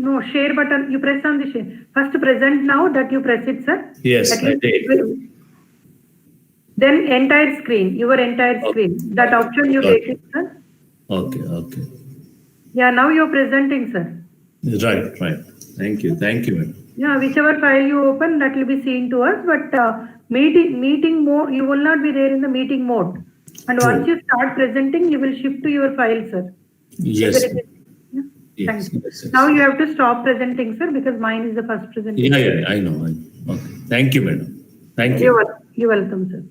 No, share button. You press on the share. First present now that you press it, sir. Yes, I did. Then entire screen, your entire screen. That option you take it, sir. Okay. Yeah, now you're presenting, sir. Right. Thank you, madam. Yeah, whichever file you open, that will be seen to us. But meeting mode, you will not be there in the meeting mode. And True. once you start presenting, you will shift to your file, sir. Yes. Yeah? Yes. Thank you. Now you have to stop presenting, sir, because mine is the first presentation. Yeah, I know. Okay. Thank you, madam. Thank you. You're welcome, sir.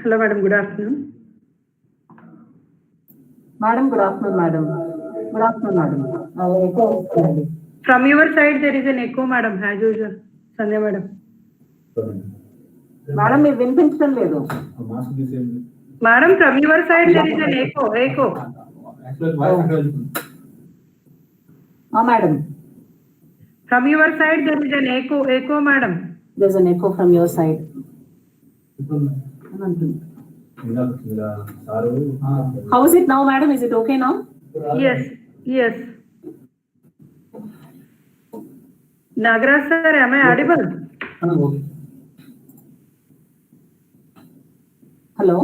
Hello, madam. Good afternoon. Madam, good afternoon, madam. Good afternoon, madam. From your side, there is an echo, madam, as usual. Sandhya, madam. Madam, మీరు వినిపించడం లేదు. Madam, from your side, there is an echo. Madam. From your side, there is an echo, madam. There's an echo from your side. How is it now, madam? Is it okay now? Yes. Nagraj sir, am I audible? Hello?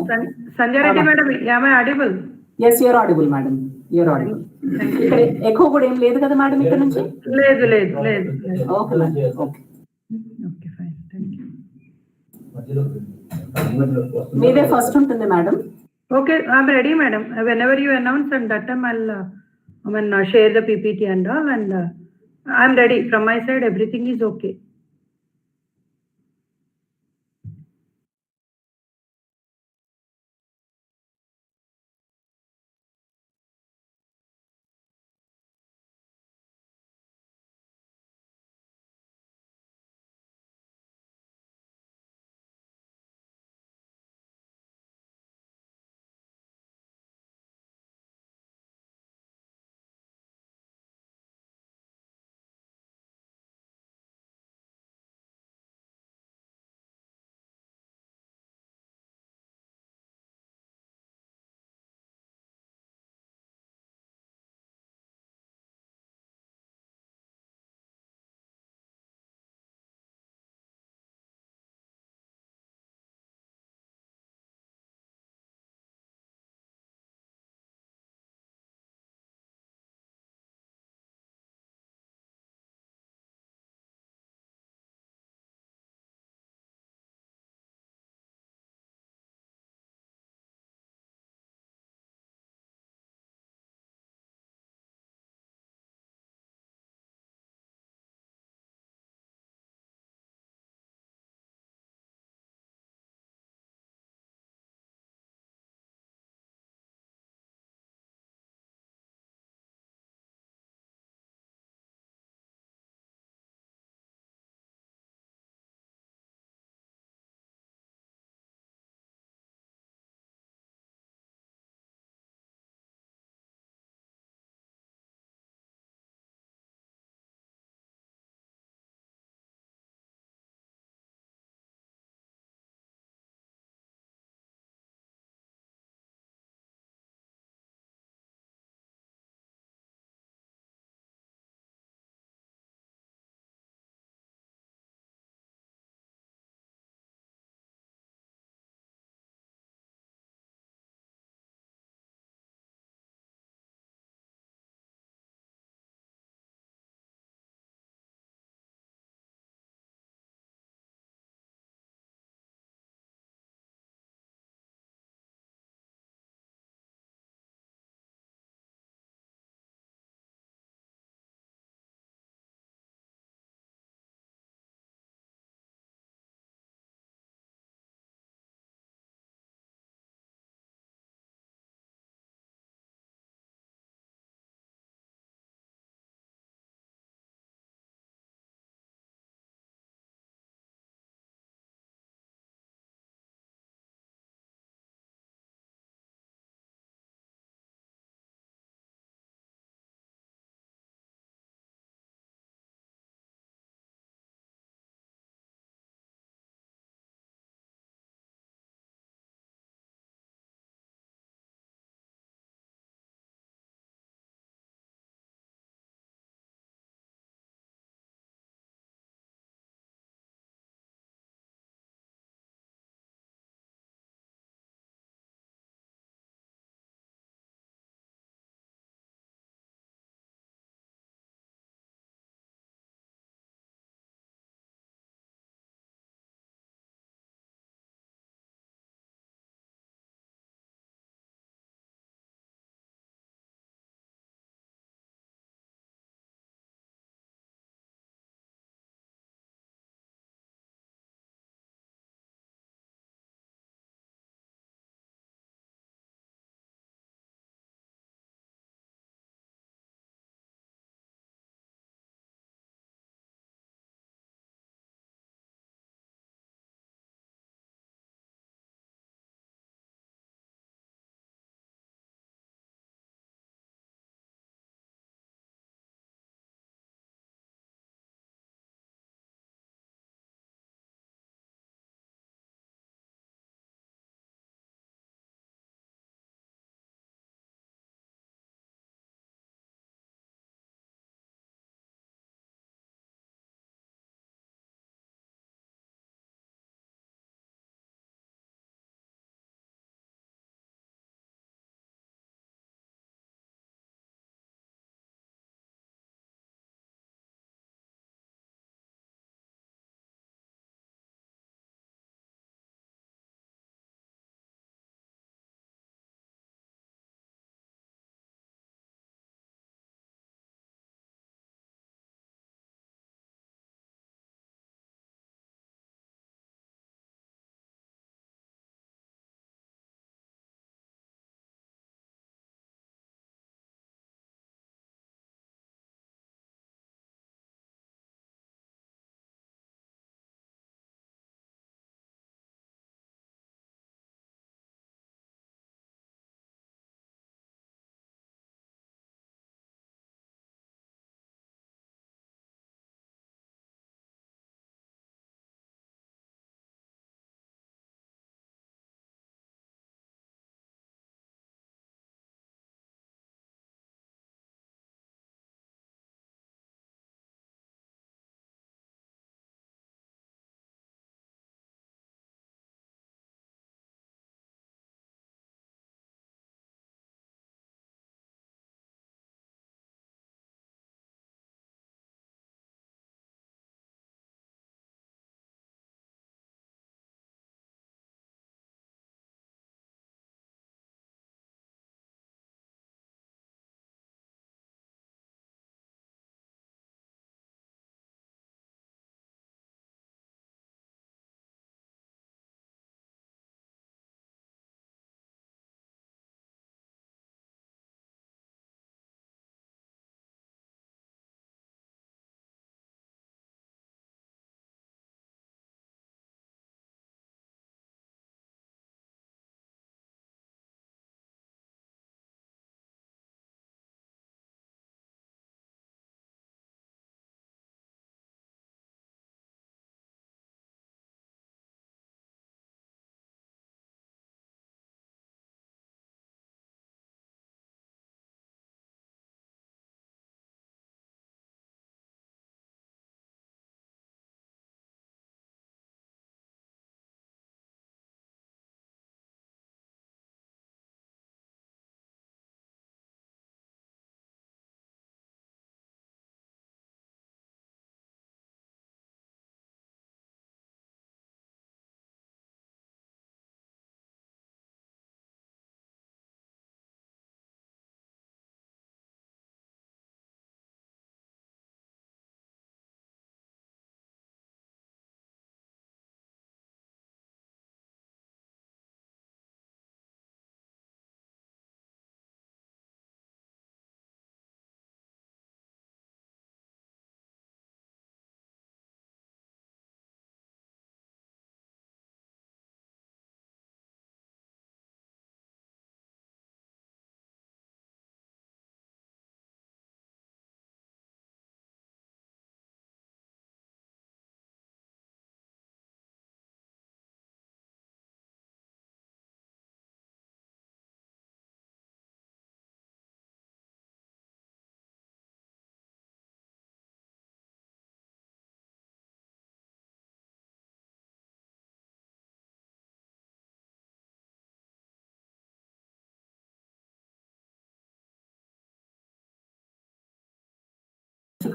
Sanjay Reddy madam, am I audible? Yes, you're audible, madam. You're audible. ఇక్కడ echo కూడా ఏం లేదు కదా madam ఇక్కడ నుంచి? లేదు. Okay madam. Okay fine. Thank you. మీదే first ఉంటుంది madam. Okay, I'm ready, madam. Whenever you announce, and that time I'll share the PPT and all, and I'm ready. From my side, everything is okay.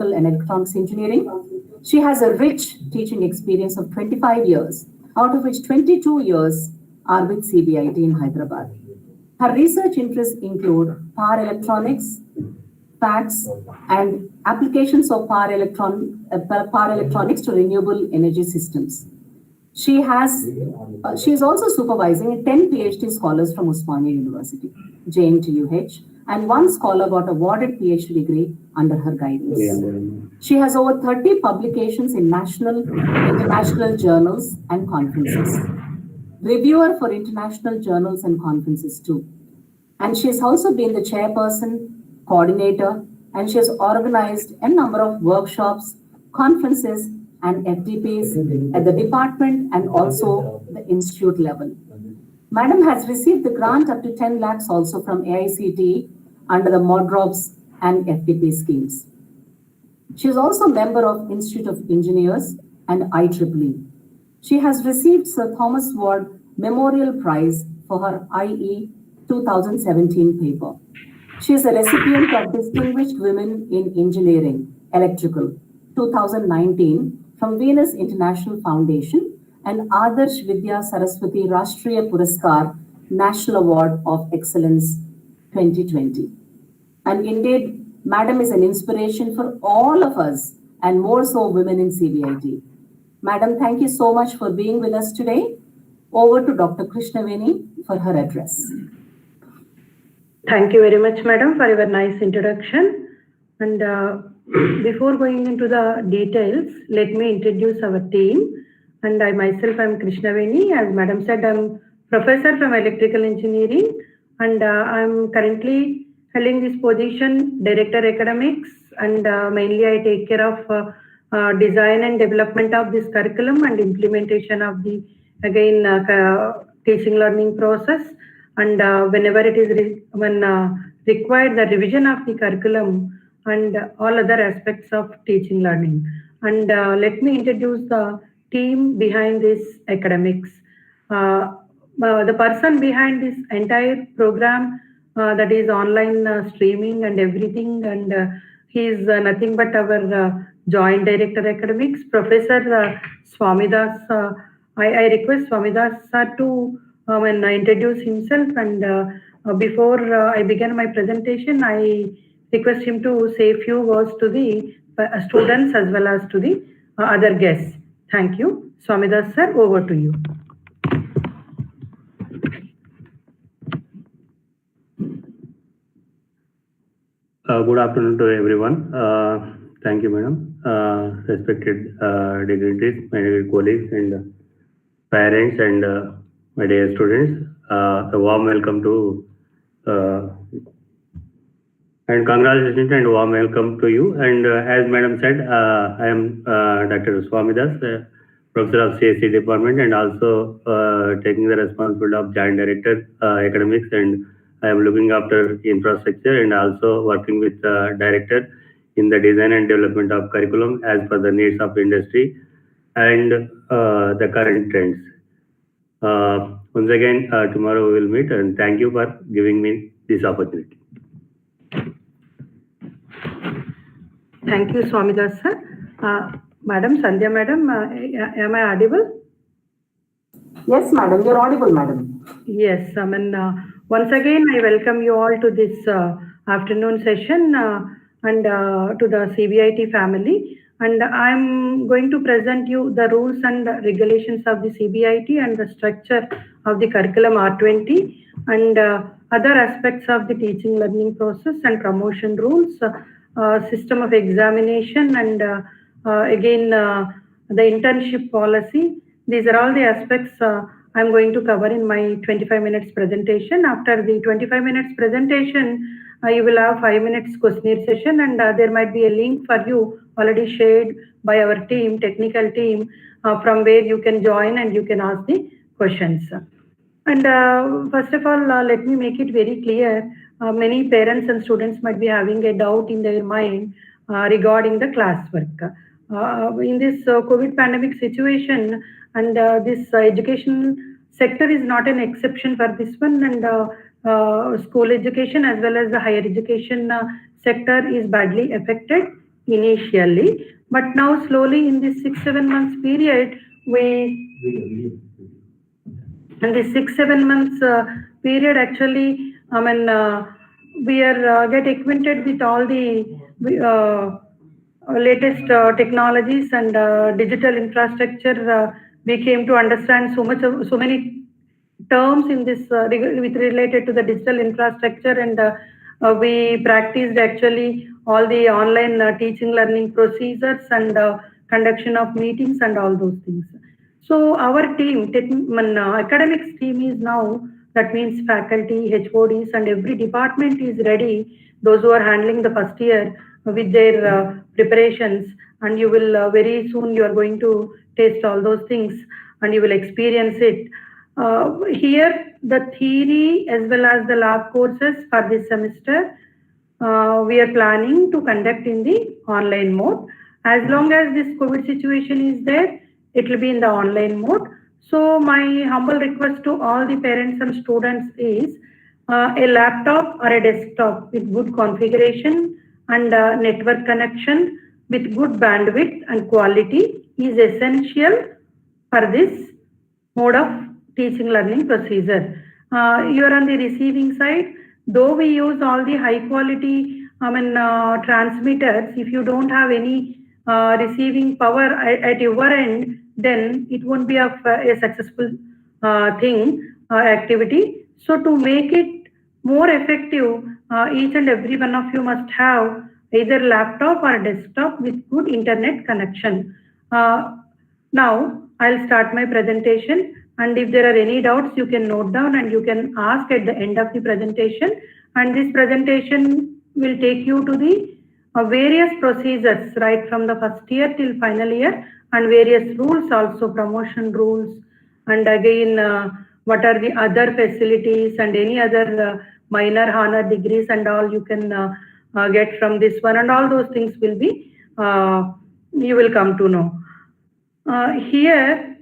Electrical and Electronics Engineering. She has a rich teaching experience of 25 years, out of which 22 years are with CBIT in Hyderabad. Her research interests include power electronics, facts, and applications of power electronics to renewable energy systems. She is also supervising 10 PhD scholars from Osmania University, JNTUH, and one scholar got awarded PhD degree under her guidance. She has over 30 publications in national, international journals and conferences. Reviewer for international journals and conferences too. And she has also been the chairperson, coordinator, and she has organized a number of workshops, conferences, and FDPs at the department and also the institute level. Madam has received the grant up to 10 lakhs also from AICTE under the MODROBS and FDP schemes. She is also a member of Institute of Engineers and IEEE. She has received Sir Thomas Ward Memorial Prize for her IE 2017 paper. She is a recipient of Distinguished Women in Engineering, Electrical, 2019 from Venus International Foundation and Adarsh Vidya Saraswati Rashtriya Puraskar National Award of Excellence 2020. And indeed, Madam is an inspiration for all of us and more so women in CBIT. Madam, thank you so much for being with us today. Over to Dr. Krishnaveni for her address. Thank you very much, madam, for your nice introduction. And before going into the details, let me introduce our team. And I myself am Krishnaveni. As madam said, I'm professor from electrical engineering, and I'm currently holding this position, director academics, and mainly I take care of design and development of this curriculum and implementation of the teaching learning process. And whenever it is required, the revision of the curriculum and all other aspects of teaching learning. And let me introduce the team behind this academics. The person behind this entire program that is online streaming and everything, and he is nothing but our joint director academics, Professor Swamidas. I request Swamidas sir to introduce himself, and before I begin my presentation, I request him to say a few words to the students as well as to the other guests. Thank you. Swamidas sir, over to you. Good afternoon to everyone. Thank you, madam. Respected dignitaries, my dear colleagues and parents and my dear students, a warm welcome to and congratulations and warm welcome to you. And as madam said, I am Dr. Swamidas, professor of CSE department, and also taking the responsibility of joint director academics, and I am looking after infrastructure and also working with the director in the design and development of curriculum as per the needs of industry and the current trends. Once again, tomorrow we will meet, and thank you for giving me this opportunity. Thank you, Swamidas sir. Madam, Sandhya madam, am I audible? Yes, madam, you're audible, madam. Yes, once again, I welcome you all to this afternoon session and to the CBIT family. And I'm going to present you the rules and regulations of the CBIT and the structure of the curriculum R20 and other aspects of the teaching learning process and promotion rules, system of examination, and again the internship policy. These are all the aspects I'm going to cover in my 25 minutes presentation. After the 25 minutes presentation, you will have 5 minutes questionnaire session, and there might be a link for you already shared by our team, technical team, from where you can join and you can ask the questions. And first of all, let me make it very clear. Many parents and students might be having a doubt in their mind regarding the classwork. In this COVID pandemic situation, and this education sector is not an exception for this one, and school education as well as the higher education sector is badly affected. initially, but now slowly in this 6-7 months period, in this 6-7 months period, actually, we are get acquainted with all the latest technologies and digital infrastructure. We came to understand so many terms in this with related to the digital infrastructure, and we practiced actually all the online teaching learning procedures and conduction of meetings and all those things. So our team, academics team is now, that means faculty, HODs, and every department is ready. Those who are handling the first year with their preparations, and you will very soon you are going to taste all those things and you will experience it. Here, the theory as well as the lab courses for this semester, we are planning to conduct in the online mode. As long as this COVID situation is there, it will be in the online mode. So my humble request to all the parents and students is a laptop or a desktop with good configuration and network connection with good bandwidth and quality is essential for this mode of teaching learning procedure. You are on the receiving side, though we use all the high quality transmitters. If you don't have any receiving power at your end, then it won't be a successful activity. So to make it more effective, each and every one of you must have either laptop or desktop with good internet connection. Now I'll start my presentation, and if there are any doubts, you can note down and you can ask at the end of the presentation. And this presentation will take you to the various procedures right from the first year till final year, and various rules also, promotion rules, and again what are the other facilities and any other minor honor degrees and all you can get from this one, and all those things will be you will come to know. Here,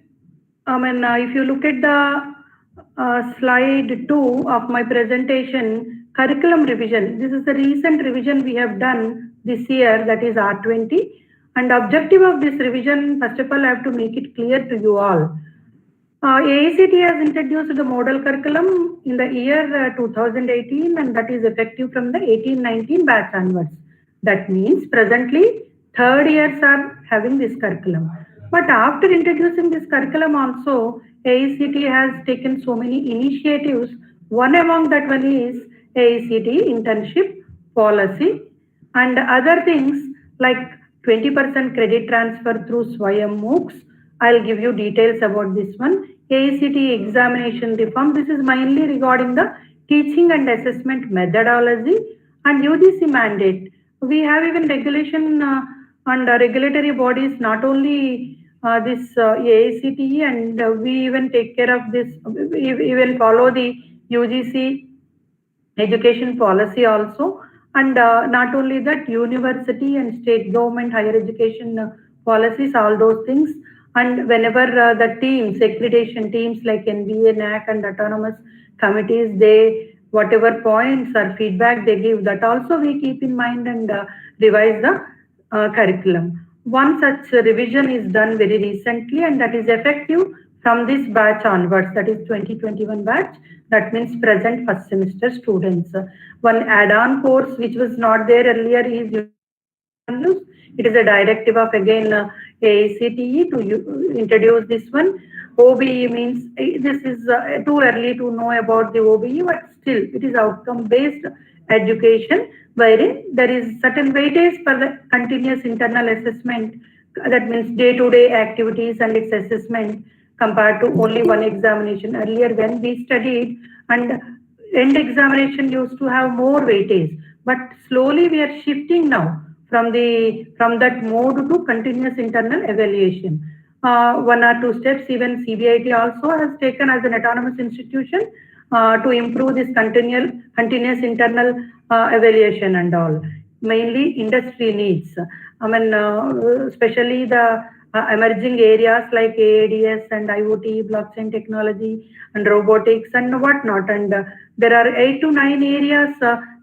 if you look at the slide 2 of my presentation, curriculum revision. This is the recent revision we have done this year, that is R20. And objective of this revision, first of all, I have to make it clear to you all. AICT has introduced the model curriculum in the year 2018, and that is effective from the 18-19 batch onwards. That means presently third years are having this curriculum. But after introducing this curriculum also, AICT has taken so many initiatives. One among that one is AICT internship policy, and other things like 20% credit transfer through Swayam MOOCs. I'll give you details about this one. AICT examination reform. This is mainly regarding the teaching and assessment methodology and UGC mandate. We have even regulation and regulatory bodies, not only this AICTE, and we even take care of this, we even follow the UGC education policy also. And not only that, university and state government higher education policies, all those things. And whenever the teams, accreditation teams like NBA, NAC and autonomous committees, they, whatever points or feedback they give, that also we keep in mind and revise the curriculum. One such revision is done very recently, and that is effective from this batch onwards, that is 2021 batch. That means present first semester students. One add-on course which was not there earlier is, it is a directive of again AICTE to introduce this one. OBE means, this is too early to know about the OBE, but still it is outcome-based education, wherein there is certain weightage for the continuous internal assessment. That means day-to-day activities and its assessment compared to only one examination. Earlier when we studied, and end examination used to have more weightage, but slowly we are shifting now from that mode to continuous internal evaluation. One or two steps, even CBIT also has taken as an autonomous institution to improve this continuous internal evaluation and all. Mainly industry needs. Especially the emerging areas like AADS and IoT, blockchain technology and robotics and whatnot. And there are 8 to 9 areas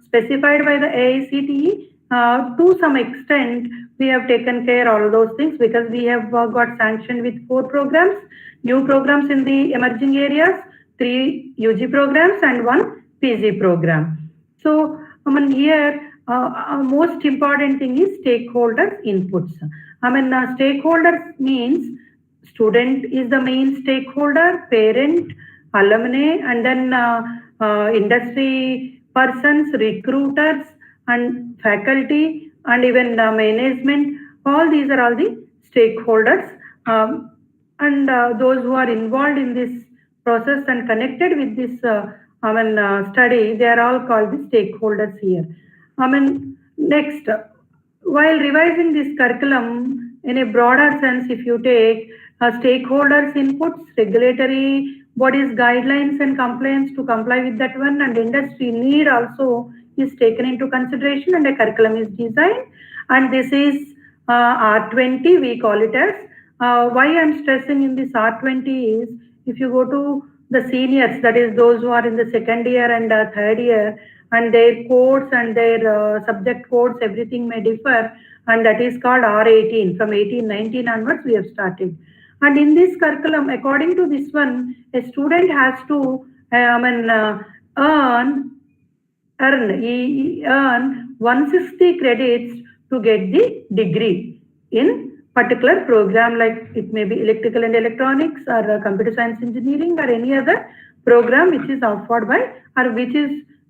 specified by the AICTE. to some extent, we have taken care all those things because we have got sanctioned with 4 programs, new programs in the emerging areas, 3 UG programs and 1 PG program. So, here, most important thing is stakeholders inputs. Stakeholders means student is the main stakeholder, parent, alumni, and then industry persons, recruiters, and faculty, and even management. All these are all the stakeholders, and those who are involved in this process and connected with this study, they are all called the stakeholders here. Next, while revising this curriculum in a broader sense, if you take stakeholders inputs, regulatory bodies guidelines and compliance to comply with that one, and industry need also is taken into consideration, and a curriculum is designed, and this is R20, we call it as. Why I'm stressing in this R20 is, if you go to the seniors, that is those who are in the second year and third year, and their codes and their subject codes, everything may differ, and that is called R18. From 18-19 onwards, we have started. And in this curriculum, according to this one, a student has to earn 160 credits to get the degree in particular program, like it may be electrical and electronics or computer science engineering or any other program which is offered by or which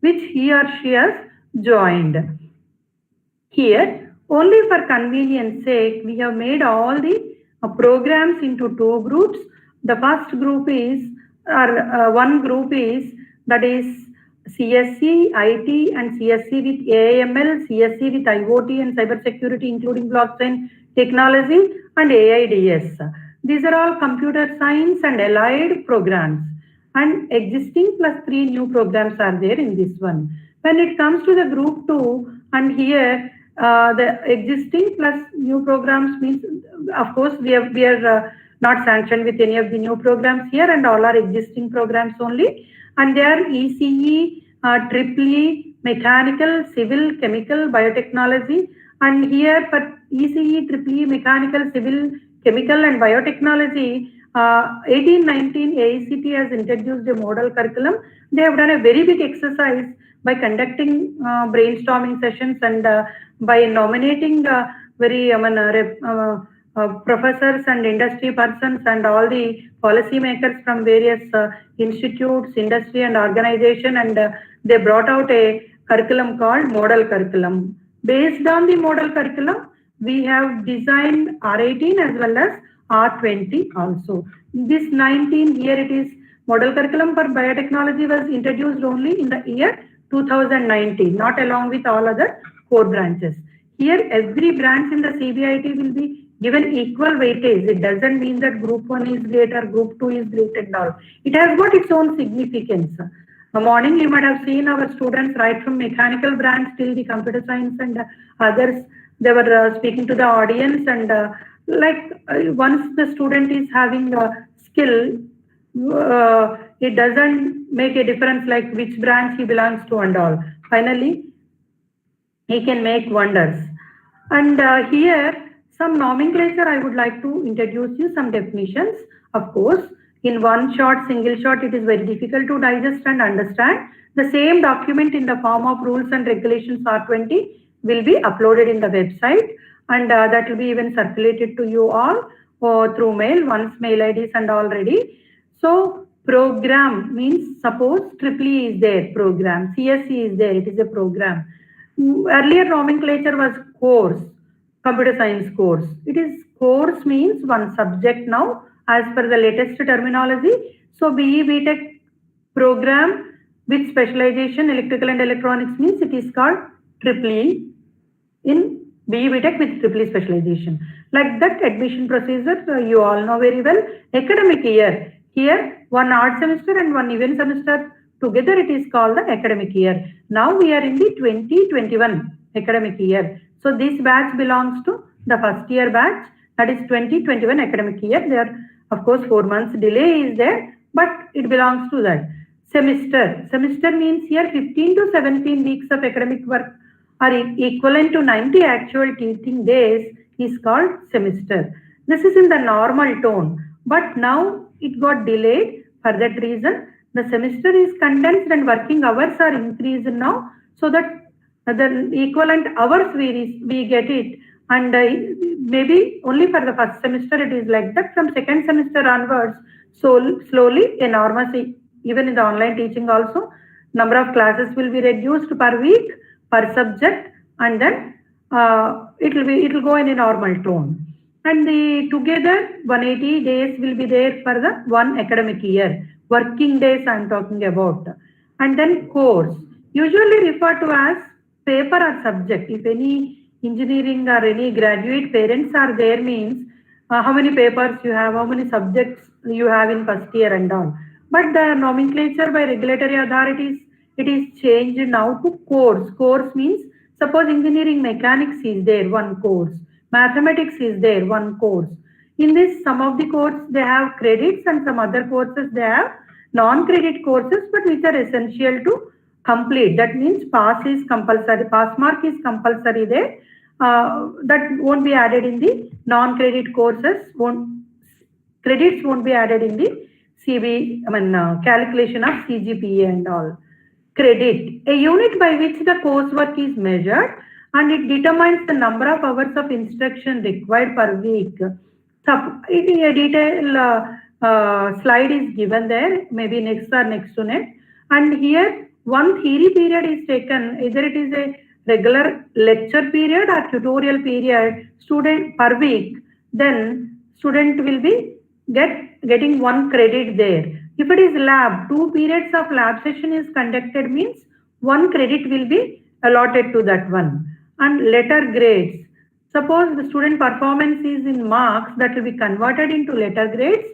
he or she has joined. Here, only for convenience sake, we have made all the programs into 2 groups. The first group is, one group is, that is CSC, IT, and CSC with AIML, CSC with IoT and cybersecurity, including blockchain technology, and AIDS. These are all computer science and allied programs. And existing plus 3 new programs are there in this one. When it comes to the group 2, and here the existing plus new programs means, of course, we are not sanctioned with any of the new programs here, and all are existing programs only. And they are ECE, EEE, mechanical, civil, chemical, biotechnology. And here for ECE, EEE, mechanical, civil, chemical, and biotechnology, 18-19 AICT has introduced a model curriculum. They have done a very big exercise by conducting brainstorming sessions and by nominating very professors and industry persons and all the policy makers from various institutes, industry and organization, and they brought out a curriculum called model curriculum. Based on the model curriculum, we have designed R18 as well as R20 also. This 19 here, it is model curriculum for biotechnology was introduced only in the year 2019, not along with all other core branches. Here, every branch in the CBIT will be given equal weightage. It doesn't mean that group 1 is great or group 2 is great and all. It has got its own significance. Morning, you might have seen our students right from mechanical branch till the computer science and others. They were speaking to the audience, and once the student is having a skill, it doesn't make a difference like which branch he belongs to and all. Finally, he can make wonders. And here, some nomenclature, I would like to introduce you some definitions. Of course, in one shot, single shot, it is very difficult to digest and understand. The same document in the form of rules and regulations R20 will be uploaded in the website, and that will be even circulated to you all through mail, once mail IDs and all ready. So program means, suppose EEE is there, program, CSC is there, it is a program. Earlier nomenclature was course, computer science course. It is course means one subject now as per the latest terminology. So BE BTech program with specialization electrical and electronics means it is called EEE in BE BTech with EEE specialization. Like that admission procedure, you all know very well. Academic year, here one odd semester and one even semester together, it is called the academic year. Now we are in the 2021 academic year. So this batch belongs to the first year batch, that is 2021 academic year. There, of course, 4 months delay is there, but it belongs to that. Semester means here 15 to 17 weeks of academic work or equivalent to 90 actual teaching days is called semester. This is in the normal tone, but now it got delayed. For that reason, the semester is condensed and working hours are increased now, so that the equivalent hours we get it, and maybe only for the first semester it is like that. From second semester onwards, so slowly enormously, even in the online teaching also, number of classes will be reduced per week, per subject, and then it will go in a normal tone. And the together 180 days will be there for the one academic year. Working days I am talking about. And then course, usually referred to as paper or subject. If any engineering or any graduate parents are there, means how many papers you have, how many subjects you have in first year and all. But the nomenclature by regulatory authorities, it is changed now to course. Course means, suppose engineering mechanics is there, one course. Mathematics is there, one course. In this, some of the courses they have credits and some other courses they have non-credit courses, but which are essential to complete. That means pass is compulsory, pass mark is compulsory there. That won't be added in the non-credit courses. Credits won't be added in the calculation of CGPA and all. Credit, a unit by which the coursework is measured, and it determines the number of hours of instruction required per week. In a detail slide is given there, maybe next or next to next. And here one theory period is taken, either it is a regular lecture period or tutorial period, student per week, then student will be getting one credit there. If it is lab, 2 periods of lab session is conducted, means 1 credit will be allotted to that one. And letter grades, suppose the student performance is in marks, that will be converted into letter grades,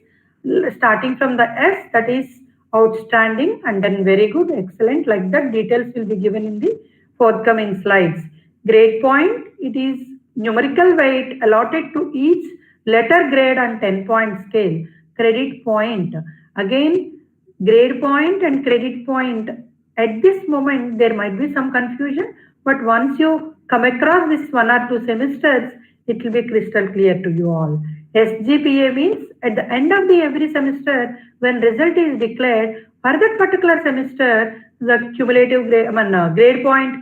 starting from the S, that is outstanding, and then very good, excellent, like that. Details will be given in the forthcoming slides. Grade point, it is numerical weight allotted to each letter grade on 10-point scale. Credit point, again grade point and credit point. At this moment there might be some confusion, but once you come across this 1 or 2 semesters, it will be crystal clear to you all. SGPA means at the end of the every semester, when result is declared for that particular semester, the cumulative grade point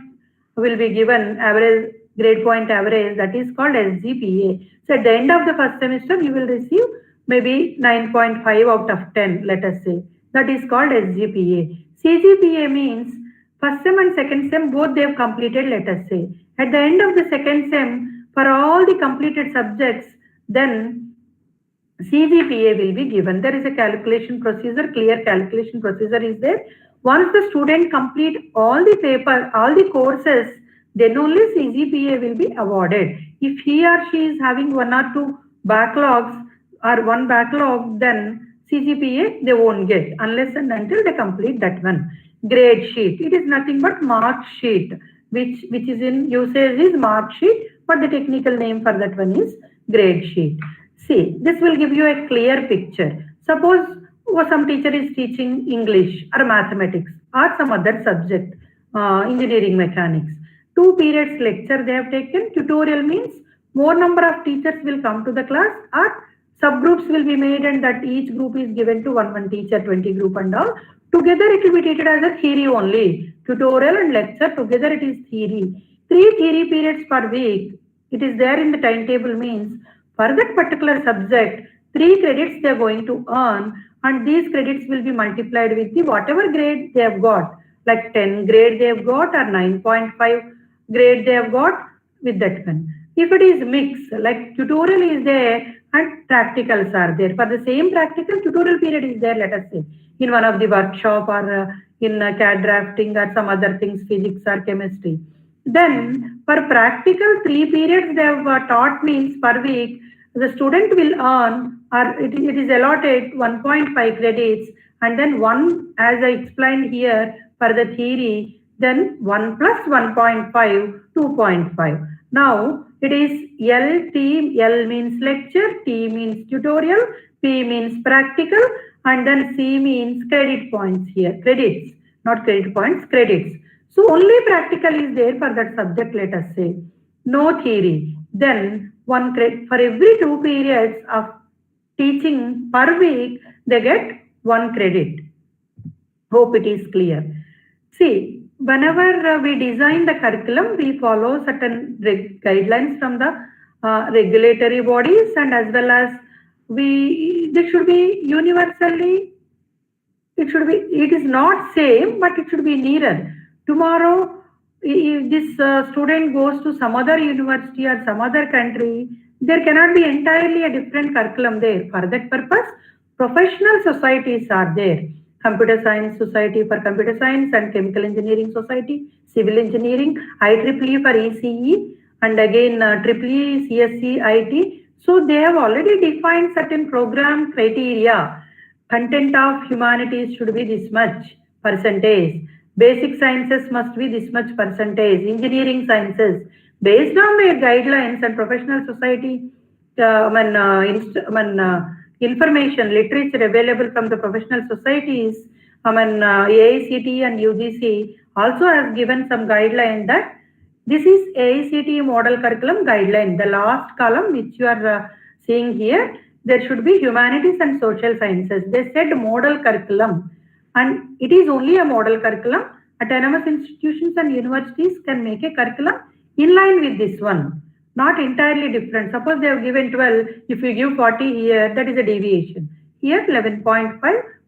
will be given, average grade point average, that is called SGPA. So at the end of the first semester, you will receive maybe 9.5 out of 10, let us say. That is called SGPA. CGPA means first sem and second sem, both they have completed, let us say. At the end of the second sem, for all the completed subjects, then CGPA will be given. There is a calculation procedure, clear calculation procedure is there. Once the student complete all the paper, all the courses, then only CGPA will be awarded. If he or she is having 1 or 2 backlogs or 1 backlog, then CGPA they won't get unless and until they complete that one. Grade sheet, it is nothing but mark sheet, which is in usage is mark sheet, but the technical name for that one is grade sheet. See, this will give you a clear picture. Suppose some teacher is teaching English or mathematics or some other subject, engineering mechanics. 2 periods lecture they have taken. Tutorial means more number of teachers will come to the class, or subgroups will be made, and that each group is given to one teacher, 20 group and all. Together it will be treated as a theory only. Tutorial and lecture together it is theory. 3 theory periods per week. It is there in the timetable, means for that particular subject, 3 credits they are going to earn, and these credits will be multiplied with the whatever grade they have got, like 10 grade they have got or 9.5 grade they have got, with that one. If it is mixed, like tutorial is there and practicals are there, for the same practical, tutorial period is there, let us say, in one of the workshop or in CAD drafting or some other things, physics or chemistry. Then for practical 3 periods they have taught, means per week, the student will earn, or it is allotted 1.5 credits, and then 1, as I explained here for the theory, then 1 plus 1.5, 2.5. Now it is L, T, L means lecture, T means tutorial, P means practical, and then C means credit points here, credits, not credit points, credits. So only practical is there for that subject, let us say. No theory. Then one for every 2 periods of teaching per week, they get 1 credit. Hope it is clear. See, whenever we design the curriculum, we follow certain guidelines from the regulatory bodies, and as well as they should be universally, it is not same, but it should be nearer. Tomorrow, if this student goes to some other university or some other country, there cannot be entirely a different curriculum there. For that purpose, professional societies are there. Computer Science Society for Computer Science and Chemical Engineering Society, Civil Engineering, IEEE for ECE, and again EEE, CSE, IT. So they have already defined certain program criteria. Content of humanities should be this much percentage. Basic sciences must be this much percentage. Engineering sciences, based on their guidelines and professional society information, literature available from the professional societies, AICT and UGC also has given some guideline that this is AICT model curriculum guideline. The last column which you are seeing here, there should be humanities and social sciences. They said model curriculum, and it is only a model curriculum. Autonomous institutions and universities can make a curriculum in line with this one, not entirely different. Suppose they have given 12, if you give 40 here, that is a deviation. Here 11.5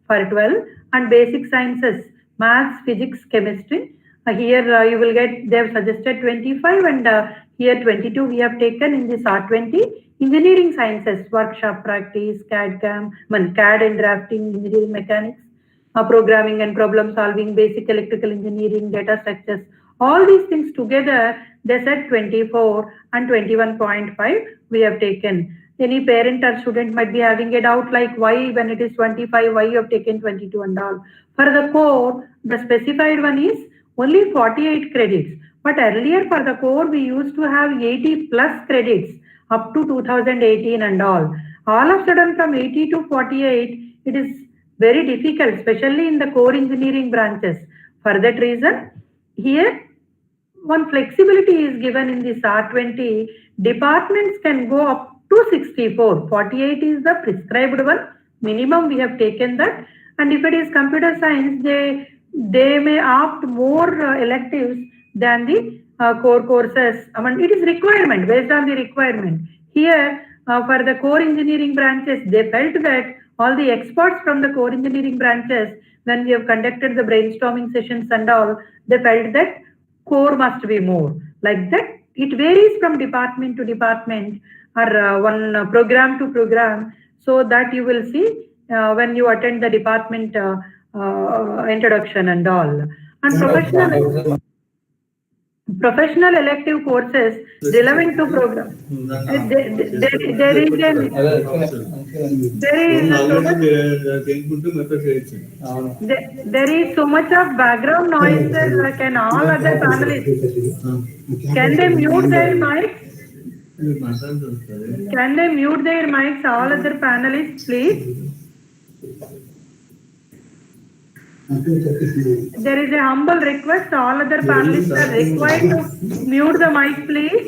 for 12, and basic sciences, maths, physics, chemistry. Here you will get, they have suggested 25, and here 22 we have taken in this R20. Engineering sciences, workshop practice, CAD and drafting, engineering mechanics, programming and problem solving, basic electrical engineering, data structures, all these things together, they said 24 and 21.5 we have taken. Any parent or student might be having a doubt like why when it is 25, why you have taken 22 and all. For the core, the specified one is only 48 credits. But earlier for the core, we used to have 80 plus credits up to 2018 and all. All of a sudden from 80 to 48, it is very difficult, especially in the core engineering branches. For that reason, here one flexibility is given in this R20. Departments can go up to 64. 48 is the prescribed one. Minimum we have taken that. And if it is computer science, they may opt more electives than the core courses. It is requirement, based on the requirement. Here, for the core engineering branches, they felt that all the experts from the core engineering branches, when we have conducted the brainstorming sessions and all, they felt that core must be more. Like that, it varies from department to department or one program to program, so that you will see when you attend the department introduction and all. And professional elective courses relevant to program. There is so much of background noise, like and all other panelists. Can they mute their mics? Can they mute their mics, all other panelists, please? There is a humble request. All other panelists are required to mute the mic, please.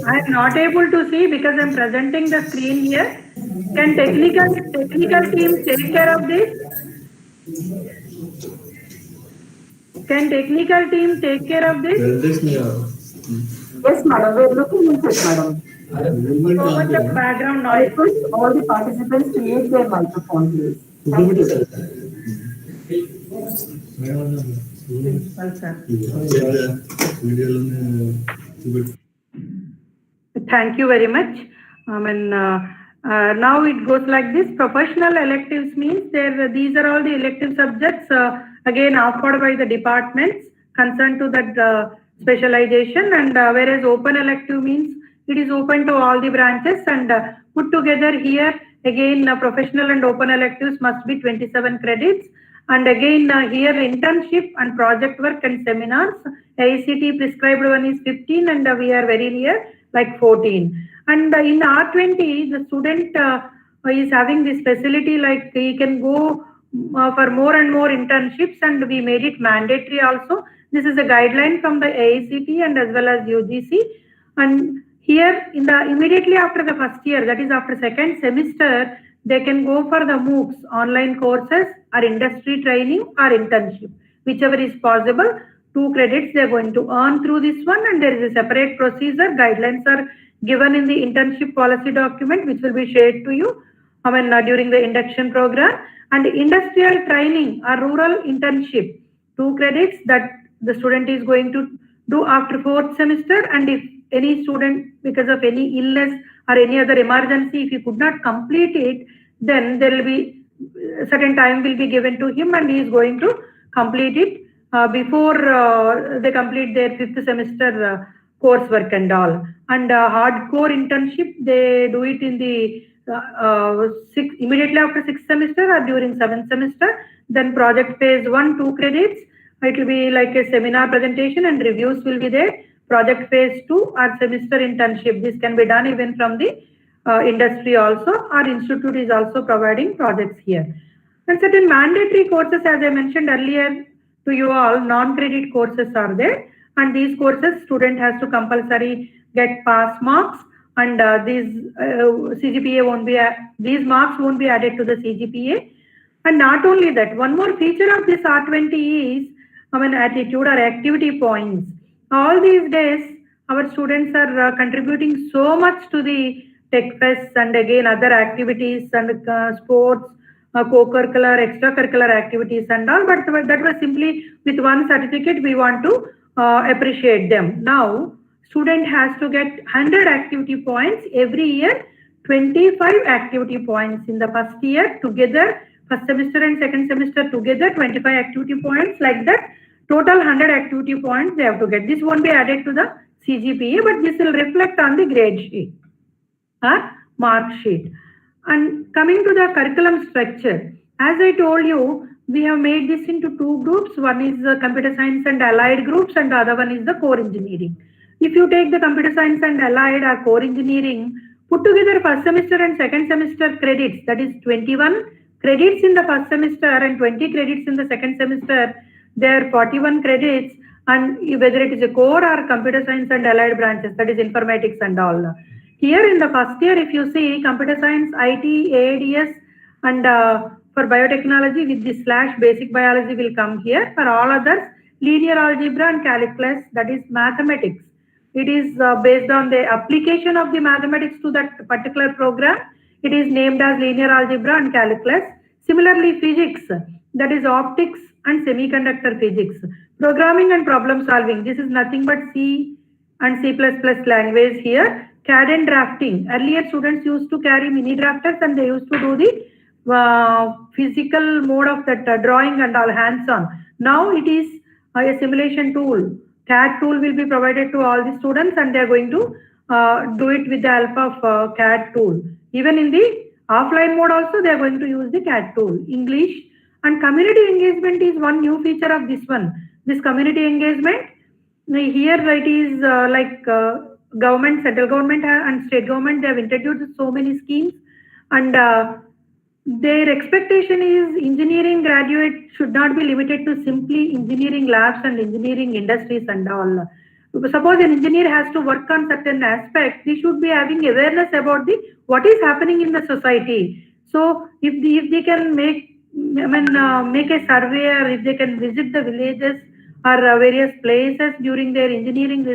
I am not able to see because I am presenting the screen here. Can technical team take care of this? Can technical team take care of this? Yes, madam. We are looking into it, madam. So much of background noise. All the participants to mute their microphone, please. Thank you. Thank you very much. Now it goes like this. Professional electives means these are all the elective subjects again offered by the departments concerned to that specialization, and whereas open elective means it is open to all the branches, and put together here again professional and open electives must be 27 credits, and again here internship and project work and seminars, AICT prescribed one is 15, and we are very near like 14. And in R20 the student is having this facility, like he can go for more and more internships, and we made it mandatory also. This is a guideline from the AICT and as well as UGC. And here in the immediately after the first year, that is after second semester, they can go for the MOOCs, online courses or industry training or internship, whichever is possible. 2 credits they are going to earn through this one, and there is a separate procedure. Guidelines are given in the internship policy document, which will be shared to you during the induction program. And industrial training or rural internship, 2 credits that the student is going to do after 4th semester. And if any student, because of any illness or any other emergency, if he could not complete it, then there will be certain time will be given to him, and he is going to complete it before they complete their 5th semester coursework and all. And hardcore internship, they do it in the immediately after 6th semester or during 7th semester. Then project phase 1, 2 credits. It will be like a seminar presentation and reviews will be there. Project phase 2 or semester internship. This can be done even from the industry also. Our institute is also providing projects here. And certain mandatory courses, as I mentioned earlier to you all, non-credit courses are there. And these courses, student has to compulsory get pass marks, and these CGPA won't be, these marks won't be added to the CGPA. And not only that, one more feature of this R20 is, attitude or activity points. All these days, our students are contributing so much to the tech fests and again other activities and sports, co-curricular, extracurricular activities and all, but that was simply with one certificate. We want to appreciate them. Now, student has to get 100 activity points every year, 25 activity points in the first year together, first semester and second semester together, 25 activity points, like that. Total 100 activity points they have to get. This won't be added to the CGPA, but this will reflect on the grade sheet or mark sheet. And coming to the curriculum structure, as I told you, we have made this into 2 groups. One is the computer science and allied groups, and the other one is the core engineering. If you take the computer science and allied or core engineering, put together first semester and second semester credits, that is 21 credits in the first semester and 20 credits in the second semester, there are 41 credits, and whether it is a core or computer science and allied branches, that is informatics and all. Here in the first year, if you see computer science, IT, AADS, and for biotechnology with the / basic biology will come here. For all others, linear algebra and calculus, that is mathematics. It is based on the application of the mathematics to that particular program. It is named as linear algebra and calculus. Similarly, physics, that is optics and semiconductor physics. Programming and problem solving, this is nothing but C and C++ language here. CAD and drafting. Earlier, students used to carry mini drafters and they used to do the physical mode of that drawing and all hands-on. Now it is a simulation tool. CAD tool will be provided to all the students, and they are going to do it with the help of CAD tool. Even in the offline mode also, they are going to use the CAD tool. English and community engagement is one new feature of this one. This community engagement, here it is like government, central government and state government, they have introduced so many schemes, and their expectation is engineering graduate should not be limited to simply engineering labs and engineering industries and all. Suppose an engineer has to work on certain aspects, they should be having awareness about what is happening in the society. So if they can make a survey, or if they can visit the villages or various places during their engineering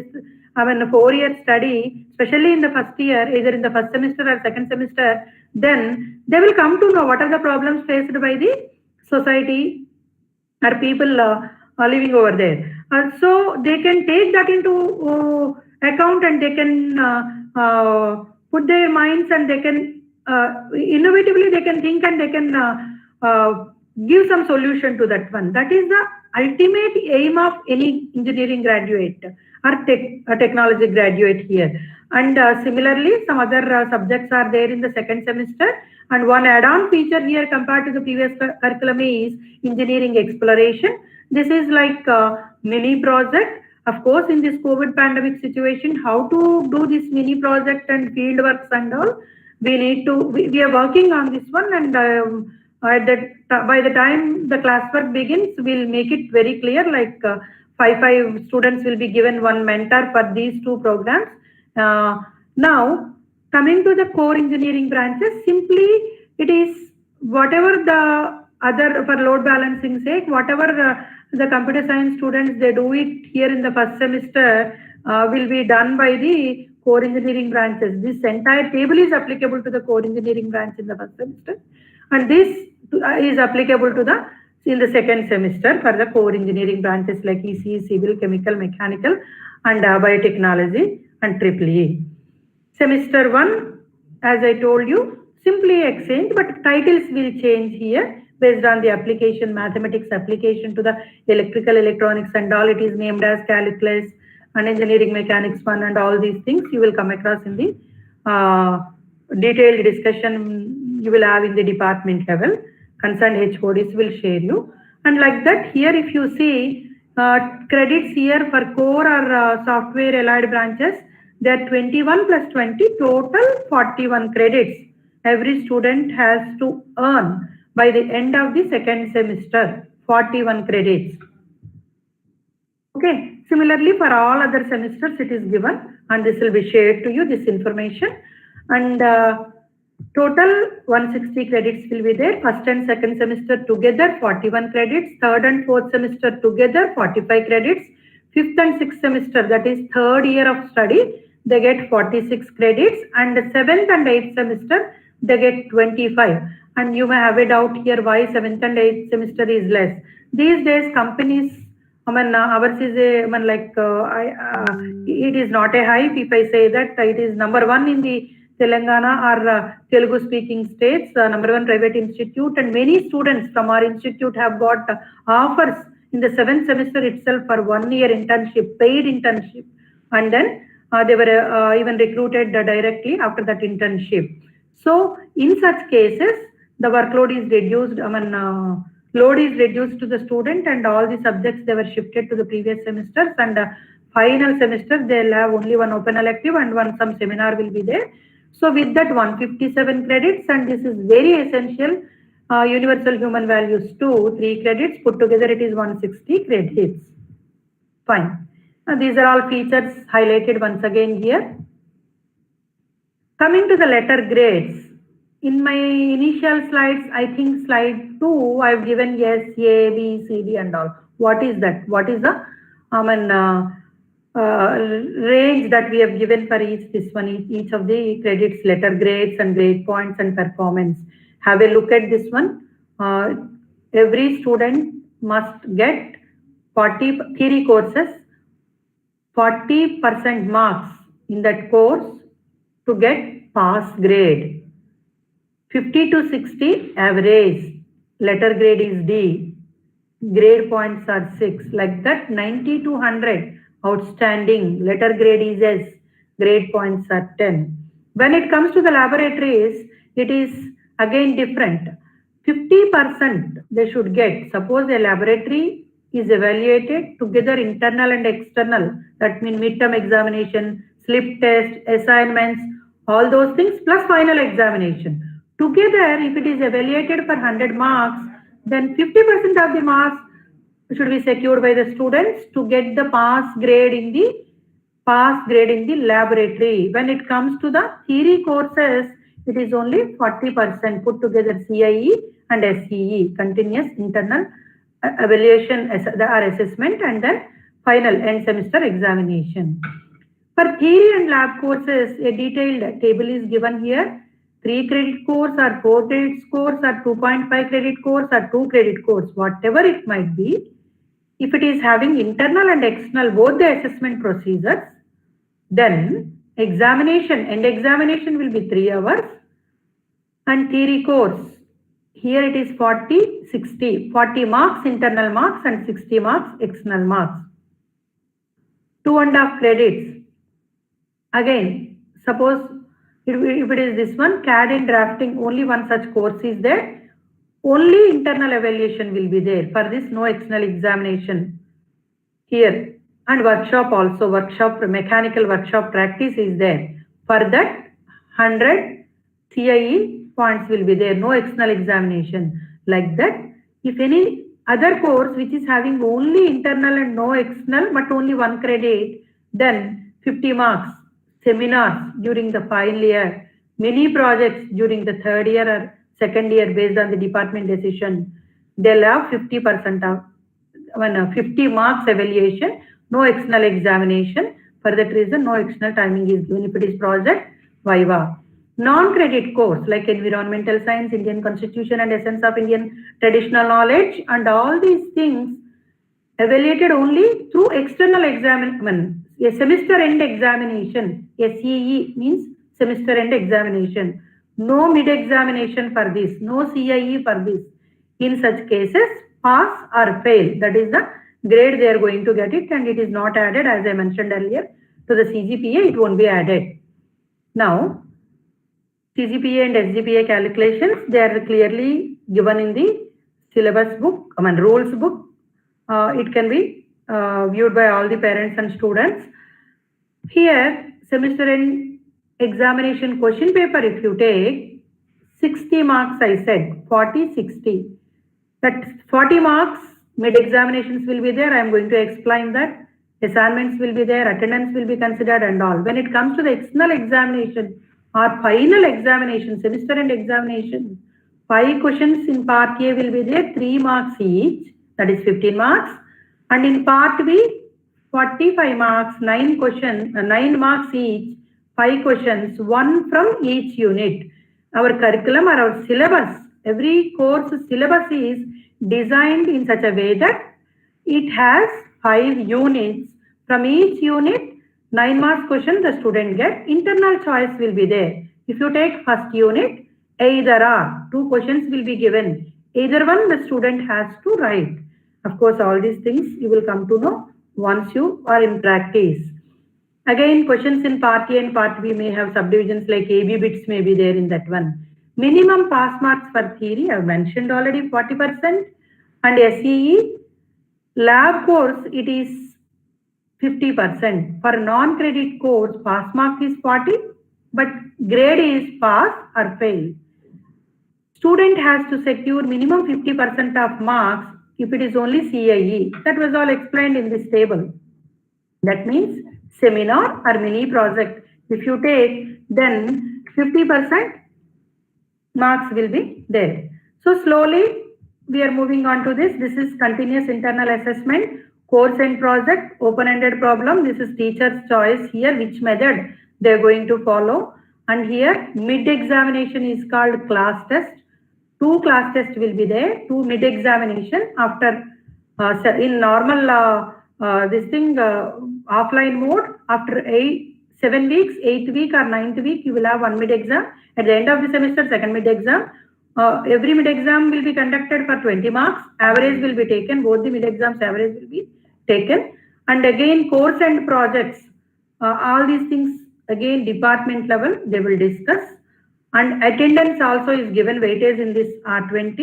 4-year study, especially in the first year, either in the first semester or second semester, then they will come to know what are the problems faced by the society or people living over there. So they can take that into account, and they can put their minds, and they can innovatively they can think, and they can give some solution to that one. That is the ultimate aim of any engineering graduate or technology graduate here. And similarly, some other subjects are there in the second semester. And one add-on feature here compared to the previous curriculum is engineering exploration. This is like a mini project. Of course, in this COVID pandemic situation, how to do this mini project and field works and all, we are working on this one, and by the time the classwork begins, we'll make it very clear, like five students will be given one mentor for these two programs. Now, coming to the core engineering branches, simply it is whatever the other, for load balancing sake, whatever the computer science students, they do it here in the first semester, will be done by the core engineering branches. This entire table is applicable to the core engineering branch in the first semester, and this is applicable to the in the second semester for the core engineering branches like ECE, civil, chemical, mechanical, and biotechnology and EEE. Semester 1, as I told you, simply exchange, but titles will change here based on the application, mathematics application to the electrical, electronics, and all. It is named as calculus and engineering mechanics 1, and all these things you will come across in the detailed discussion you will have in the department level. Concerned HODs will share you. And like that, here if you see credits here for core or software allied branches, there are 21 plus 20, total 41 credits every student has to earn by the end of the second semester, 41 credits. Okay, similarly for all other semesters it is given, and this will be shared to you, this information. And total 160 credits will be there. First and second semester together 41 credits, third and fourth semester together 45 credits, fifth and sixth semester, that is third year of study, they get 46 credits, and the seventh and eighth semester they get 25. And you may have a doubt here why seventh and eighth semester is less. These days companies, ours is a, it is not a hype if I say that it is number one in the Telangana or Telugu speaking states, number one private institute, and many students from our institute have got offers in the seventh semester itself for 1 year internship, paid internship, and then they were even recruited directly after that internship. So in such cases, the workload is reduced, load is reduced to the student, and all the subjects they were shifted to the previous semesters, and final semester they'll have only one open elective and some seminar will be there. So with that 157 credits, and this is very essential, universal human values 2, 3 credits, put together it is 160 credits. Fine. These are all features highlighted once again here. Coming to the letter grades. In my initial slides, I think slide 2, I've given yes, A, B, C, D and all. What is that? What is the range that we have given for each of the credits, letter grades and grade points and performance? Have a look at this one. Every student must get 40 theory courses, 40% marks in that course to get pass grade. 50 to 60 average, letter grade is D, grade points are 6, like that. 90 to 100 outstanding, letter grade is S, grade points are 10. When it comes to the laboratories, it is again different. 50% they should get. Suppose a laboratory is evaluated together, internal and external, that means midterm examination, slip test, assignments, all those things plus final examination. Together, if it is evaluated for 100 marks, then 50% of the marks should be secured by the students to get the pass grade in the laboratory. When it comes to the theory courses, it is only 40% put together, CIE and SEE, continuous internal evaluation or assessment, and then final end semester examination. For theory and lab courses, a detailed table is given here. 3 credit course or 4 credit course or 2.5 credit course or 2 credit course, whatever it might be. If it is having internal and external both the assessment procedures, then end examination will be 3 hours, and theory course, here it is 40, 60, 40 marks internal marks and 60 marks external marks. 2.5 credits. Again, suppose if it is this one, CAD and drafting, only one such course is there. Only internal evaluation will be there. For this, no external examination here. And workshop also, mechanical workshop practice is there. For that, 100 CIE points will be there, no external examination. Like that, if any other course which is having only internal and no external but only 1 credit, then 50 marks. Seminars during the final year, mini projects during the third year or second year based on the department decision, they'll have 50% of 50 marks evaluation, no external examination. For that reason, no external timing is given if it is project, viva. Non-credit course like environmental science, Indian constitution and essence of Indian traditional knowledge and all these things evaluated only through external examination, a semester end examination, SEE means semester end examination. No mid examination for this, no CIE for this. In such cases, pass or fail, that is the grade they are going to get it, and it is not added, as I mentioned earlier, to the CGPA, it won't be added. Now, CGPA and SGPA calculations, they are clearly given in the syllabus book, rules book. It can be viewed by all the parents and students. Here, semester end examination question paper, if you take 60 marks, I said 40, 60. That 40 marks, mid examinations will be there. I am going to explain that. Assignments will be there, attendance will be considered and all. When it comes to the external examination or final examination, semester end examination, 5 questions in part A will be there, 3 marks each, that is 15 marks. And in part B, 45 marks, 9 questions, 9 marks each, 5 questions, 1 from each unit. Our curriculum or our syllabus, every course syllabus is designed in such a way that it has 5 units. From each unit, 9 marks question the student get. Internal choice will be there. If you take first unit, either or, 2 questions will be given. Either one the student has to write. Of course, all these things you will come to know once you are in practice. Again, questions in part A and part B may have subdivisions like AB bits may be there in that one. Minimum pass marks for theory, I have mentioned already 40%. And SEE, lab course, it is 50%. For non-credit course, pass mark is 40, but grade is pass or fail. Student has to secure minimum 50% of marks if it is only CIE. That was all explained in this table. That means seminar or mini project. If you take, then 50% marks will be there. So slowly we are moving on to this. This is continuous internal assessment, course and project, open-ended problem. This is teacher's choice here, which method they are going to follow. And here mid-examination is called class test. 2 class tests will be there, 2 mid-examination after in normal offline mode, after 7 weeks, 8th week or 9th week, you will have 1 mid-exam. At the end of the semester, second mid-exam. Every mid-exam will be conducted for 20 marks. Average will be taken. Both the mid-exams average will be taken. And again, course and projects. All these things, again, department level, they will discuss. And attendance also is given weightage in this R20.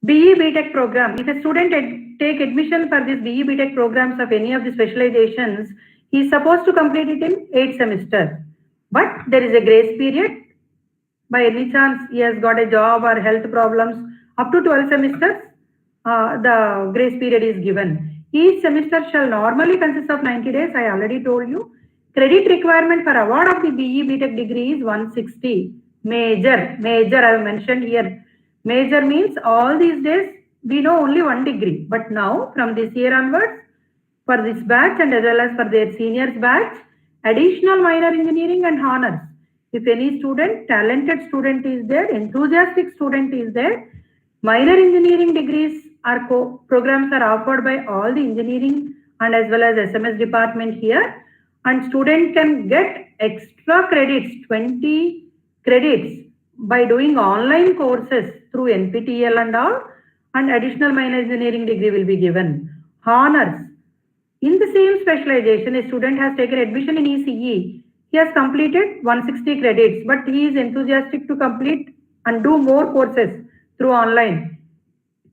BE BTech program. If a student take admission for this BE BTech programs of any of the specializations, he is supposed to complete it in 8 semesters. But there is a grace period. By any chance he has got a job or health problems, up to 12 semesters, the grace period is given. Each semester shall normally consist of 90 days. I already told you. Credit requirement for award of the BE BTech degree is 160. Major I have mentioned here. Major means all these days we know only 1 degree. But now from this year onwards, for this batch and as well as for their seniors batch, additional minor engineering and honors. If any student, talented student is there, enthusiastic student is there, minor engineering degrees or programs are offered by all the engineering and as well as SMS department here. And student can get extra credits, 20 credits by doing online courses through NPTEL and all, and additional minor engineering degree will be given. Honors. In the same specialization, a student has taken admission in ECE. He has completed 160 credits, but he is enthusiastic to complete and do more courses through online.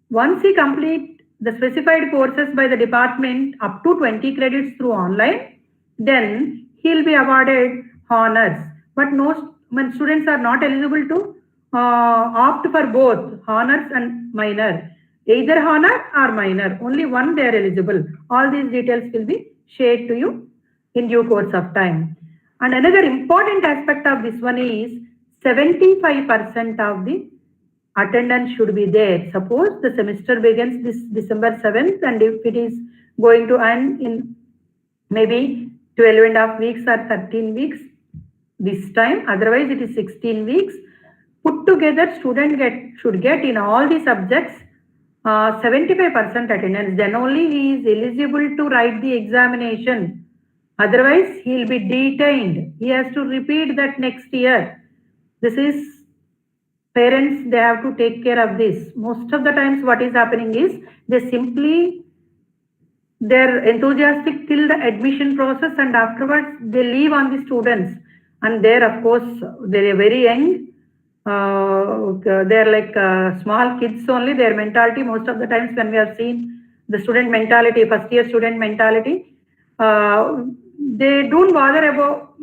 Once he completes the specified courses by the department up to 20 credits through online, then he will be awarded honors. But when students are not eligible to opt for both honors and minor, either honor or minor, only one they are eligible. All these details will be shared to you in due course of time. And another important aspect of this one is 75% of the attendance should be there. Suppose the semester begins this December 7th, and if it is going to end in maybe 12.5 weeks or 13 weeks this time, otherwise it is 16 weeks, put together student should get in all the subjects 75% attendance, then only he is eligible to write the examination. Otherwise, he will be detained. He has to repeat that next year. This is parents, they have to take care of this. Most of the times what is happening is they're enthusiastic till the admission process, and afterwards they leave on the students. And there, of course, they're very young. They're like small kids only. Their mentality, most of the times when we have seen the student mentality, first year student mentality, they don't bother about,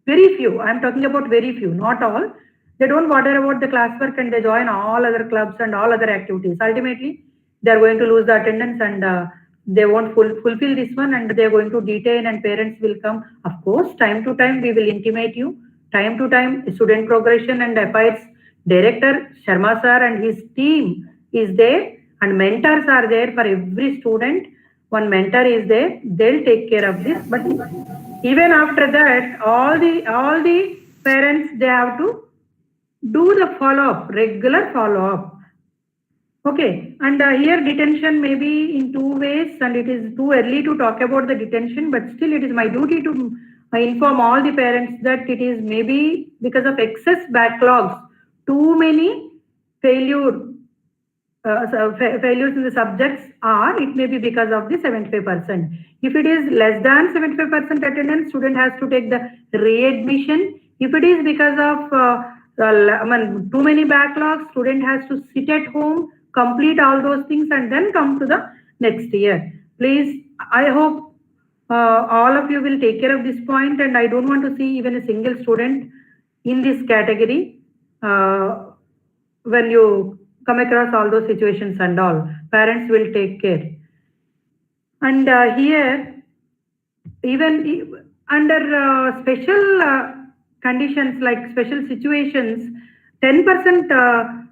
very few, I'm talking about very few, not all. They don't bother about the classwork, and they join all other clubs and all other activities. Ultimately, they're going to lose the attendance, and they won't fulfill this one, and they're going to detain, and parents will come. Of course, time to time, we will intimate you. Time to time, student progression and affairs director, Sharma sir, and his team is there, and mentors are there for every student. One mentor is there. They'll take care of this. But even after that, all the parents, they have to do the follow-up, regular follow-up. Okay, and here detention may be in two ways, and it is too early to talk about the detention, but still it is my duty to inform all the parents that it is maybe because of excess backlogs, too many failures in the subjects, or it may be because of the 75%. If it is less than 75% attendance, student has to take the readmission. If it is because of too many backlogs, student has to sit at home, complete all those things, and then come to the next year. Please, I hope all of you will take care of this point, and I don't want to see even a single student in this category when you come across all those situations and all. Parents will take care. And here, even under special conditions, like special situations, 10%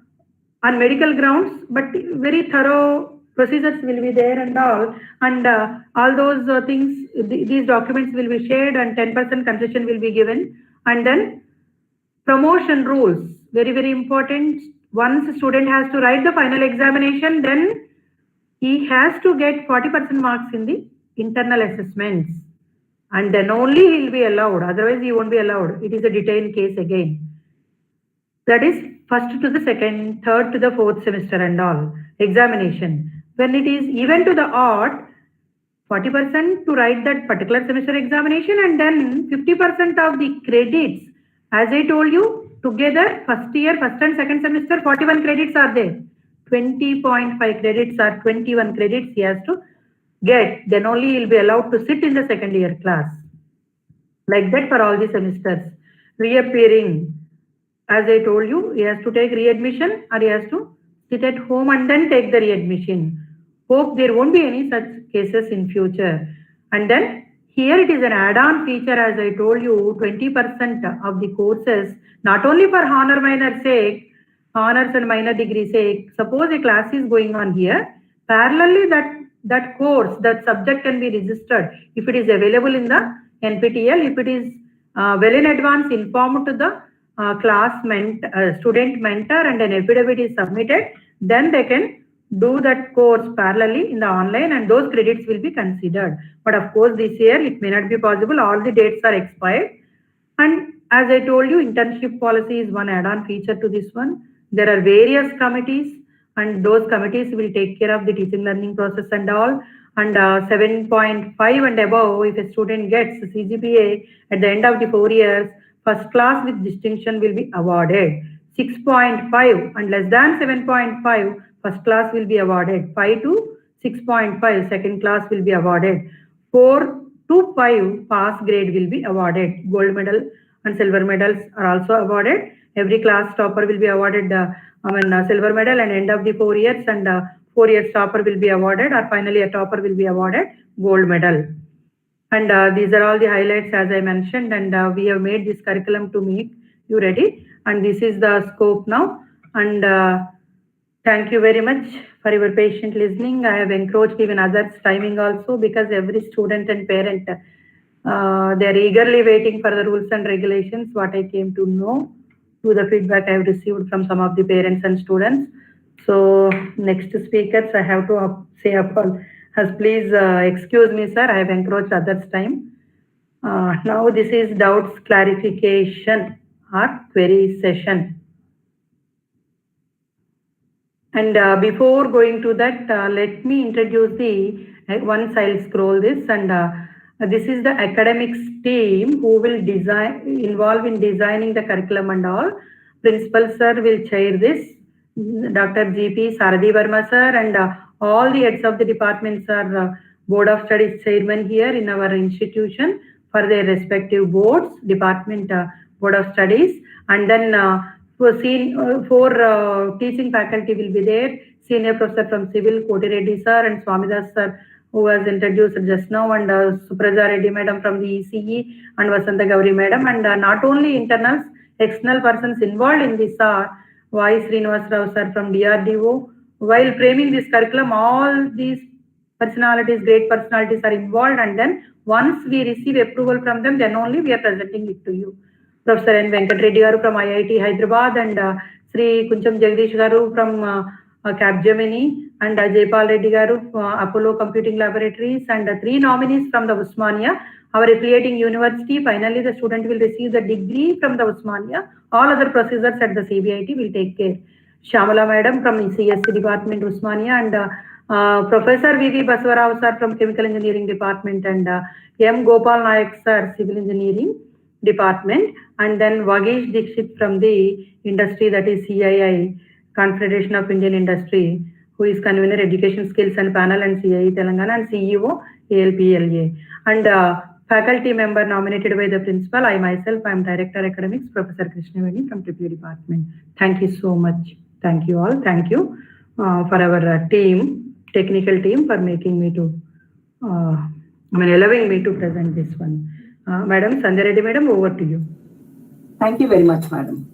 on medical grounds, but very thorough procedures will be there and all those things, these documents will be shared, and 10% concession will be given. And then promotion rules, very, very important. Once a student has to write the final examination, then he has to get 40% marks in the internal assessments, and then only he will be allowed. Otherwise, he won't be allowed. It is a detained case again. That is first to the second, third to the fourth semester and all examination. When it is even to the odd, 40% to write that particular semester examination, and then 50% of the credits. As I told you, together, first year, first and second semester, 41 credits are there. 20.5 credits or 21 credits he has to get. Then only he will be allowed to sit in the second year class. Like that for all the semesters. Reappearing, as I told you, he has to take readmission, or he has to sit at home and then take the readmission. Hope there won't be any such cases in future. And then here it is an add-on feature, as I told you, 20% of the courses, not only for honor minor sake, honors and minor degree sake. Suppose a class is going on here, parallelly that course, that subject can be registered if it is available in the NPTEL. If it is well in advance informed to the student mentor, and an affidavit is submitted, then they can do that course parallelly in the online, and those credits will be considered. But of course, this year it may not be possible. All the dates are expired. And as I told you, internship policy is one add-on feature to this one. There are various committees, and those committees will take care of the teaching learning process and all. And 7.5 and above, if a student gets CGPA at the end of the 4 years, first class with distinction will be awarded. 6.5 and less than 7.5, first class will be awarded. 5 to 6.5, second class will be awarded. 4 to 5, pass grade will be awarded. Gold medal and silver medals are also awarded. Every class topper will be awarded silver medal, and end of the 4 years, and 4 years topper will be awarded, or finally a topper will be awarded gold medal. And these are all the highlights as I mentioned, and we have made this curriculum to make you ready. And this is the scope now. And thank you very much for your patient listening. I have encroached even others' timing also, because every student and parent, they are eagerly waiting for the rules and regulations, what I came to know through the feedback I have received from some of the parents and students. So next speakers, I have to say as please excuse me, sir, I have encroached others' time. Now this is doubts clarification or query session. And before going to that, let me introduce the once I'll scroll this, and this is the academics team who will involve in designing the curriculum and all. Principal sir will chair this. Dr. G.P. Saradi Verma sir, and all the heads of the departments are Board of Studies chairman here in our institution for their respective boards, department Board of Studies, and then four teaching faculty will be there. Senior Professor from Civil, Koti Reddy sir, and Swamidas sir, who was introduced just now, and Supraja Reddy madam from the ECE, and Vasanta Gauri madam, and not only internals, external persons involved in this are Y. Srinivas Rao sir from DRDO. While framing this curriculum, all these personalities, great personalities are involved, and then once we receive approval from them, then only we are presenting it to you. Professor N. Venkat Reddy garu from IIT Hyderabad, and Sri Kuncham Jagdish garu from Capgemini, and Jaypal Reddy garu Apollo Computing Laboratories, and three nominees from the Usmania, our affiliating university. Finally, the student will receive the degree from the Usmania. All other procedures at the CBIT will take care. Shamala madam from CSC department Usmania, and Professor V.V. Baswarao sir from Chemical Engineering department, and M. Gopal Nayak sir, Civil Engineering department, and then Vagesh Dixit from the industry, that is CII, Confederation of Indian Industry, who is convener Education Skills and Panel, and CII Telangana, and CEO ALPLA, and faculty member nominated by the principal. I myself, I am Director Academics, Professor Krishnaveni from TPU department. Thank you so much. Thank you all. Thank you for our team, technical team, for making me to, allowing me to present this one. Madam Sandhya Reddy, madam, over to you. Thank you very much, madam.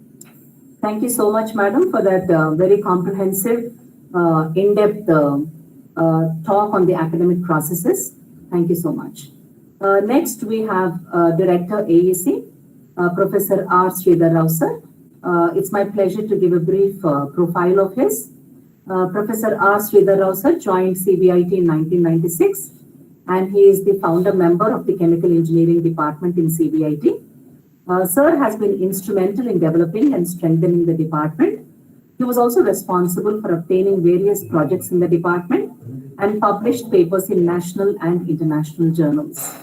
Thank you so much, madam, for that very comprehensive, in-depth talk on the academic processes. Thank you so much. Next, we have Director AEC, Professor R. Sridhar Rao sir. It's my pleasure to give a brief profile of his. Professor R. Sridhar Rao sir joined CBIT in 1996, and he is the founder member of the Chemical Engineering Department in CBIT. Sir has been instrumental in developing and strengthening the department. He was also responsible for obtaining various projects in the department and published papers in national and international journals.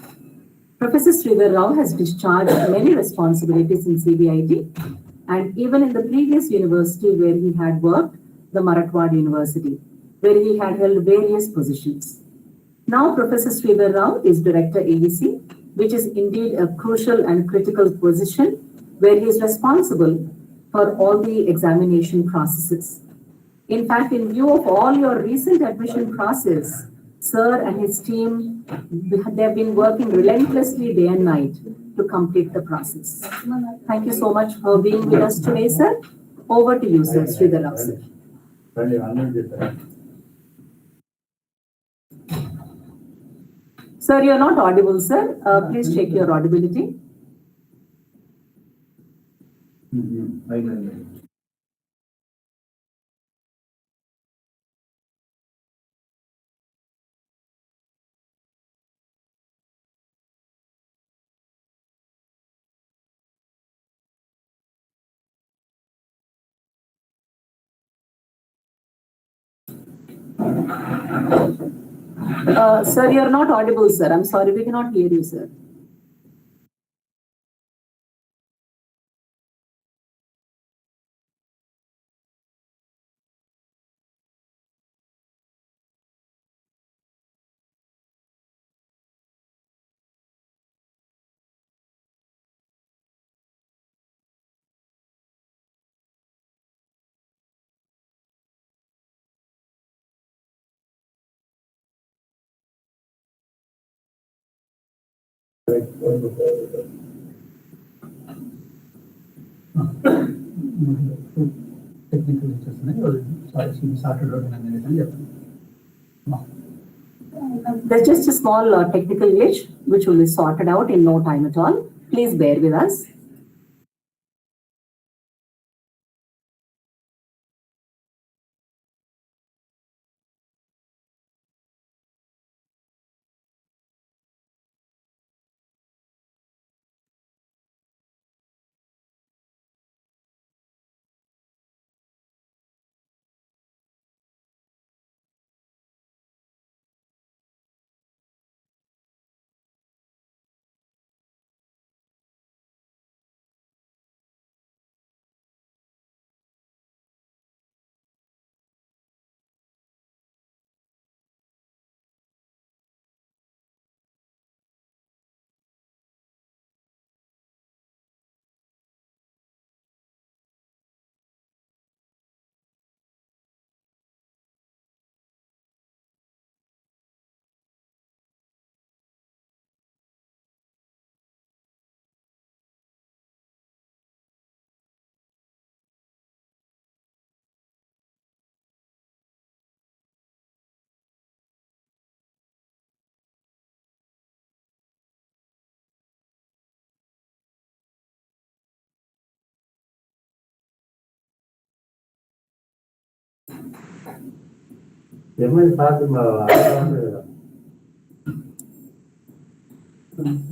Professor Sridhar Rao has discharged many responsibilities in CBIT, and even in the previous university where he had worked, the Marathwada University, where he had held various positions. Now, Professor Sridhar Rao is Director AEC, which is indeed a crucial and critical position where he is responsible for all the examination processes. In fact, in view of all your recent admission process, sir and his team, they have been working relentlessly day and night to complete the process. Thank you so much for being with us today, sir. Over to you, sir, Sridhar Rao, sir. Sir, you're not audible, sir. Please check your audibility. Sir, you're not audible, sir. I'm sorry, we cannot hear you, sir. Technical issues started out in There's just a small technical glitch which will be sorted out in no time at all. Please bear with us.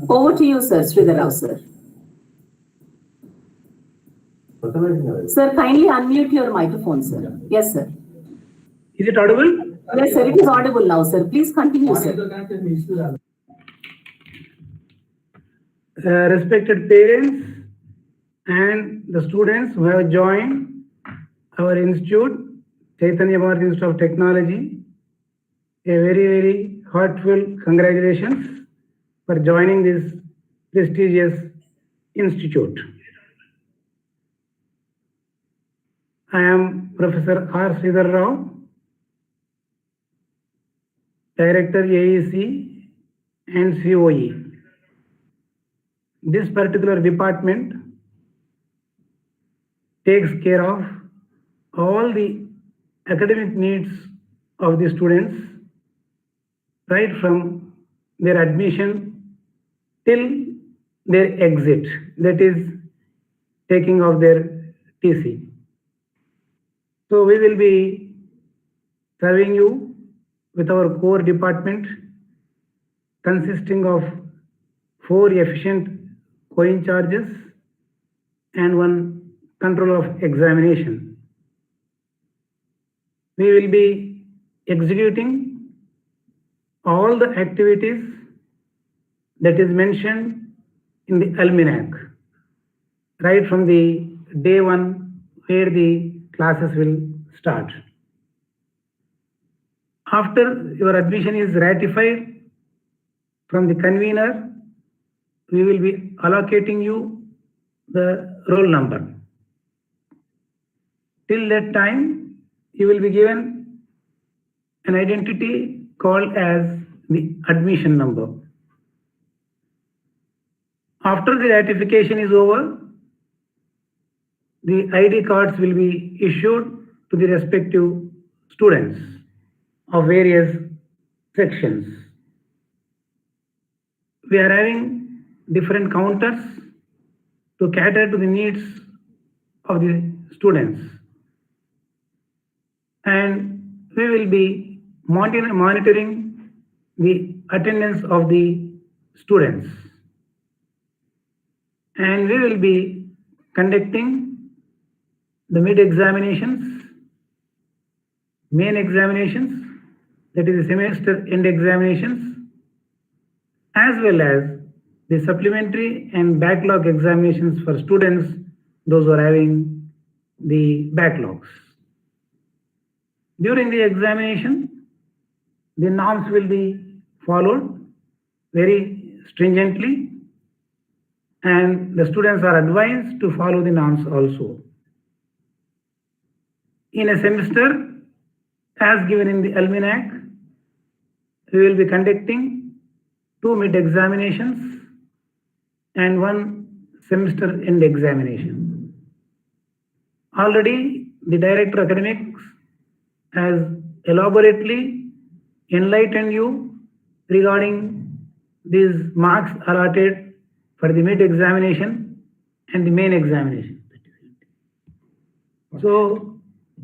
Over to you, sir. Sridhar Rao, sir. Sir, kindly unmute your microphone, sir. Yes, sir. Is it audible? Yes, sir. It is audible now, sir. Please continue, sir. Respected parents and the students who have joined our institute, Chaitanya Bharat Institute of Technology, a very, very heartfelt congratulations for joining this prestigious institute. I am Professor R. Sridhar Rao, Director AEC and COE. This particular department takes care of all the academic needs of the students right from their admission till their exit, that is taking of their TC. So we will be serving you with our core department consisting of 4 efficient co-in-charges and 1 control of examination. We will be executing all the activities that is mentioned in the almanac, right from the day 1 where the classes will start. After your admission is ratified from the convener, we will be allocating you the roll number. Till that time, you will be given an identity called as the admission number. After the ratification is over, the ID cards will be issued to the respective students of various sections. We are having different counters to cater to the needs of the students. And we will be monitoring the attendance of the students. And we will be conducting the mid-examinations, main examinations, that is the semester end examinations, as well as the supplementary and backlog examinations for students, those who are having the backlogs. During the examination, the norms will be followed very stringently, and the students are advised to follow the norms also. In a semester, as given in the almanac, we will be conducting 2 mid-examinations and one semester end examination. Already the Director Academics has elaborately enlightened you regarding these marks allotted for the mid examination and the main examination. So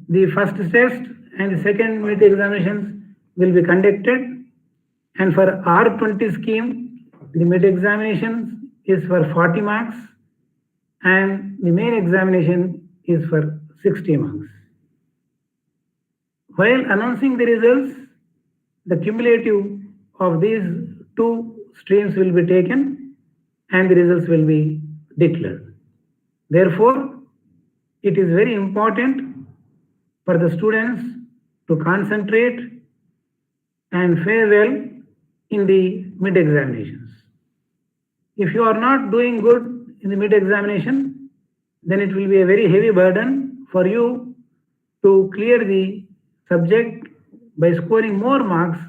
the first test and the second mid examinations will be conducted, and for R20 scheme, the mid examinations is for 40 marks and the main examination is for 60 marks. While announcing the results, the cumulative of these two streams will be taken and the results will be declared. Therefore, it is very important for the students to concentrate and fare well in the mid examinations. If you are not doing good in the mid examination, then it will be a very heavy burden for you to clear the subject by scoring more marks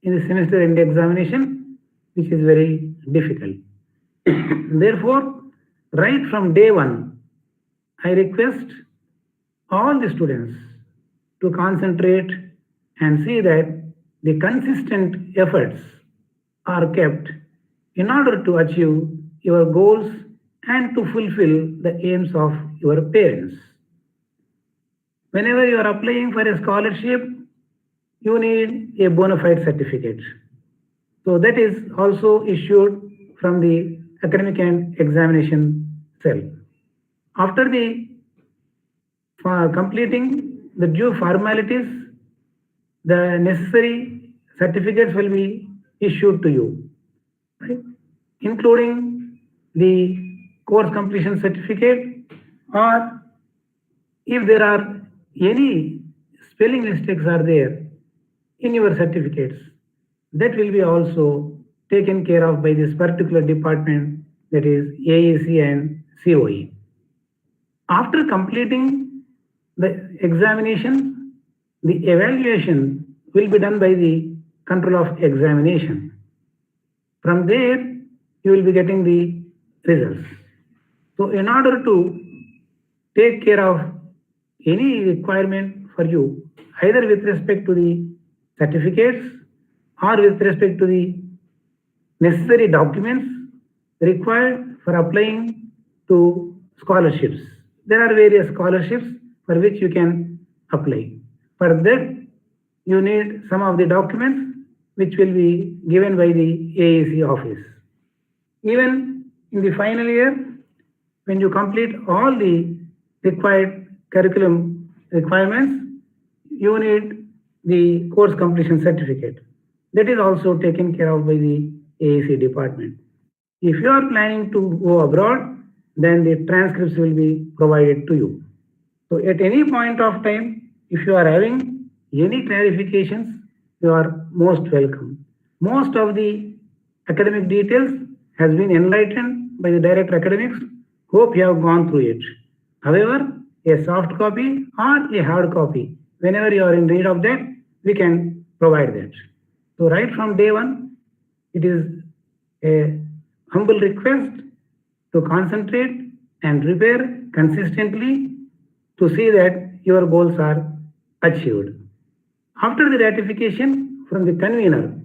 in the semester end examination, which is very difficult. Therefore, right from day one, I request all the students to concentrate and see that the consistent efforts are kept in order to achieve your goals and to fulfill the aims of your parents. Whenever you are applying for a scholarship, you need a bona fide certificate. So that is also issued from the academic and examination cell. After the completing the due formalities, the necessary certificates will be issued to you, right? Including the course completion certificate, or if there are any spelling mistakes are there in your certificates, that will be also taken care of by this particular department, that is AEC and COE. After completing the examination, the evaluation will be done by the control of examination. From there, you will be getting the results. So in order to take care of any requirement for you, either with respect to the certificates or with respect to the necessary documents required for applying to scholarships. There are various scholarships for which you can apply. For that, you need some of the documents which will be given by the AEC office. Even in the final year, when you complete all the required curriculum requirements, you need the course completion certificate. That is also taken care of by the AEC department. If you are planning to go abroad, then the transcripts will be provided to you. So at any point of time, if you are having any clarifications, you are most welcome. Most of the academic details has been enlightened by the Director Academics. Hope you have gone through it. However, a soft copy or a hard copy, whenever you are in need of that, we can provide that. So right from day one, it is a humble request to concentrate and prepare consistently to see that your goals are achieved. After the ratification from the convener,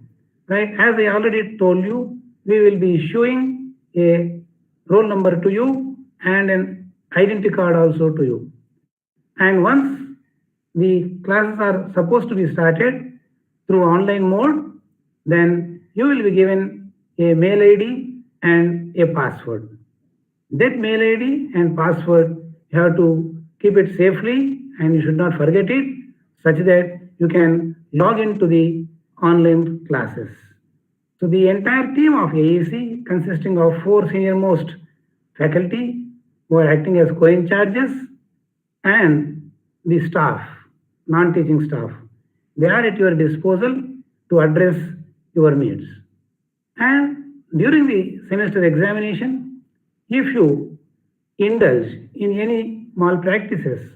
right, as I already told you, we will be issuing a roll number to you and an identity card also to you. And once the classes are supposed to be started through online mode, then you will be given a mail ID and a password. That mail ID and password, you have to keep it safely and you should not forget it, such that you can log into the online classes. So the entire team of AEC, consisting of 4 senior most faculty who are acting as co-in-charges, and the staff, non-teaching staff, they are at your disposal to address your needs. And during the semester examination, if you indulge in any malpractices,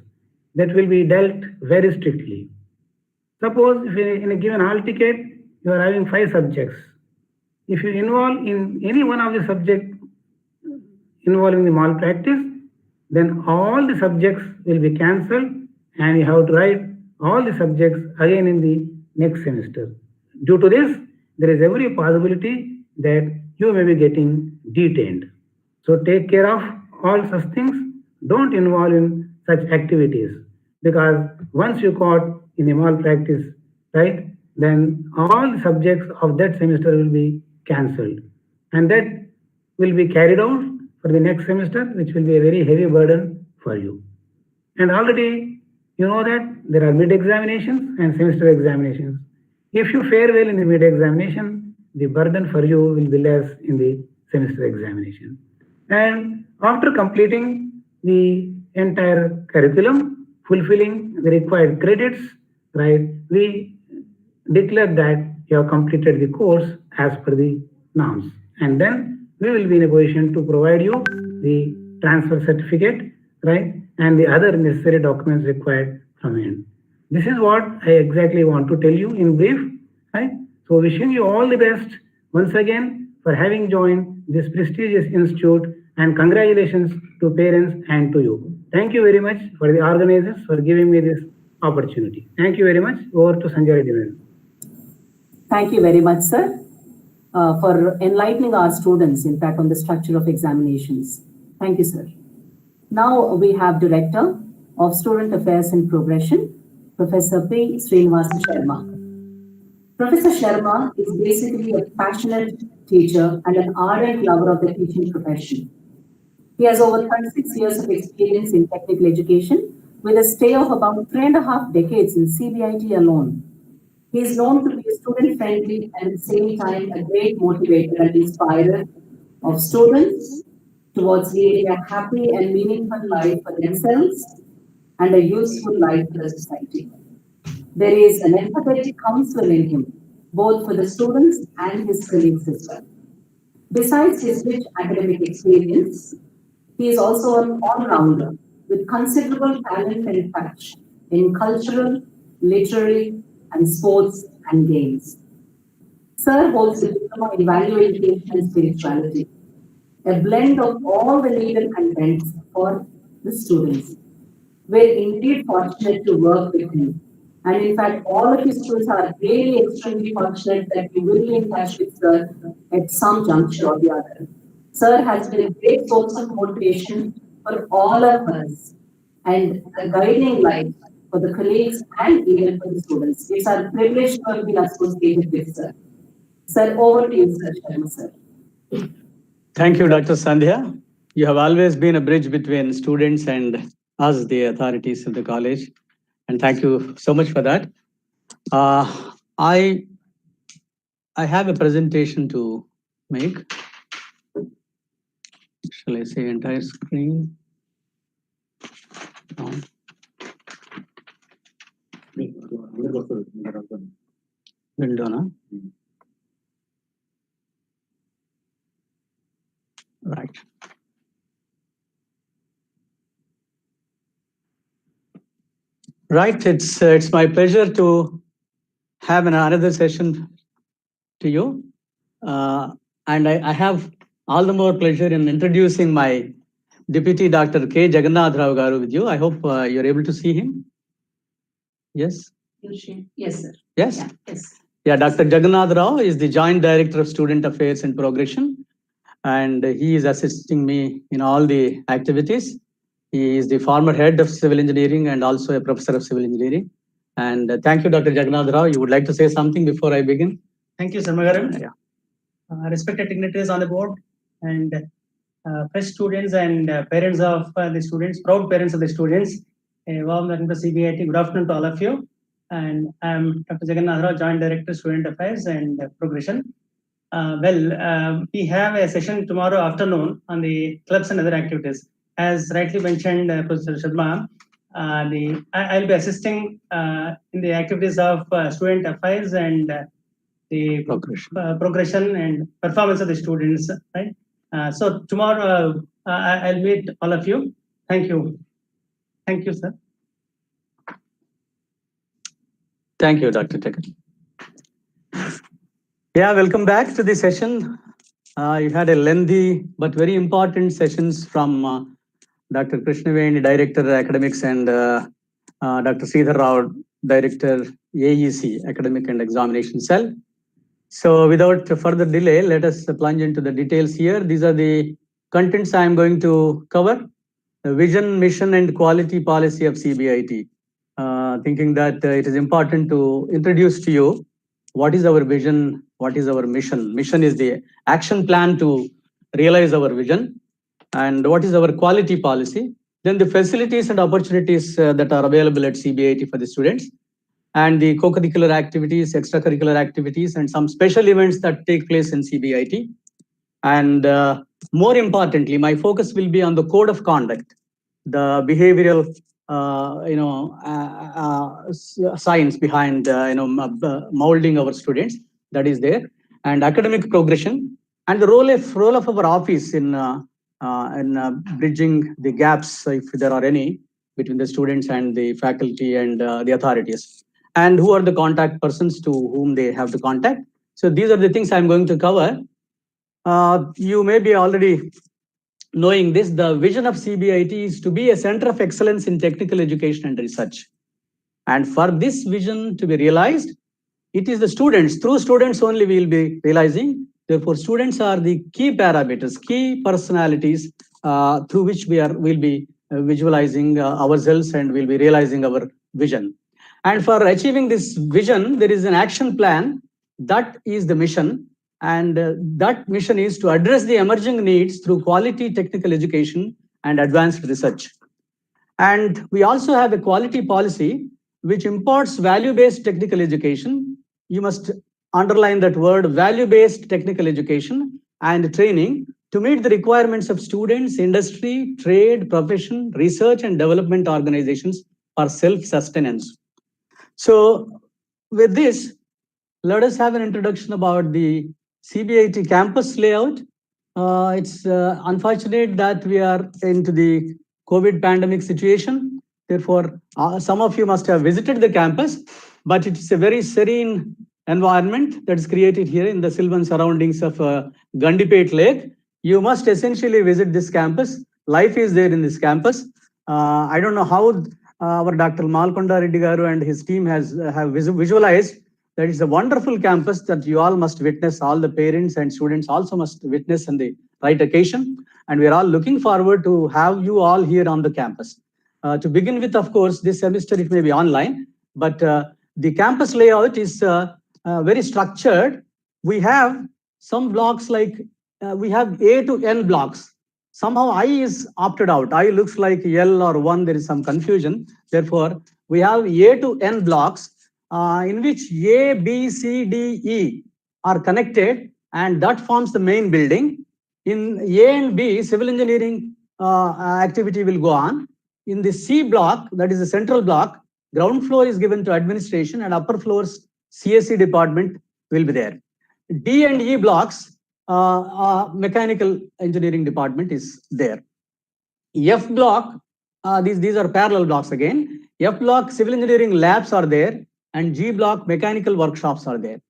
that will be dealt very strictly. Suppose if in a given hall ticket, you are having 5 subjects. If you involve in any one of the subject involving the malpractice, then all the subjects will be cancelled and you have to write all the subjects again in the next semester. Due to this, there is every possibility that you may be getting detained. So take care of all such things. Don't involve in such activities, because once you caught in a malpractice, right, then all the subjects of that semester will be cancelled, and that will be carried out for the next semester, which will be a very heavy burden for you. And already you know that there are mid-examinations and semester examinations. If you fare well in the mid-examination, the burden for you will be less in the semester examination. And after completing the entire curriculum, fulfilling the required credits, right, we declare that you have completed the course as per the norms. And then we will be in a position to provide you the transfer certificate, right, and the other necessary documents required from you. This is what I exactly want to tell you in brief, right? So wishing you all the best once again for having joined this prestigious institute, and congratulations to parents and to you. Thank you very much for the organizers for giving me this opportunity. Thank you very much. Over to Sanjay Reddy. Thank you very much, sir, for enlightening our students, in fact, on the structure of examinations. Thank you, sir. Now we have Director of Student Affairs and Progression, Professor P. Srinivasa Sharma. Professor Sharma is basically a passionate teacher and an ardent lover of the teaching profession. He has over 36 years of experience in technical education, with a stay of about 3.5 decades in CBIT alone. He is known to be student-friendly and at the same time a great motivator and inspirer of students towards leading a happy and meaningful life for themselves and a useful life for the society. There is an empathetic counsel in him, both for the students and his colleagues as well. Besides his rich academic experience, he is also an all-rounder with considerable talent and touch in cultural, literary, and sports and games. Sir holds a diploma in value education and spirituality, a blend of all the needed contents for the students. We're indeed fortunate to work with him. And in fact, all of his students are really extremely fortunate that we will be in touch with Sir at some juncture or the other. Sir has been a great source of motivation for all of us and a guiding light for the colleagues and even for the students. It's our privilege to have been associated with Sir. Sir, over to you, Sir Sharma, sir. Thank you, Dr. Sandhya. You have always been a bridge between students and us, the authorities of the college. And thank you so much for that. I have a presentation to make. Shall I say entire screen? No. Window, no? Right. Right. It's my pleasure to have another session to you, and I have all the more pleasure in introducing my Deputy Dr. K. Jagannath Rao Garu with you. I hope you're able to see him. Yes. Yes, sir. Yes. Yeah, yes. Yeah, Dr. Jagannath Rao is the Joint Director of Student Affairs and Progression, and he is assisting me in all the activities. He is the former head of civil engineering and also a professor of civil engineering. And thank you, Dr. Jagannath Rao. You would like to say something before I begin? Thank you, Samagaran. Yeah. Respected dignitaries on the board and fresh students and parents of the students, proud parents of the students. A warm welcome to CBIT. Good afternoon to all of you. And I'm Dr. Jagannath Rao, Joint Director, Student Affairs and Progression. We have a session tomorrow afternoon on the clubs and other activities. As rightly mentioned, Professor Sharma, I'll be assisting in the activities of student affairs and the progression and performance of the students. Right. So tomorrow I'll meet all of you. Thank you. Thank you, sir. Thank you, Dr. Jagan. Yeah, welcome back to the session. You had a lengthy but very important sessions from Dr. Krishnaveni, Director Academics, and Dr. Sridhar Rao, Director AEC, Academic and Examination Cell. So without further delay, let us plunge into the details here. These are the contents I am going to cover. The vision, mission, and quality policy of CBIT. Thinking that it is important to introduce to you what is our vision, what is our mission. Mission is the action plan to realize our vision, and what is our quality policy. Then the facilities and opportunities that are available at CBIT for the students, and the co-curricular activities, extracurricular activities, and some special events that take place in CBIT. And more importantly, my focus will be on the code of conduct, the behavioral, science behind, molding our students, that is there, and academic progression, and the role of our office in bridging the gaps, if there are any, between the students and the faculty and the authorities, and who are the contact persons to whom they have to contact. So these are the things I'm going to cover. You may be already knowing this. The vision of CBIT is to be a center of excellence in technical education and research. And for this vision to be realized, it is the students, through students only we will be realizing. Therefore, students are the key parameters, key personalities through which will be visualizing ourselves and will be realizing our vision. And for achieving this vision, there is an action plan. That is the mission. And that mission is to address the emerging needs through quality technical education and advanced research. And we also have a quality policy which imports value-based technical education. You must underline that word, value-based technical education and training, to meet the requirements of students, industry, trade, profession, research and development organizations for self-sustenance. So with this, let us have an introduction about the CBIT campus layout. It's unfortunate that we are into the COVID pandemic situation. Therefore, some of you must have visited the campus, but it's a very serene environment that is created here in the sylvan surroundings of Gandipet Lake. You must essentially visit this campus. Life is there in this campus. I don't know how our Dr. Malkonda Reddy Garu and his team have visualized that. It's a wonderful campus that you all must witness. All the parents and students also must witness on the right occasion. And we are all looking forward to have you all here on the campus. To begin with, of course, this semester it may be online, but the campus layout is very structured. We have some blocks like we have A to N blocks. Somehow I is opted out. I looks like L or 1. There is some confusion. Therefore, we have A to N blocks in which A, B, C, D, E are connected, and that forms the main building. In A and B, civil engineering activity will go on. In the C block, that is the central block, ground floor is given to administration and upper floors CSE department will be there. D and E blocks, mechanical engineering department is there. F block, these are parallel blocks again. F block, civil engineering labs are there, and G block, mechanical workshops are there.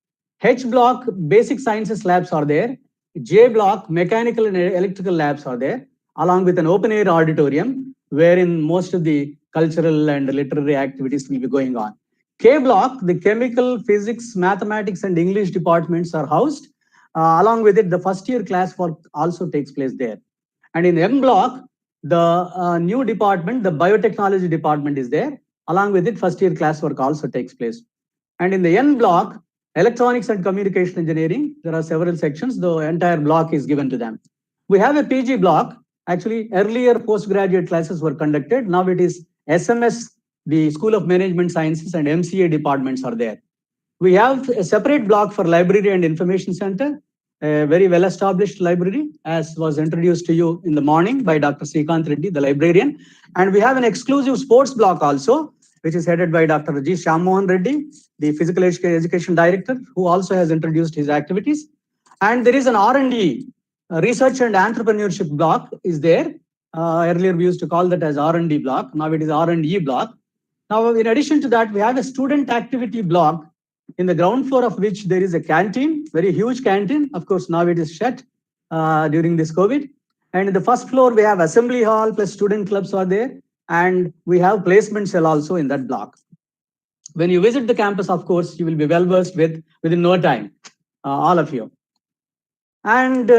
H block, basic sciences labs are there. J block, mechanical and electrical labs are there, along with an open air auditorium wherein most of the cultural and literary activities will be going on. K block, the chemical, physics, mathematics, and English departments are housed. Along with it, the first year class work also takes place there. And in M block, the new department, the biotechnology department is there. Along with it, first year class work also takes place. And in the N block, electronics and communication engineering, there are several sections. The entire block is given to them. We have a PG block. Actually, earlier postgraduate classes were conducted. Now it is SMS, the School of Management Sciences, and MCA departments are there. We have a separate block for library and information center, a very well-established library, as was introduced to you in the morning by Dr. Srikanth Reddy, the librarian. And we have an exclusive sports block also, which is headed by Dr. G. Shyammohan Reddy, the physical education director, who also has introduced his activities. And there is an R&D, research and entrepreneurship block is there. Earlier we used to call that as R&D block. Now it is R&E block. Now, in addition to that, we have a student activity block in the ground floor of which there is a canteen, very huge canteen. Of course, now it is shut. during this COVID. And in the first floor, we have assembly hall plus student clubs are there. And we have placement cell also in that block. When you visit the campus, of course, you will be well versed within no time, all of you. And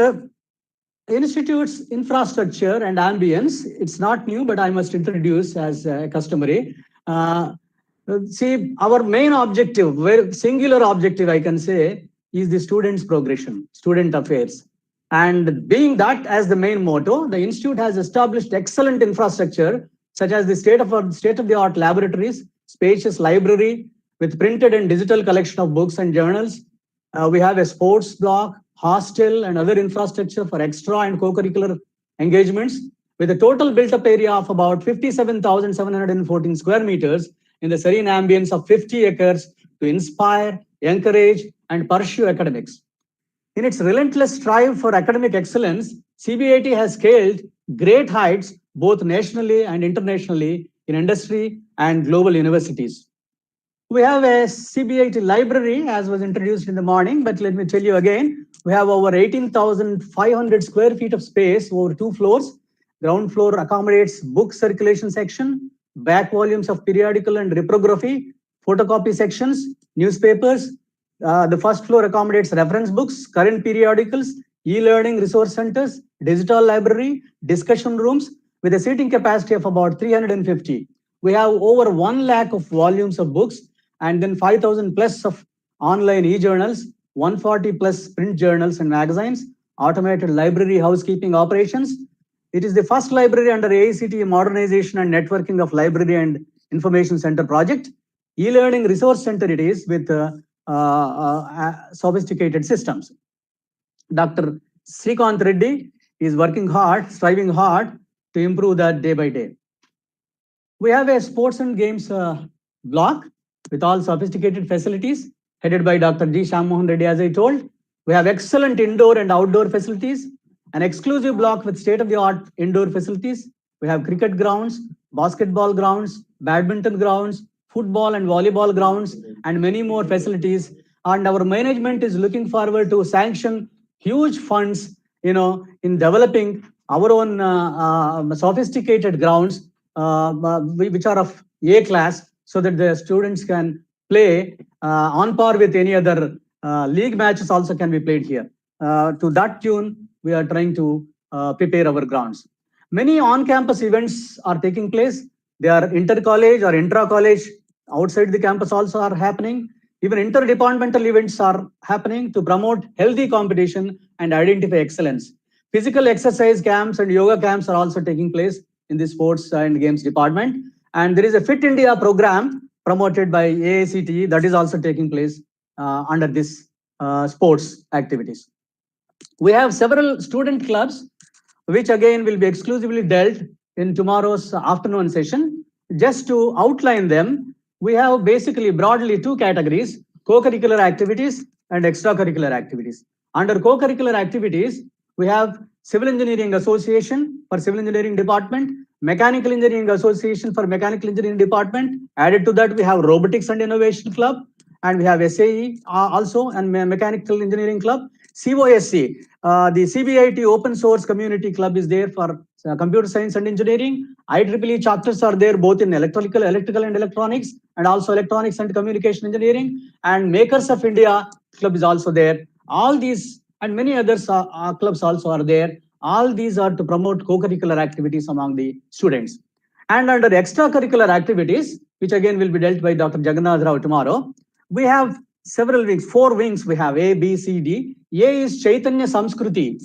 institute's infrastructure and ambience, it's not new, but I must introduce as customary. See, our main objective, very singular objective, I can say, is the students' progression, student affairs. And being that as the main motto, the institute has established excellent infrastructure, such as the state-of-the-art laboratories, spacious library with printed and digital collection of books and journals. We have a sports block, hostel, and other infrastructure for extra and co-curricular engagements, with a total built-up area of about 57,714 square meters in the serene ambience of 50 acres to inspire, encourage, and pursue academics. In its relentless strive for academic excellence, CBIT has scaled great heights both nationally and internationally in industry and global universities. We have a CBIT library, as was introduced in the morning, but let me tell you again, we have over 18,500 square feet of space over 2 floors. Ground floor accommodates book circulation section, back volumes of periodical and reprography, photocopy sections, newspapers. The first floor accommodates reference books, current periodicals, e-learning resource centers, digital library, discussion rooms with a seating capacity of about 350. We have over 1 lakh of volumes of books and then 5,000 plus of online e-journals, 140 plus print journals and magazines, automated library housekeeping operations. It is the first library under AICTE modernization and networking of library and information center project. E-learning resource center it is with sophisticated systems. Dr. Srikanth Reddy is working hard, striving hard to improve that day by day. We have a sports and games block with all sophisticated facilities headed by Dr. G. Shyam Mohan Reddy, as I told. We have excellent indoor and outdoor facilities, an exclusive block with state-of-the-art indoor facilities. We have cricket grounds, basketball grounds, badminton grounds, football and volleyball grounds, and many more facilities. And our management is looking forward to sanction huge funds, in developing our own sophisticated grounds, which are of A class, so that the students can play on par with any other league matches also can be played here. To that tune, we are trying to prepare our grounds. Many on-campus events are taking place. They are inter-college or intra-college. Outside the campus also are happening. Even interdepartmental events are happening to promote healthy competition and identify excellence. Physical exercise camps and yoga camps are also taking place in the sports and games department. And there is a Fit India program promoted by AICTE that is also taking place under this sports activities. We have several student clubs, which again will be exclusively dealt in tomorrow's afternoon session. Just to outline them, we have basically broadly 2 categories: co-curricular activities and extracurricular activities. Under co-curricular activities, we have Civil Engineering Association for Civil Engineering Department, Mechanical Engineering Association for Mechanical Engineering Department. Added to that, we have Robotics and Innovation Club, and we have SAE also, and Mechanical Engineering Club. COSC, the CBIT Open Source Community Club is there for Computer Science and Engineering. IEEE chapters are there both in electrical and electronics, and also Electronics and Communication Engineering. And Makers of India Club is also there. All these and many others clubs also are there. All these are to promote co-curricular activities among the students. And under extracurricular activities, which again will be dealt by Dr. Jagannath Rao tomorrow, we have several wings, 4 wings we have, A, B, C, D. A is Chaitanya Samskruti.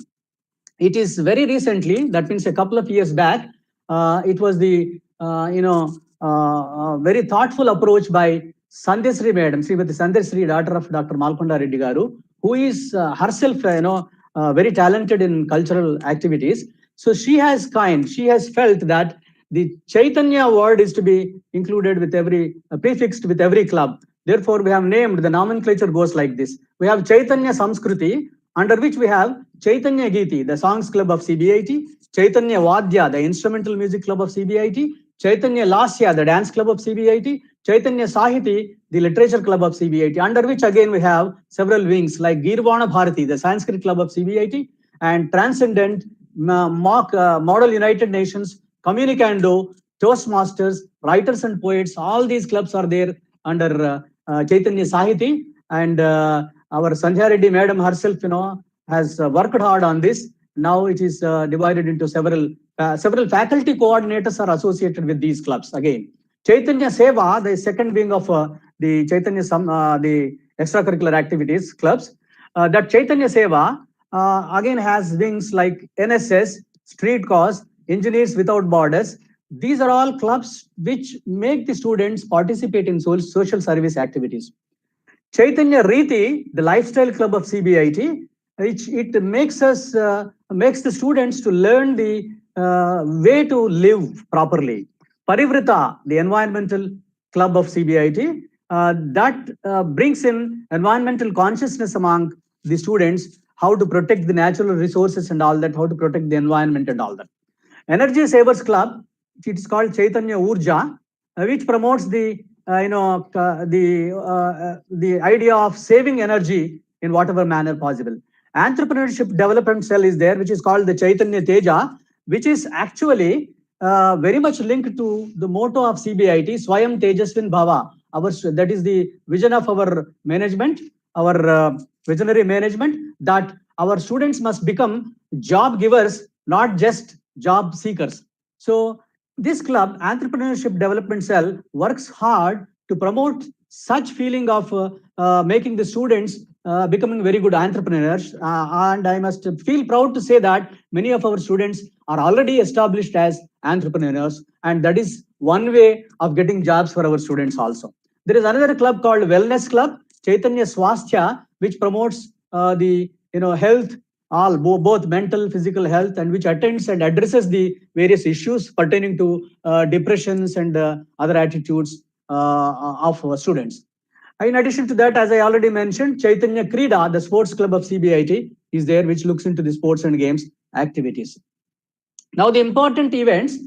It is very recently, that means a couple of years back, it was the, very thoughtful approach by Sandhya Madam, Srimati Sandhya, daughter of Dr. Malkonda Reddy Garu, who is herself, very talented in cultural activities. So she has felt that the Chaitanya word is to be included with prefixed with every club. Therefore, we have named, the nomenclature goes like this. We have Chaitanya Samskruti, under which we have Chaitanya Geeti, the Songs Club of CBIT, Chaitanya Vadya, the Instrumental Music Club of CBIT, Chaitanya Lasya, the Dance Club of CBIT, Chaitanya Sahiti, the Literature Club of CBIT, under which again we have several wings like Girvana Bharati, the Sanskrit Club of CBIT, and Transcendent, Model United Nations, Communicando, Toastmasters, Writers and Poets. All these clubs are there under Chaitanya Sahiti, and our Sandhya Reddy madam herself, has worked hard on this. Now it is divided into several faculty coordinators are associated with these clubs. Again, Chaitanya Seva, the second wing of the Chaitanya the extracurricular activities clubs. That Chaitanya Seva again has wings like NSS, Street Cause, Engineers Without Borders. These are all clubs which make the students participate in social service activities. Chaitanya Riti, the lifestyle club of CBIT, which it makes us makes the students to learn the way to live properly. Parivrita, the environmental club of CBIT, that brings in environmental consciousness among the students, how to protect the natural resources and all that, how to protect the environment and all that. Energy Savers Club, it is called Chaitanya Urja, which promotes the the idea of saving energy in whatever manner possible. Entrepreneurship Development Cell is there, which is called the Chaitanya Teja, which is actually very much linked to the motto of CBIT, Swayam Tejaswin Bhava. That is the vision of our management, our visionary management, that our students must become job givers, not just job seekers. So this club, Entrepreneurship Development Cell, works hard to promote such feeling of making the students becoming very good entrepreneurs. And I must feel proud to say that many of our students are already established as entrepreneurs, and that is one way of getting jobs for our students also. There is another club called Wellness Club, Chaitanya Swasthya, which promotes the health, both mental, physical health, and which attends and addresses the various issues pertaining to depressions and other attitudes of students. In addition to that, as I already mentioned, Chaitanya Krida, the sports club of CBIT, is there, which looks into the sports and games activities. Now, the important events,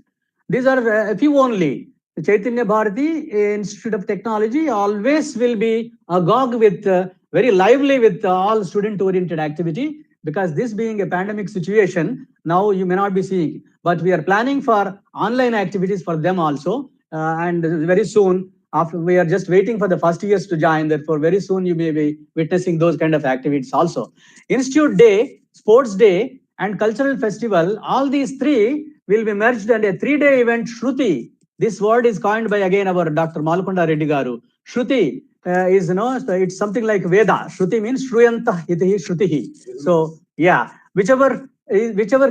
these are a few only. The Chaitanya Bharati Institute of Technology always will be agog with very lively with all student-oriented activity, because this being a pandemic situation, now you may not be seeing, but we are planning for online activities for them also, and very soon, after we are just waiting for the first years to join, therefore very soon you may be witnessing those kind of activities also. Institute Day, Sports Day, and Cultural Festival, all these three will be merged in a 3-day event, Shruti. This word is coined by again our Dr. Malkonda Reddy Garu. Shruti is, it's something like Veda. Shruti means Shruyanta itihi Shrutihi. So yeah, whichever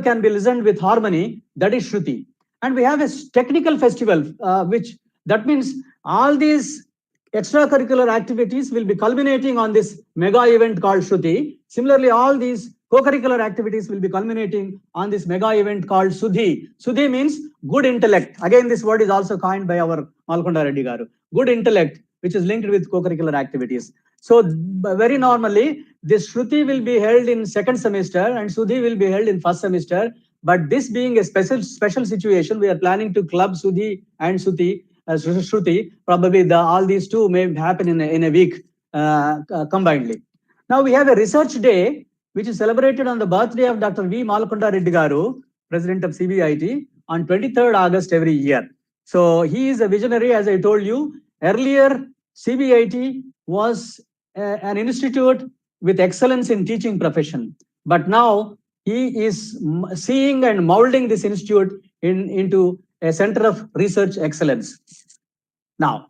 can be listened with harmony, that is Shruti. And we have a technical festival, which that means all these extracurricular activities will be culminating on this mega event called Shruti. Similarly, all these co-curricular activities will be culminating on this mega event called Sudhi. Sudhi means good intellect. Again, this word is also coined by our Malkonda Reddy Garu. Good intellect, which is linked with co-curricular activities. So very normally, this Shruti will be held in second semester and Sudhi will be held in first semester. But this being a special situation, we are planning to club Sudhi and Shruti. Probably all these two may happen in a week combinedly. Now we have a research day, which is celebrated on the birthday of Dr. V. Malkonda Reddy Garu, president of CBIT, on 23rd August every year. So he is a visionary, as I told you. Earlier, CBIT was an institute with excellence in teaching profession. But now he is seeing and molding this institute into a center of research excellence. Now,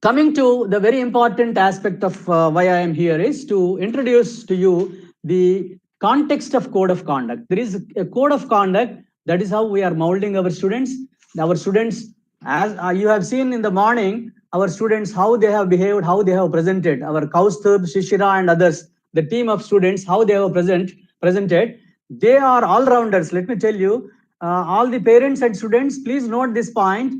coming to the very important aspect of why I am here is to introduce to you the context of code of conduct. There is a code of conduct. That is how we are molding our students. Our students, as you have seen in the morning, our students, how they have behaved, how they have presented. Our Kaustubh, Shishira and others, the team of students, how they have presented. They are all-rounders. Let me tell you, all the parents and students, please note this point.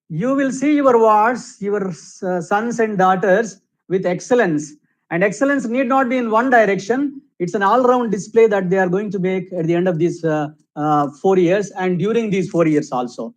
You will see your wards, your sons and daughters with excellence. And excellence need not be in one direction. It's an all-round display that they are going to make at the end of these 4 years and during these 4 years also.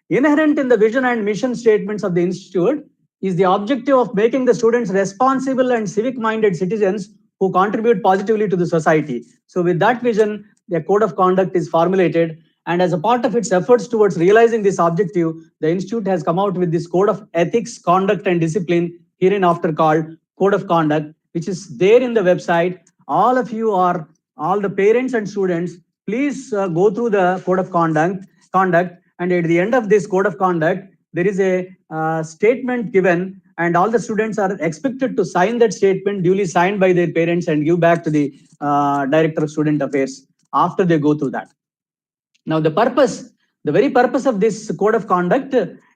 Inherent in the vision and mission statements of the institute is the objective of making the students responsible and civic-minded citizens who contribute positively to the society. So with that vision, a code of conduct is formulated, and as a part of its efforts towards realizing this objective, the institute has come out with this code of ethics, conduct and discipline, hereinafter called code of conduct, which is there in the website. All of you are, all the parents and students, please go through the code of conduct, and at the end of this code of conduct, there is a statement given, and all the students are expected to sign that statement, duly signed by their parents, and give back to the Director of Student Affairs after they go through that. Now, the very purpose of this code of conduct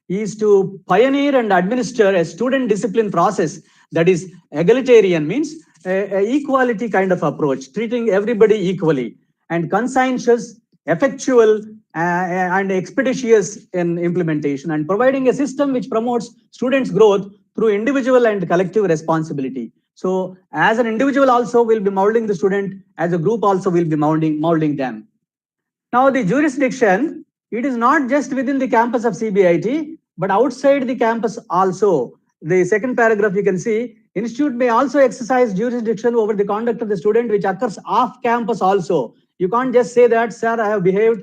is to pioneer and administer a student discipline process that is egalitarian, means a equality kind of approach, treating everybody equally, and conscientious, effectual, and expeditious in implementation, and providing a system which promotes students' growth through individual and collective responsibility. So as an individual also will be molding the student, as a group also will be molding them. Now the jurisdiction, it is not just within the campus of CBIT, but outside the campus also. The second paragraph you can see, institute may also exercise jurisdiction over the conduct of the student which occurs off campus also. You can't just say that, sir, I have behaved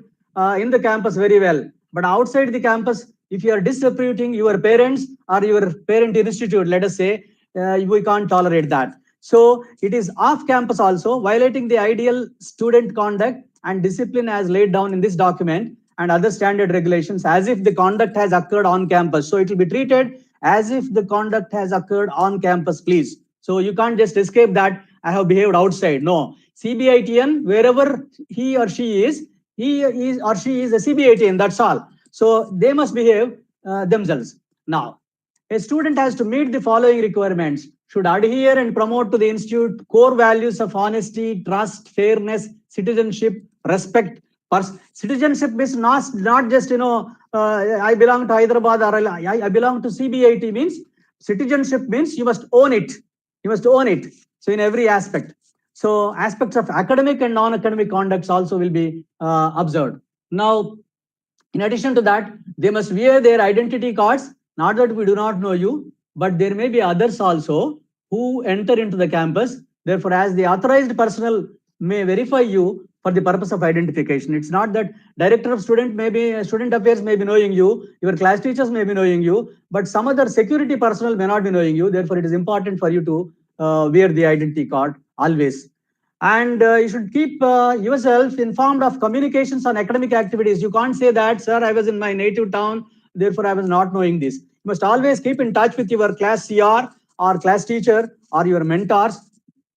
in the campus very well, but outside the campus, if you are disreputating your parents or your parent institute, let us say, we can't tolerate that. So it is off campus also, violating the ideal student conduct and discipline as laid down in this document and other standard regulations, as if the conduct has occurred on campus. So it will be treated as if the conduct has occurred on campus, please. So you can't just escape that I have behaved outside. No, CBITian, wherever he or she is or she is a CBITian, that's all. So they must behave themselves. Now, a student has to meet the following requirements: should adhere and promote to the institute core values of honesty, trust, fairness, citizenship, respect. Citizenship means not just, I belong to Hyderabad or I belong to CBIT, means citizenship means you must own it. You must own it. So in every aspect. So aspects of academic and non-academic conducts also will be observed. Now, in addition to that, they must wear their identity cards. Not that we do not know you, but there may be others also who enter into the campus. Therefore, as the authorized personnel may verify you for the purpose of identification. It's not that Director of Student Affairs may be knowing you, your class teachers may be knowing you, but some other security personnel may not be knowing you. Therefore, it is important for you to wear the identity card always. And you should keep yourself informed of communications on academic activities. You can't say that, sir, I was in my native town, therefore I was not knowing this. You must always keep in touch with your class CR or class teacher or your mentors,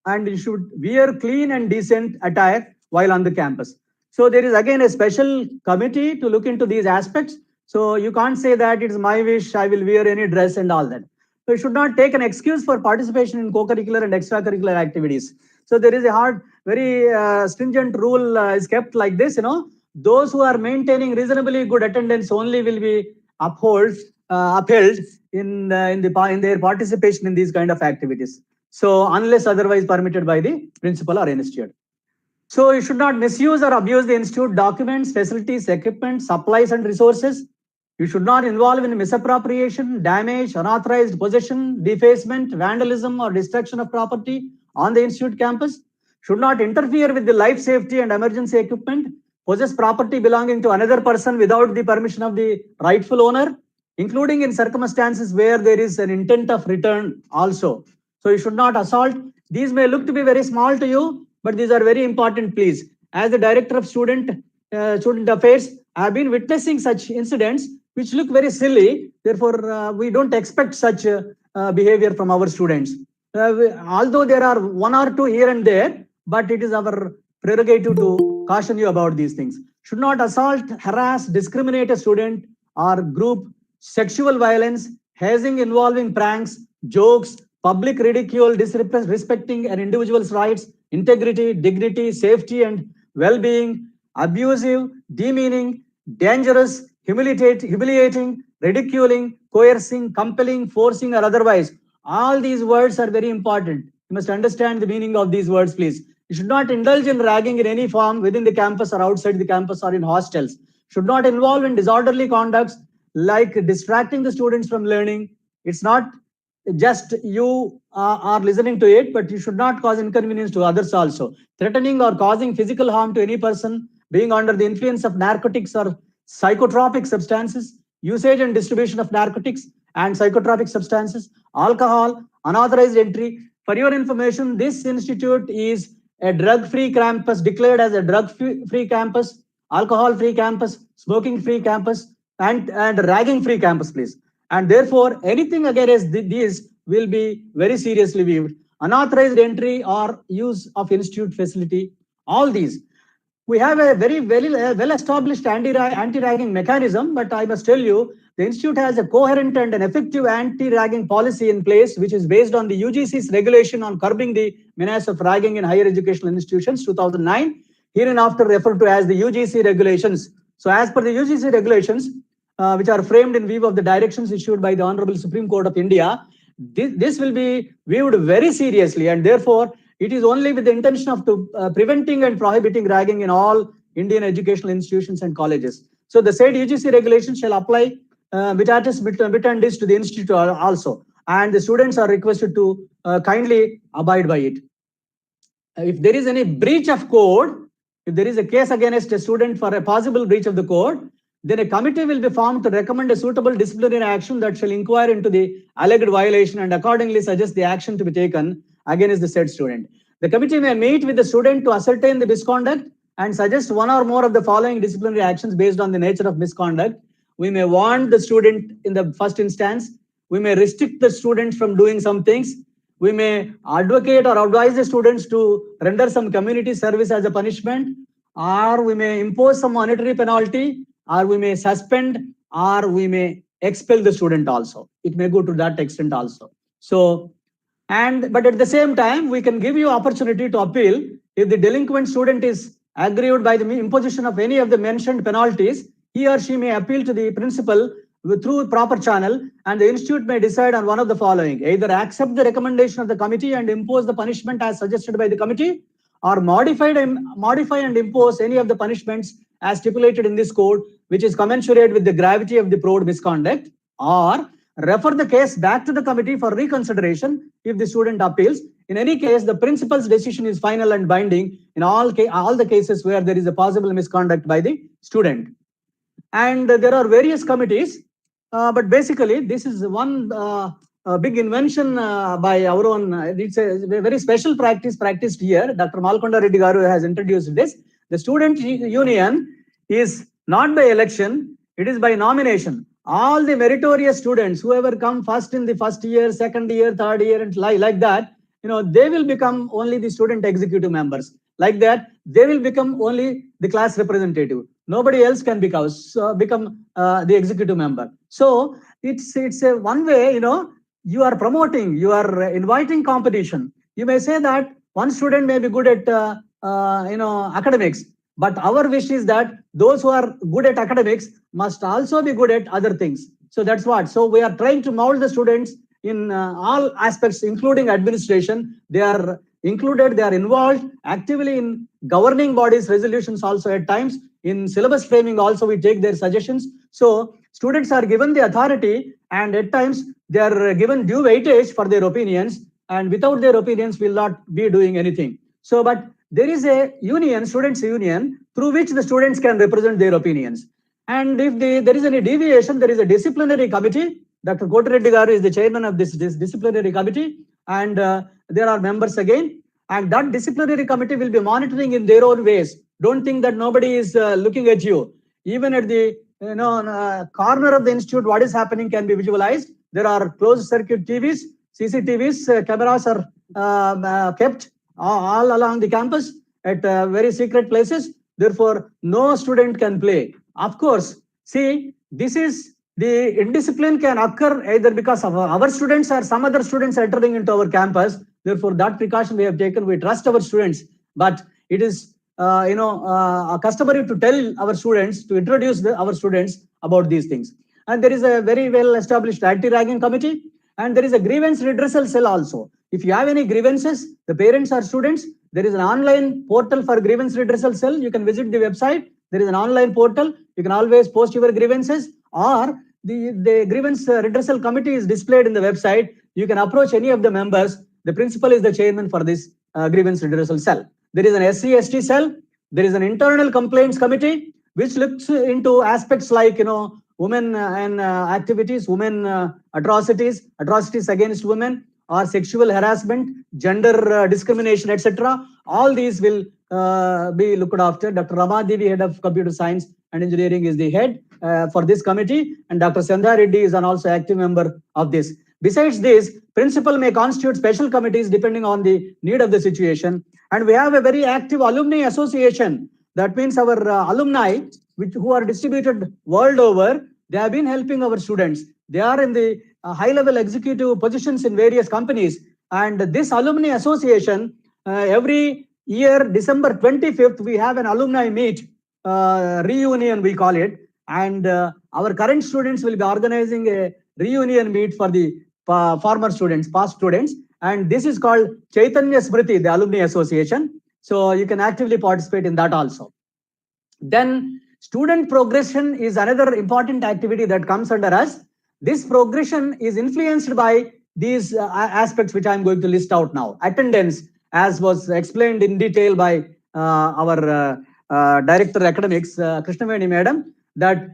and you should wear clean and decent attire while on the campus. So there is again a special committee to look into these aspects. So you can't say that it's my wish, I will wear any dress and all that. So you should not take an excuse for participation in co-curricular and extracurricular activities. So there is a very stringent rule is kept like this, those who are maintaining reasonably good attendance only will be upheld in their participation in these kind of activities. So unless otherwise permitted by the principal or institute. So you should not misuse or abuse the institute documents, facilities, equipment, supplies and resources. You should not involve in misappropriation, damage, unauthorized possession, defacement, vandalism or destruction of property on the institute campus. Should not interfere with the life safety and emergency equipment. Possess property belonging to another person without the permission of the rightful owner, including in circumstances where there is an intent of return also. So you should not assault. These may look to be very small to you, but these are very important, please. As the Director of Student Affairs, I have been witnessing such incidents which look very silly. Therefore, we don't expect such behavior from our students. Although there are one or two here and there, but it is our prerogative to caution you about these things. Should not assault, harass, discriminate a student or group, sexual violence, hazing involving pranks, jokes, public ridicule, disrespecting an individual's rights, integrity, dignity, safety, and well-being, abusive, demeaning, dangerous, humiliating, ridiculing, coercing, compelling, forcing, or otherwise. All these words are very important. You must understand the meaning of these words, please. You should not indulge in ragging in any form within the campus or outside the campus or in hostels. Should not involve in disorderly conducts like distracting the students from learning. It's not just you are listening to it, but you should not cause inconvenience to others also. Threatening or causing physical harm to any person, being under the influence of narcotics or psychotropic substances, usage and distribution of narcotics and psychotropic substances, alcohol, unauthorized entry. For your information, this institute is a drug-free campus, declared as a drug-free campus, alcohol-free campus, smoking-free campus, and ragging-free campus, please. And therefore, anything against these will be very seriously viewed. Unauthorized entry or use of institute facility, all these. We have a very well-established anti-ragging mechanism, but I must tell you, the institute has a coherent and an effective anti-ragging policy in place, which is based on the UGC's regulation on curbing the menace of ragging in higher educational institutions, 2009, hereinafter referred to as the UGC regulations. So as per the UGC regulations, which are framed in view of the directions issued by the Honorable Supreme Court of India, this will be viewed very seriously, and therefore it is only with the intention of preventing and prohibiting ragging in all Indian educational institutions and colleges. So the said UGC regulations shall apply bitandis to the institute also, and the students are requested to kindly abide by it. If there is any breach of code, if there is a case against a student for a possible breach of the code, then a committee will be formed to recommend a suitable disciplinary action that shall inquire into the alleged violation and accordingly suggest the action to be taken against the said student. The committee may meet with the student to ascertain the misconduct and suggest one or more of the following disciplinary actions based on the nature of misconduct. We may warn the student in the first instance. We may restrict the student from doing some things. We may advocate or advise the students to render some community service as a punishment, or we may impose some monetary penalty, or we may suspend, or we may expel the student also. It may go to that extent also. So, but at the same time, we can give you opportunity to appeal if the delinquent student is aggrieved by the imposition of any of the mentioned penalties. He or she may appeal to the principal through proper channel, and the institute may decide on one of the following: either accept the recommendation of the committee and impose the punishment as suggested by the committee, or modify and impose any of the punishments as stipulated in this code, which is commensurate with the gravity of the proved misconduct, or refer the case back to the committee for reconsideration if the student appeals. In any case, the principal's decision is final and binding in all the cases where there is a possible misconduct by the student. And there are various committees, but basically this is one big invention by our own. It's a very special practice practiced here. Dr. Malkonda Reddy Garu has introduced this. The student union is not by election, it is by nomination. All the meritorious students, whoever come first in the first year, second year, third year, and like that, they will become only the student executive members. Like that, they will become only the class representative. Nobody else can become the executive member. So it's a one way, you are promoting, you are inviting competition. You may say that one student may be good at academics, but our wish is that those who are good at academics must also be good at other things. So that's what. So we are trying to mold the students in all aspects, including administration. They are included, they are involved actively in governing bodies resolutions also at times. In syllabus framing also we take their suggestions. So students are given the authority, and at times they are given due weightage for their opinions, and without their opinions will not be doing anything. So but there is a union, students union, through which the students can represent their opinions. And if there is any deviation, there is a disciplinary committee. Dr. Kotireddy Garu is the chairman of this disciplinary committee, and there are members again. And that disciplinary committee will be monitoring in their own ways. Don't think that nobody is looking at you. Even at the corner of the institute, what is happening can be visualized. There are closed circuit TVs, CCTVs, cameras are kept all along the campus at very secret places. Therefore, no student can play. Of course, see, this is the indiscipline can occur either because of our students or some other students entering into our campus. Therefore, that precaution we have taken. We trust our students, but it is customary to tell our students, to introduce our students about these things. And there is a very well established anti-ragging committee, and there is a grievance redressal cell also. If you have any grievances, the parents or students, there is an online portal for grievance redressal cell. You can visit the website. There is an online portal. You can always post your grievances, or the grievance redressal committee is displayed in the website. you can approach any of the members. The principal is the chairman for this grievance redressal cell. There is an SC/ST cell. There is an internal complaints committee which looks into aspects like, women and activities, women atrocities against women, or sexual harassment, gender discrimination, etc. All these will be looked after. Dr. Rama Devi, head of computer science and engineering, is the head for this committee, and Dr. Sandhya Reddy is an also active member of this. Besides this, principal may constitute special committees depending on the need of the situation. And we have a very active alumni association. That means our alumni, who are distributed world over, they have been helping our students. They are in the high-level executive positions in various companies. And this alumni association, every year, December 25th, we have an alumni meet, reunion we call it. And our current students will be organizing a reunion meet for the former students, past students. And this is called Chaitanya Smriti, the Alumni Association. So you can actively participate in that also. Then student progression is another important activity that comes under us. This progression is influenced by these aspects which I am going to list out now. Attendance, as was explained in detail by our Director Academics, Krishnaveni Madam, that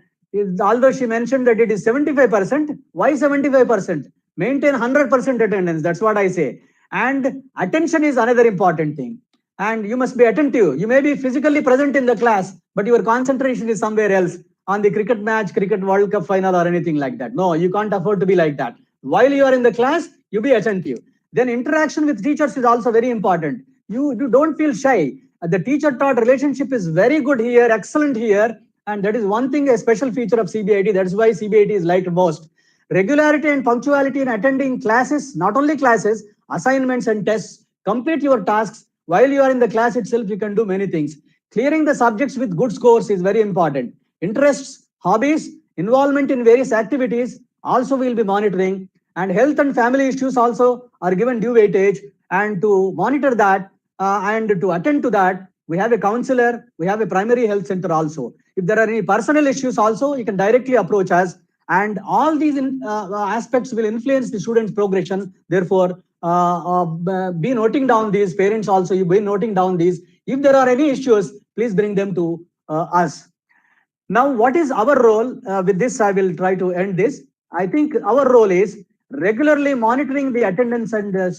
although she mentioned that it is 75%, why 75%? Maintain 100% attendance, that's what I say. And attention is another important thing. And you must be attentive. You may be physically present in the class, but your concentration is somewhere else, on the cricket match, cricket World Cup final, or anything like that. No, you can't afford to be like that. While you are in the class, you be attentive. Then interaction with teachers is also very important. You don't feel shy. The teacher-taught relationship is very good here, excellent here. And that is one thing, a special feature of CBIT. That's why CBIT is liked most. Regularity and punctuality in attending classes, not only classes, assignments and tests. Complete your tasks. While you are in the class itself, you can do many things. Clearing the subjects with good scores is very important. Interests, hobbies, involvement in various activities also will be monitoring. And health and family issues also are given due weightage. And to monitor that and to attend to that, we have a counselor, we have a primary health center also. If there are any personal issues also, you can directly approach us. And all these aspects will influence the student's progression. Therefore, be noting down these. Parents also, you be noting down these. If there are any issues, please bring them to us. Now, what is our role? With this, I will try to end this. I think our role is regularly monitoring the attendance and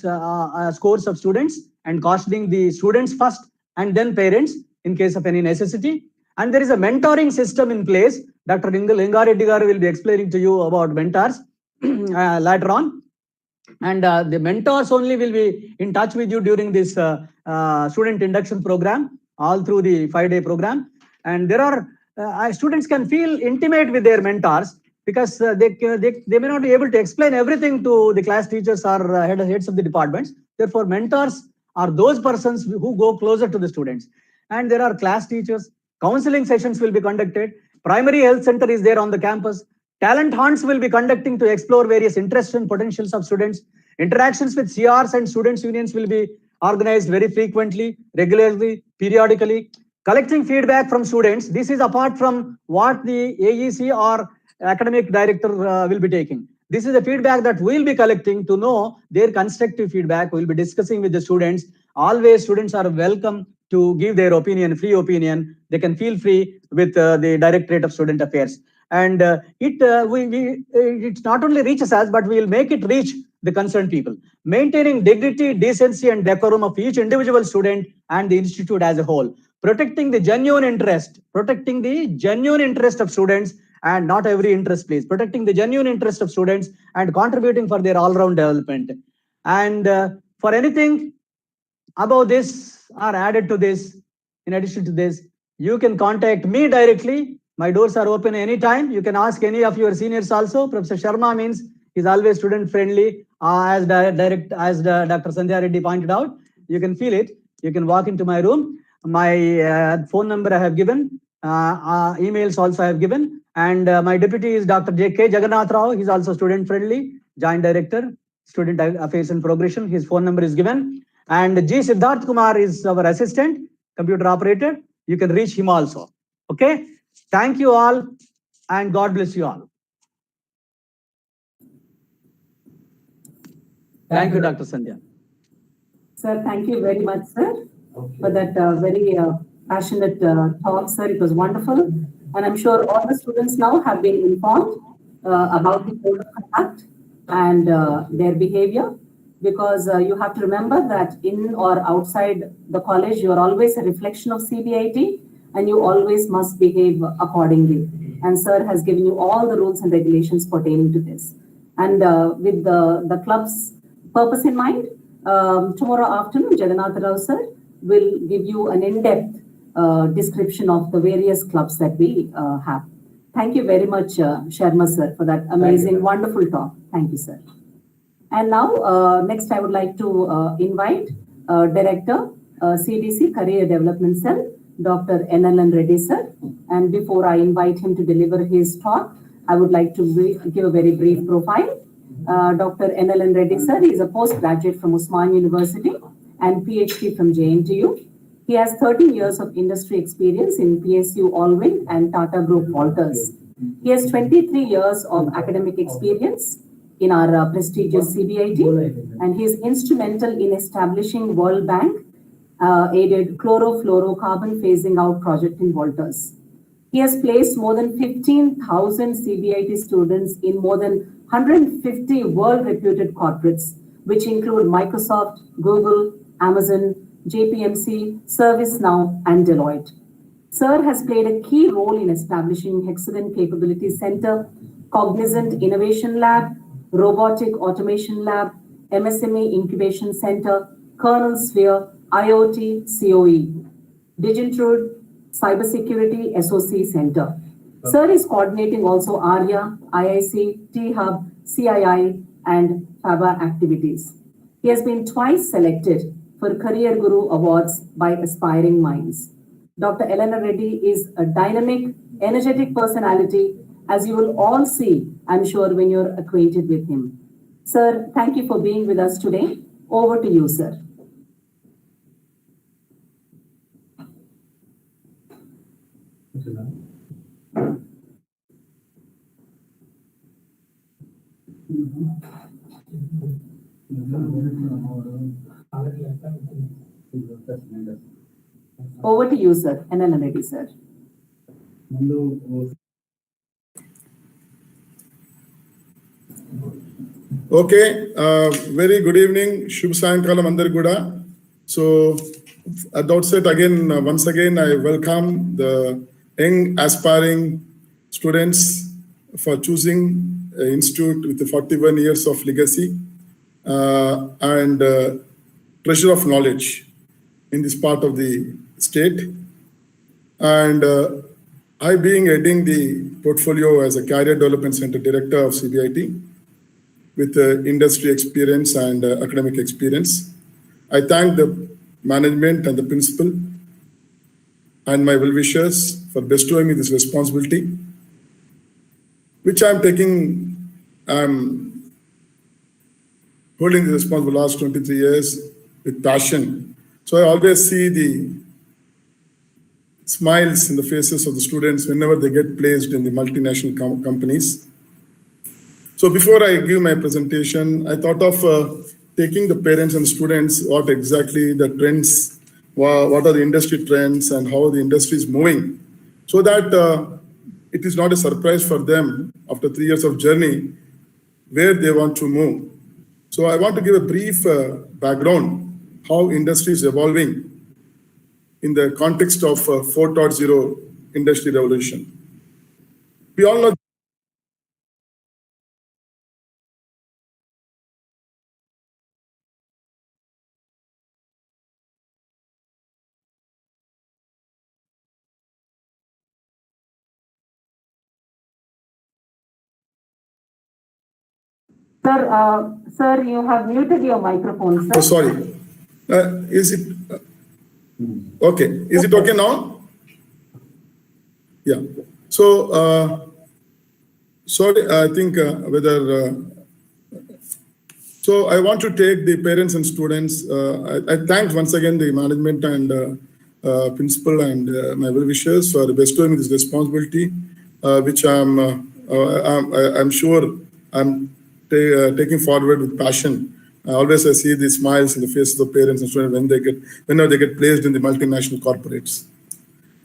scores of students, and cautioning the students first and then parents in case of any necessity. And there is a mentoring system in place. Dr. Lingareddy Garu will be explaining to you about mentors later on. And the mentors only will be in touch with you during this student induction program, all through the 5-day program. And there are students can feel intimate with their mentors, because they may not be able to explain everything to the class teachers or heads of the departments. Therefore, mentors are those persons who go closer to the students. And there are class teachers. Counseling sessions will be conducted. Primary health center is there on the campus. Talent hunts will be conducting to explore various interests and potentials of students. Interactions with CRs and students' unions will be organized very frequently, regularly, periodically. Collecting feedback from students. This is apart from what the AEC or academic director will be taking. This is the feedback that we'll be collecting to know their constructive feedback. We'll be discussing with the students. Always students are welcome to give their opinion, free opinion. They can feel free with the Directorate of Student Affairs. And it not only reaches us, but we will make it reach the concerned people. Maintaining dignity, decency, and decorum of each individual student and the institute as a whole. Protecting the genuine interest of students, and not every interest, please. Protecting the genuine interest of students and contributing for their all-round development. And for anything above this or added to this, in addition to this, you can contact me directly. My doors are open anytime. You can ask any of your seniors also. Professor Sharma means he's always student friendly, as Dr. Sandhya Reddy pointed out. You can feel it. You can walk into my room. My phone number I have given. Emails also I have given. And my deputy is Dr. J.K. Jagannath Rao. He's also student friendly, Joint Director, Student Affairs and Progression. His phone number is given. And G. Siddharth Kumar is our assistant, computer operator. You can reach him also. Okay. Thank you all, and God bless you all. Thank you, Dr. Sandhya. Sir, thank you very much, sir, for that very passionate talk, sir. It was wonderful. And I'm sure all the students now have been informed about the code of conduct and their behavior, because you have to remember that in or outside the college, you are always a reflection of CBIT and you always must behave accordingly. And sir has given you all the rules and regulations pertaining to this. And with the club's purpose in mind, tomorrow afternoon, Jagannatha Rao sir will give you an in-depth description of the various clubs that we have. Thank you very much, Sharma sir, for that amazing, wonderful talk. Thank you, sir. And now, next I would like to invite Director, CDC Career Development Cell, Dr. NLN Reddy sir. And before I invite him to deliver his talk, I would like to give a very brief profile. Dr. NLN Reddy sir is a postgraduate from Usman University and PhD from JNTU. He has 13 years of industry experience in PSU Allwyn and Tata Group Walters. He has 23 years of academic experience in our prestigious CBIT, and he is instrumental in establishing World Bank aided chlorofluorocarbon phasing out project in Walters. He has placed more than 15,000 CBIT students in more than 150 world-reputed corporates, which include Microsoft, Google, Amazon, JPMC, ServiceNow, and Deloitte. Sir has played a key role in establishing Hexagon Capability Center, Cognizant Innovation Lab, Robotic Automation Lab, MSME Incubation Center, Kernel Sphere, IoT, COE, Digintrude, Cybersecurity SOC Center. Sir is coordinating also ARIA, IIC, T-Hub, CII, and FABA activities. He has been twice selected for Career Guru Awards by Aspiring Minds. Dr. Elena Reddy is a dynamic, energetic personality, as you will all see, I'm sure, when you're acquainted with him. Sir, thank you for being with us today. Over to you, sir. Over to you, sir. NLN Reddy, sir. Okay, very good evening. Shubh Sayankalam Andar Guda. So, at the outset, once again, I welcome the young aspiring students for choosing an institute with 41 years of legacy and treasure of knowledge in this part of the state. And I, being heading the portfolio as a Career Development Center Director of CBIT, with industry experience and academic experience, I thank the management and the principal and my well-wishers for bestowing me this responsibility, which I'm holding this responsibility for the last 23 years with passion. So I always see the smiles in the faces of the students whenever they get placed in the multinational companies. So before I give my presentation, I thought of taking the parents and students what exactly the trends, what are the industry trends and how the industry is moving, so that it is not a surprise for them after 3 years of journey where they want to move. So I want to give a brief background how industry is evolving in the context of 4.0 industry revolution. We all know Sir, you have muted your microphone, sir. Oh, sorry. Is it okay? Is it okay now? Yeah. So, sorry, I think so I want to take the parents and students. I thank once again the management and principal and my well-wishers for bestowing this responsibility, which I'm sure I'm taking forward with passion Always I see the smiles in the faces of parents and students whenever they get placed in the multinational corporates.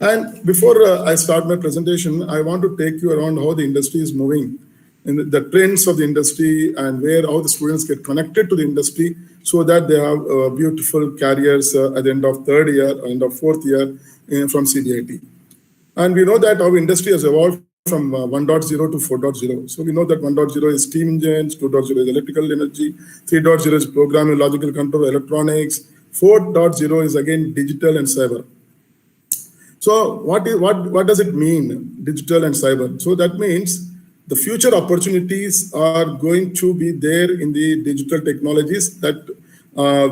And before I start my presentation, I want to take you around how the industry is moving, and the trends of the industry, and how the students get connected to the industry so that they have beautiful careers at the end of third year, end of fourth year from CBIT. And we know that our industry has evolved from 1.0 to 4.0. So we know that 1.0 is steam engines, 2.0 is electrical energy, 3.0 is programming, logical control, electronics, 4.0 is again digital and cyber. So what does it mean, digital and cyber? So that means the future opportunities are going to be there in the digital technologies that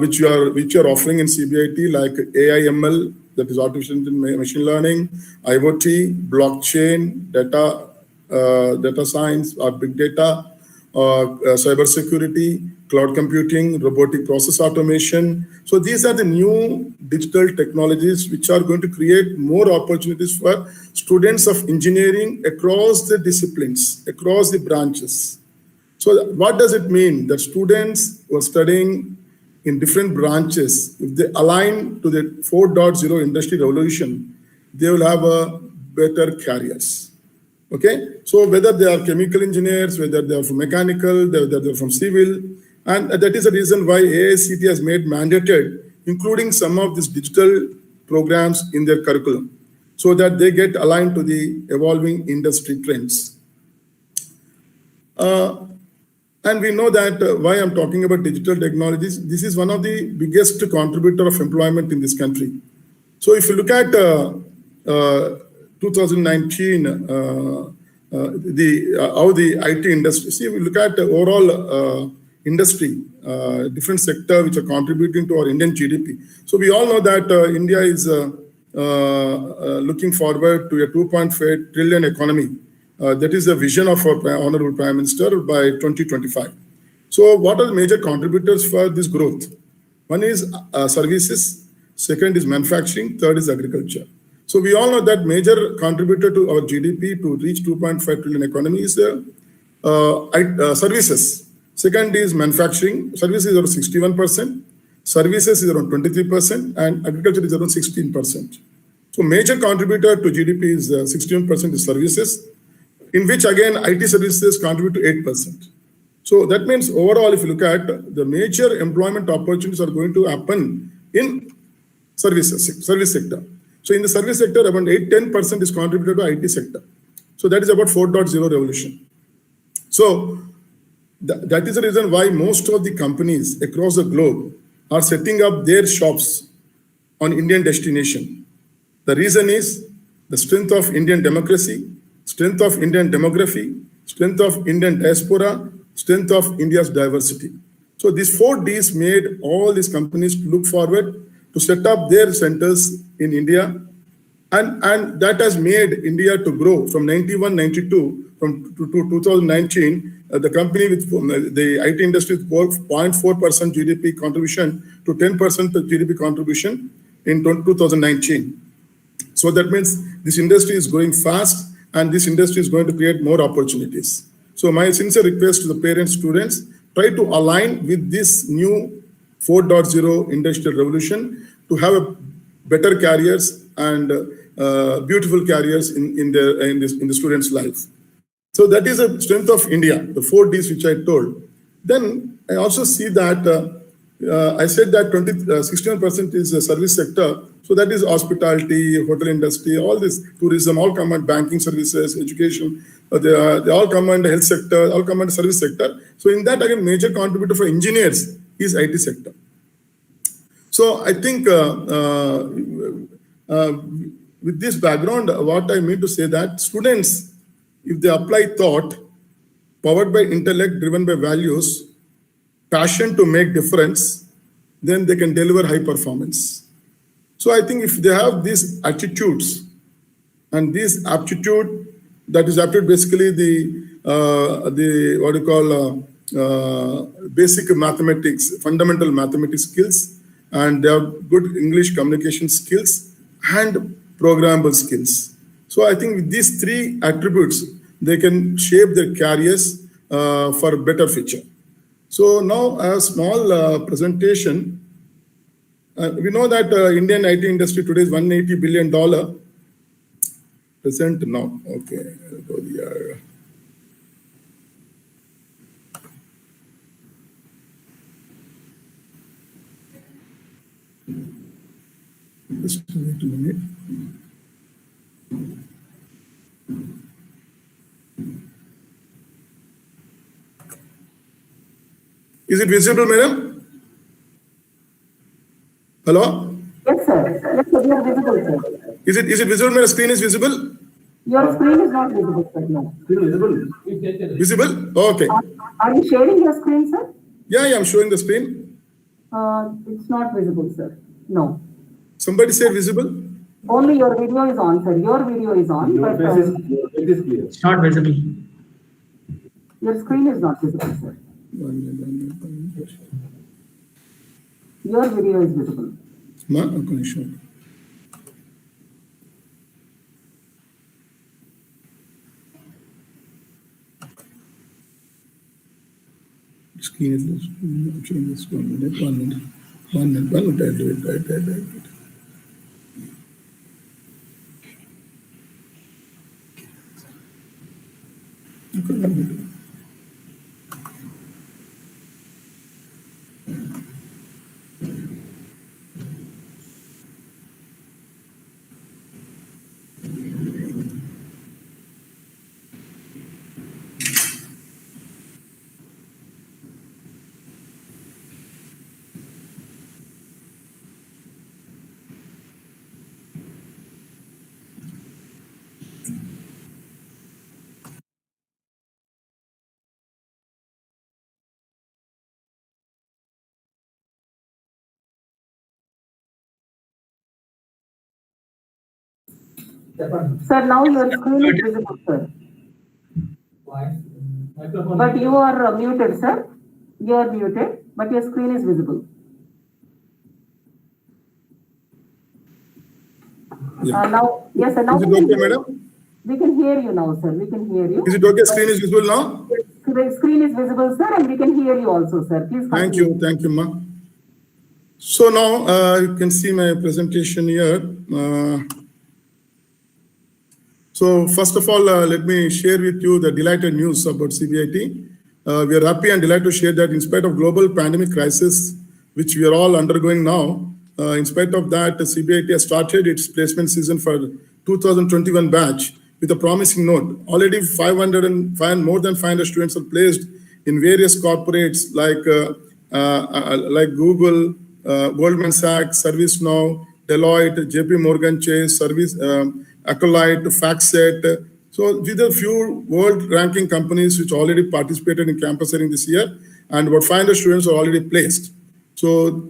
which you are offering in CBIT, like AI, ML, that is artificial machine learning, IoT, blockchain, data science, or big data, cyber security, cloud computing, robotic process automation. So these are the new digital technologies which are going to create more opportunities for students of engineering across the disciplines, across the branches. So what does it mean? That students who are studying in different branches, if they align to the 4.0 industry revolution, they will have a better careers. Okay, so whether they are chemical engineers, whether they are from mechanical, whether they are from civil, and that is the reason why AICT has made mandated, including some of these digital programs in their curriculum, so that they get aligned to the evolving industry trends. And we know that why I'm talking about digital technologies, this is one of the biggest contributor of employment in this country. So if you look at 2019, how the IT industry, see, we look at the overall industry, different sector which are contributing to our Indian GDP. So we all know that India is looking forward to a 2.5 trillion economy. That is the vision of our Honorable Prime Minister by 2025. So what are the major contributors for this growth? One is services, second is manufacturing, third is agriculture. So we all know that major contributor to our GDP to reach 2.5 trillion economy is services. Second is manufacturing. Services is around 61%, services is around 23%, and agriculture is around 16%. So major contributor to GDP is 61% is services, in which again IT services contribute to 8%. So that means overall, if you look at the major employment opportunities are going to happen in service sector. So in the service sector, around 10% is contributed to IT sector. So that is about 4.0 revolution. So that is the reason why most of the companies across the globe are setting up their shops on Indian destination. The reason is the strength of Indian democracy, strength of Indian demography, strength of Indian diaspora, strength of India's diversity. So these 4 Ds made all these companies look forward to set up their centers in India. And that has made India to grow from 91-92 to 2019. The company with the IT industry with 0.4% GDP contribution to 10% GDP contribution in 2019. So that means this industry is growing fast, and this industry is going to create more opportunities. So my sincere request to the parents, students, try to align with this new 4.0 industrial revolution to have a better careers and beautiful careers in the student's life. So that is a strength of India, the 4 Ds which I told. Then I also see that I said that 61% is the service sector. So that is hospitality, hotel industry, all this, tourism, all come under banking services, education. They all come under health sector, all come under service sector. So in that, again, major contributor for engineers is IT sector. So I think with this background, what I mean to say that students, if they apply thought, powered by intellect, driven by values, passion to make difference, then they can deliver high performance. So I think if they have these attitudes and this aptitude, that is aptitude basically the what you call basic mathematics, fundamental mathematics skills, and they have good English communication skills and programmable skills. So I think with these 3 attributes, they can shape their careers for a better future. So now a small presentation. We know that Indian IT industry today is $180 billion. Present now. Okay. I'll go here. Just wait a minute. Is it visible, madam? Hello? Yes, sir. Yes, sir. You are visible, sir. Is it visible? My screen is visible? Your screen is not visible, sir. No. Visible? Okay. Are you sharing your screen, sir? Yeah, I'm showing the screen. It's not visible, sir. No. Somebody said visible? Only your video is on, sir. Your video is on, but It's not visible. your screen is not visible, sir. Your video is visible. Ma, I'm going to show. Screen is loose. I'm showing this 1 minute. I'll do it. Right. Okay, 1 minute. Sir, now your screen is visible, sir. But you are muted, sir. You are muted, but your screen is visible. Yeah. Now, yes, sir. Now Is it okay, madam? we can hear you now, sir. We can hear you. Is it okay? Screen is visible now? The screen is visible, sir, and we can hear you also, sir. Please continue. Thank you, ma. So now you can see my presentation here. So first of all, let me share with you the delighted news about CBIT. We are happy and delighted to share that in spite of global pandemic crisis, which we are all undergoing now, in spite of that, CBIT has started its placement season for 2021 batch with a promising note. Already more than 500 students are placed in various corporates like Google, Goldman Sachs, ServiceNow, Deloitte, JP Morgan Chase, Acolyte, FactSet. So these are few world ranking companies which already participated in campus sharing this year, and about 500 students are already placed. So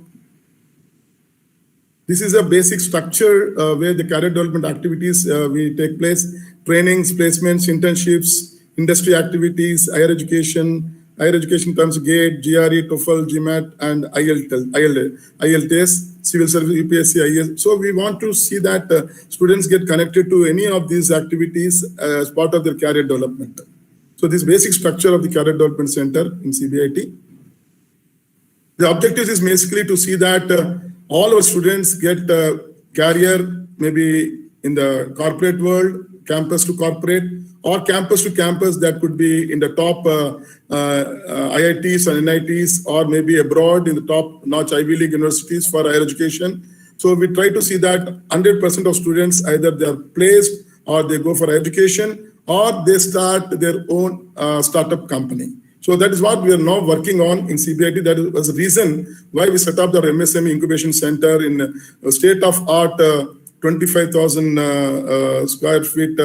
this is a basic structure where the career development activities will take place: trainings, placements, internships, industry activities, higher education comes GATE, GRE, TOEFL, GMAT, and IELTS, civil service, UPSC, IAS. So we want to see that students get connected to any of these activities as part of their career development. So this basic structure of the Career Development Center in CBIT. The objective is basically to see that all our students get career maybe in the corporate world, campus to corporate, or campus to campus, that could be in the top IITs and NITs, or maybe abroad in the top-notch Ivy League universities for higher education. So we try to see that 100% of students, either they are placed or they go for education, or they start their own startup company. So that is what we are now working on in CBIT. That was the reason why we set up the MSME Incubation Center in a state-of-art 25,000 square feet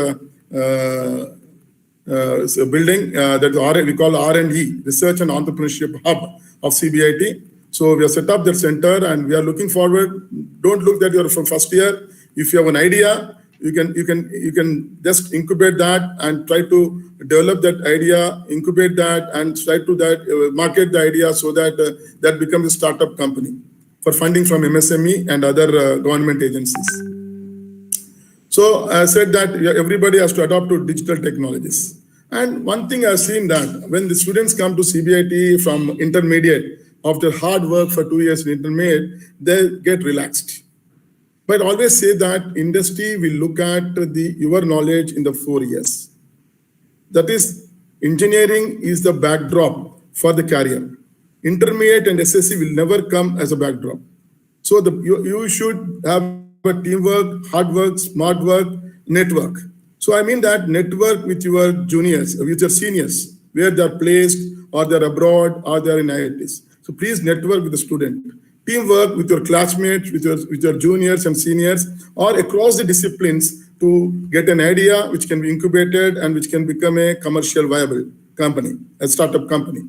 building that we call R&E, Research and Entrepreneurship Hub of CBIT. So we have set up that center, and we are looking forward. Don't look that you are from first year. If you have an idea, you can just incubate that and try to develop that idea, incubate that, and try to market the idea so that that becomes a startup company for funding from MSME and other government agencies. So I said that everybody has to adopt to digital technologies. And one thing I've seen that when the students come to CBIT from intermediate, after hard work for 2 years in intermediate, they get relaxed. But always say that industry will look at your knowledge in the 4 years. That is, engineering is the backdrop for the career. Intermediate and SSC will never come as a backdrop. So you should have a teamwork, hard work, smart work, network. So I mean that network with your juniors, with your seniors, where they're placed or they're abroad or they're in IITs. So please network with the student. Teamwork with your classmates, with your juniors and seniors, or across the disciplines to get an idea which can be incubated and which can become a commercial viable company, a startup company.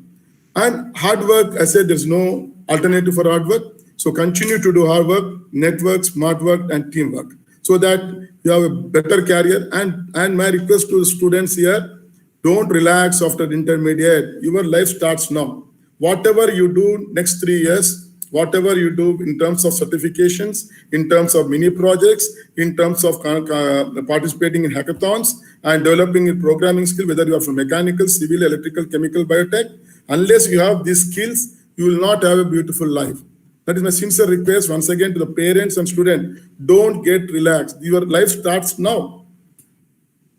And hard work, I said there's no alternative for hard work. So continue to do hard work, network, smart work, and teamwork so that you have a better career. And my request to the students here, don't relax after intermediate. Your life starts now. Whatever you do next 3 years, whatever you do in terms of certifications, in terms of mini projects, in terms of participating in hackathons and developing a programming skill, whether you are from mechanical, civil, electrical, chemical, biotech, unless you have these skills, you will not have a beautiful life. That is my sincere request once again to the parents and students. Don't get relaxed. Your life starts now.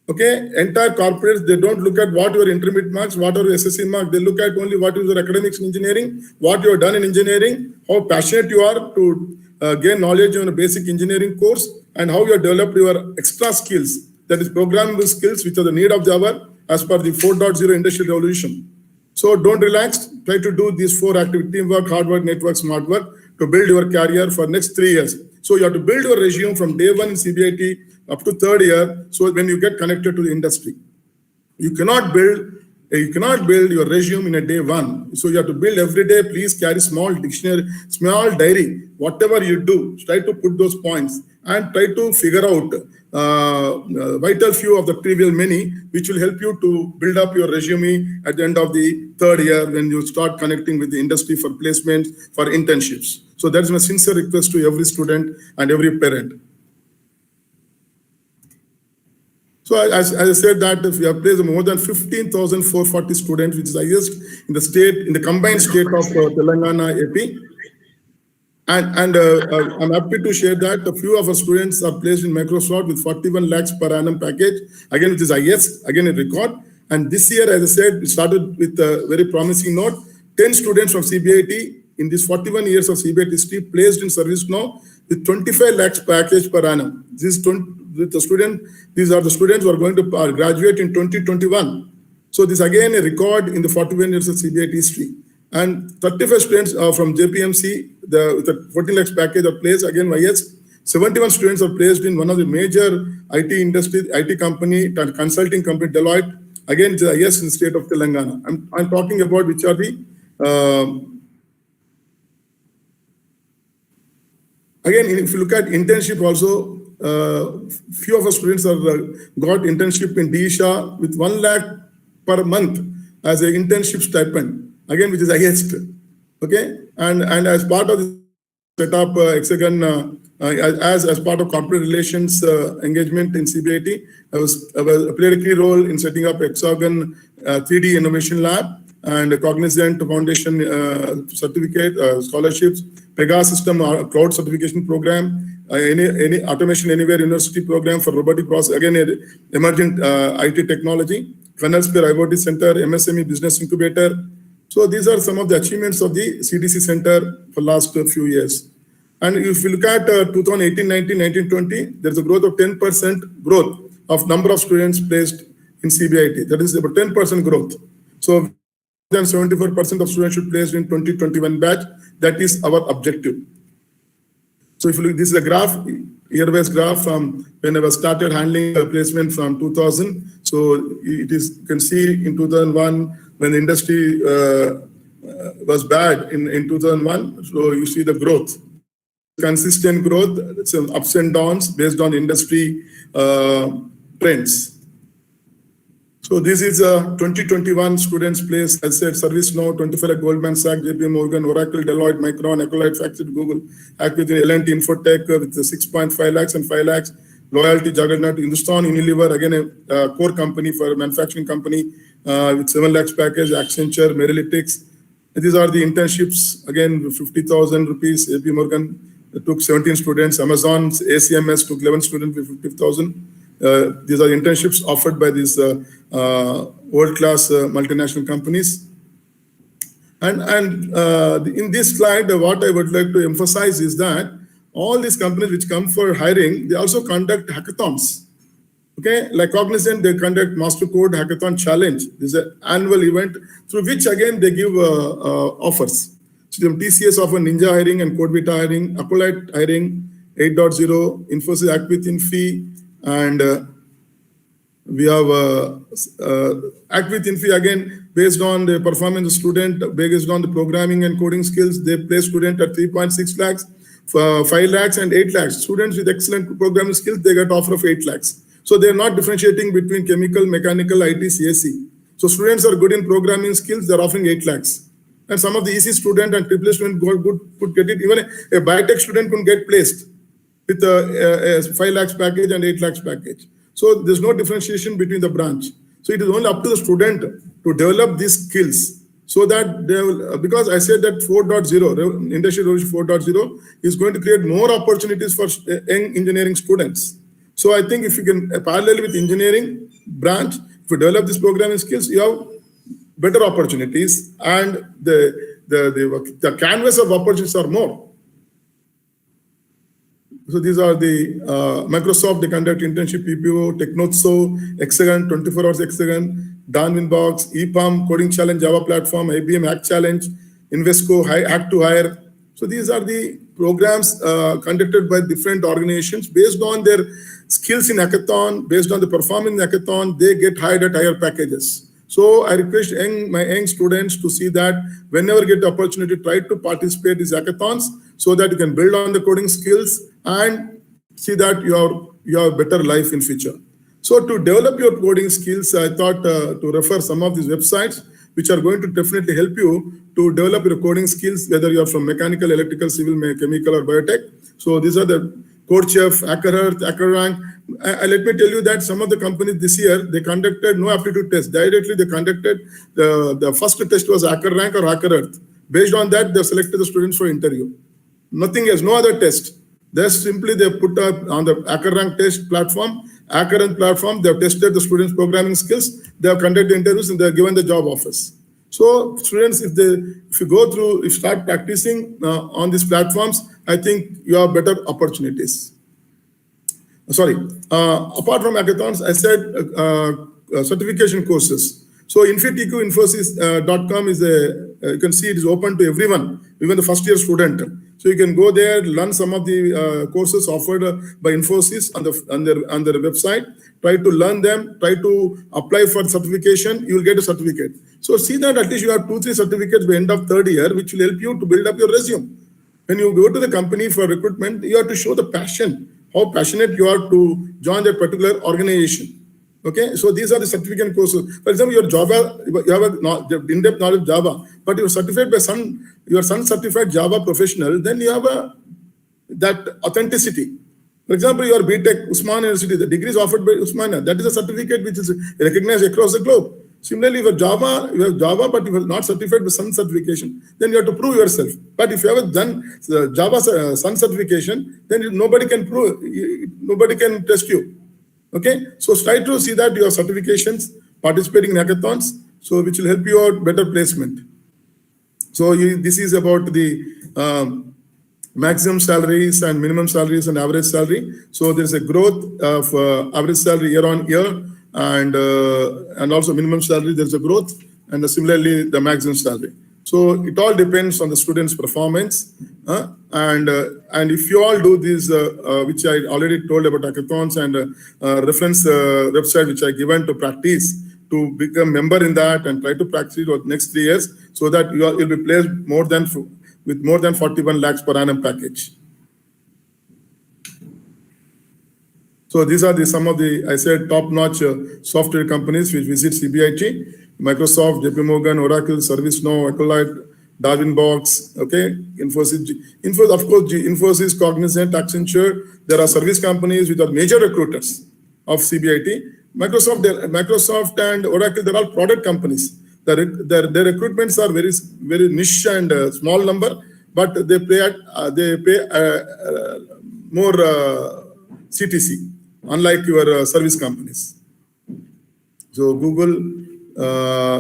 Okay, entire corporates, they don't look at what your intermediate marks, what are your SSC marks. They look at only what is your academics in engineering, what you have done in engineering, how passionate you are to gain knowledge on a basic engineering course, and how you have developed your extra skills, that is programmable skills, which are the need of the hour as per the 4.0 industrial revolution. So don't relax. Try to do these 4 activities: teamwork, hard work, network, smart work, to build your career for next 3 years. So you have to build your resume from day 1 in CBIT up to 3rd year. So when you get connected to the industry, you cannot build your resume in a day 1. So you have to build every day. Please carry small dictionary, small diary. Whatever you do, try to put those points and try to figure out vital few of the trivial many, which will help you to build up your resume at the end of the 3rd year when you start connecting with the industry for placements, for internships. So that's my sincere request to every student and every parent. So as I said that if we have placed more than 15,440 students, which is the highest in the state, in the combined state of Telangana, AP. And I'm happy to share that a few of our students are placed in Microsoft with 41 lakhs per annum package. Again, it is highest, again a record. And this year, as I said, we started with a very promising note. 10 students from CBIT in these 41 years of CBIT history placed in service now with 25 lakhs package per annum. These are the students who are going to graduate in 2021. So this again a record in the 41 years of CBIT history. And 35 students from JPMC, with the 14 lakhs package are placed again highest. 71 students are placed in one of the major IT industry, IT company, consulting company, Deloitte. Again, it's the highest in the state of Telangana. I'm talking about which are the again, if you look at internship also, few of our students have got internship in DISHA with 1 lakh per month as an internship stipend. Again, which is the highest. Okay, and as part of the setup, Hexagon, as part of corporate relations engagement in CBIT, I played a key role in setting up Hexagon 3D Innovation Lab and Cognizant Foundation certificate scholarships, Pegasystem cloud certification program, any Automation Anywhere University program for robotic process, again emergent IT technology, Canalsphere IoT Center, MSME Business Incubator. So these are some of the achievements of the CDC Center for last few years. And if you look at 2018, 19, 19, 20, there's a growth of 10% growth of number of students placed in CBIT. That is about 10% growth. So more than 74% of students should place in 2021 batch. That is our objective. So if you look, this is a graph, year-wise graph from when I was started handling placement from 2000. So it is, you can see in 2001, when the industry was bad in 2001, so you see the growth, consistent growth, some ups and downs based on industry trends. So this is 2021 students placed, as I said, ServiceNow, 25 at Goldman Sachs, JP Morgan, Oracle, Deloitte, Micron, Accolade, Factory, Google, Acquisition, L&T, Infotech with 6.5 lakhs and 5 lakhs. Loyalty, Juggernaut, Hindustan Unilever, again a core company for manufacturing company with 7 lakhs package, Accenture, Meralytics. These are the internships, again 50,000 rupees. AP Morgan took 17 students. Amazon's ACMS took 11 students with 50,000. These are internships offered by these world-class multinational companies. And in this slide, what I would like to emphasize is that all these companies which come for hiring, they also conduct hackathons. Okay, like Cognizant, they conduct Master Code Hackathon Challenge. This is an annual event through which again they give offers. So the TCS offer Ninja hiring and CodeVita hiring, Acolyte hiring, 8.0, Infosys Act Within Fee, and we have Act Within Fee again based on the performance of student, based on the programming and coding skills. They place student at 3.6 lakhs, 5 lakhs and 8 lakhs. Students with excellent programming skills, they get offer of 8 lakhs. So they're not differentiating between chemical, mechanical, IT, CSE. So students are good in programming skills, they're offering 8 lakhs. And some of the EC student and AAA student could get it. Even a biotech student could get placed with a 5 lakhs package and 8 lakhs package. So there's no differentiation between the branch. So it is only up to the student to develop these skills so that they will, because I said that 4.0, Industry Revolution 4.0 is going to create more opportunities for young engineering students. So I think if you can parallel with engineering branch, if you develop these programming skills, you have better opportunities and the canvas of opportunities are more. So these are the Microsoft, they conduct internship, PPO, Technotso, Hexagon, 24 hours Hexagon, Darwin Box, EPAM, Coding Challenge, Java Platform, IBM Hack Challenge, Invesco, Hack to Hire. So these are the programs conducted by different organizations based on their skills in hackathon, based on the performance in hackathon, they get hired at higher packages. So I request my young students to see that whenever get the opportunity, try to participate in these hackathons so that you can build on the coding skills and see that you have better life in future. So to develop your coding skills, I thought to refer some of these websites which are going to definitely help you to develop your coding skills, whether you are from mechanical, electrical, civil, chemical, or biotech. So these are the CodeChef, HackerEarth, HackerRank. Let me tell you that some of the companies this year, they conducted no aptitude test. Directly, they conducted the first test was HackerRank or HackerEarth. Based on that, they selected the students for interview. Nothing else, no other test. They simply they put up on the HackerRank test platform, HackerRank platform, they have tested the students' programming skills, they have conducted interviews, and they have given the job offers. So students, if you start practicing on these platforms, I think you have better opportunities. Sorry, apart from hackathons, I said certification courses. So Infosys.com is you can see it is open to everyone, even the first year student. So you can go there, learn some of the courses offered by Infosys on their website, try to learn them, try to apply for certification, you will get a certificate. So see that at least you have 2-3 certificates by end of third year, which will help you to build up your resume. When you go to the company for recruitment, you have to show the passion, how passionate you are to join that particular organization. Okay, so these are the certificate courses. For example, your Java, you have a in-depth knowledge of Java, but you're certified by your Sun certified Java professional, then you have that authenticity. For example, your BTech, Usman University, the degree is offered by Usmania. That is a certificate which is recognized across the globe. Similarly, you have Java, but you are not certified with Sun certification. Then you have to prove yourself. But if you have done Java Sun certification, then nobody can test you. Okay, so try to see that your certifications, participating in hackathons, so which will help you out better placement. So this is about the maximum salaries and minimum salaries and average salary. So there is a growth of average salary year on year, and also minimum salary there is a growth, and similarly the maximum salary. So it all depends on the student's performance, and if you all do this, which I already told about hackathons and reference website which I given to practice, to become member in that and try to practice it for the next 3 years, so that you'll be placed with more than 41 lakhs per annum package. So these are some of the, I said, top-notch software companies which visit CBIT. Microsoft, JP Morgan, Oracle, ServiceNow, Acolyte, Darwin Box, okay, Infosys, of course, Infosys, Cognizant, Accenture. There are service companies which are major recruiters of CBIT. Microsoft and Oracle, they're all product companies. Their recruitments are very niche and small number, but they pay more CTC, unlike your service companies. So Google,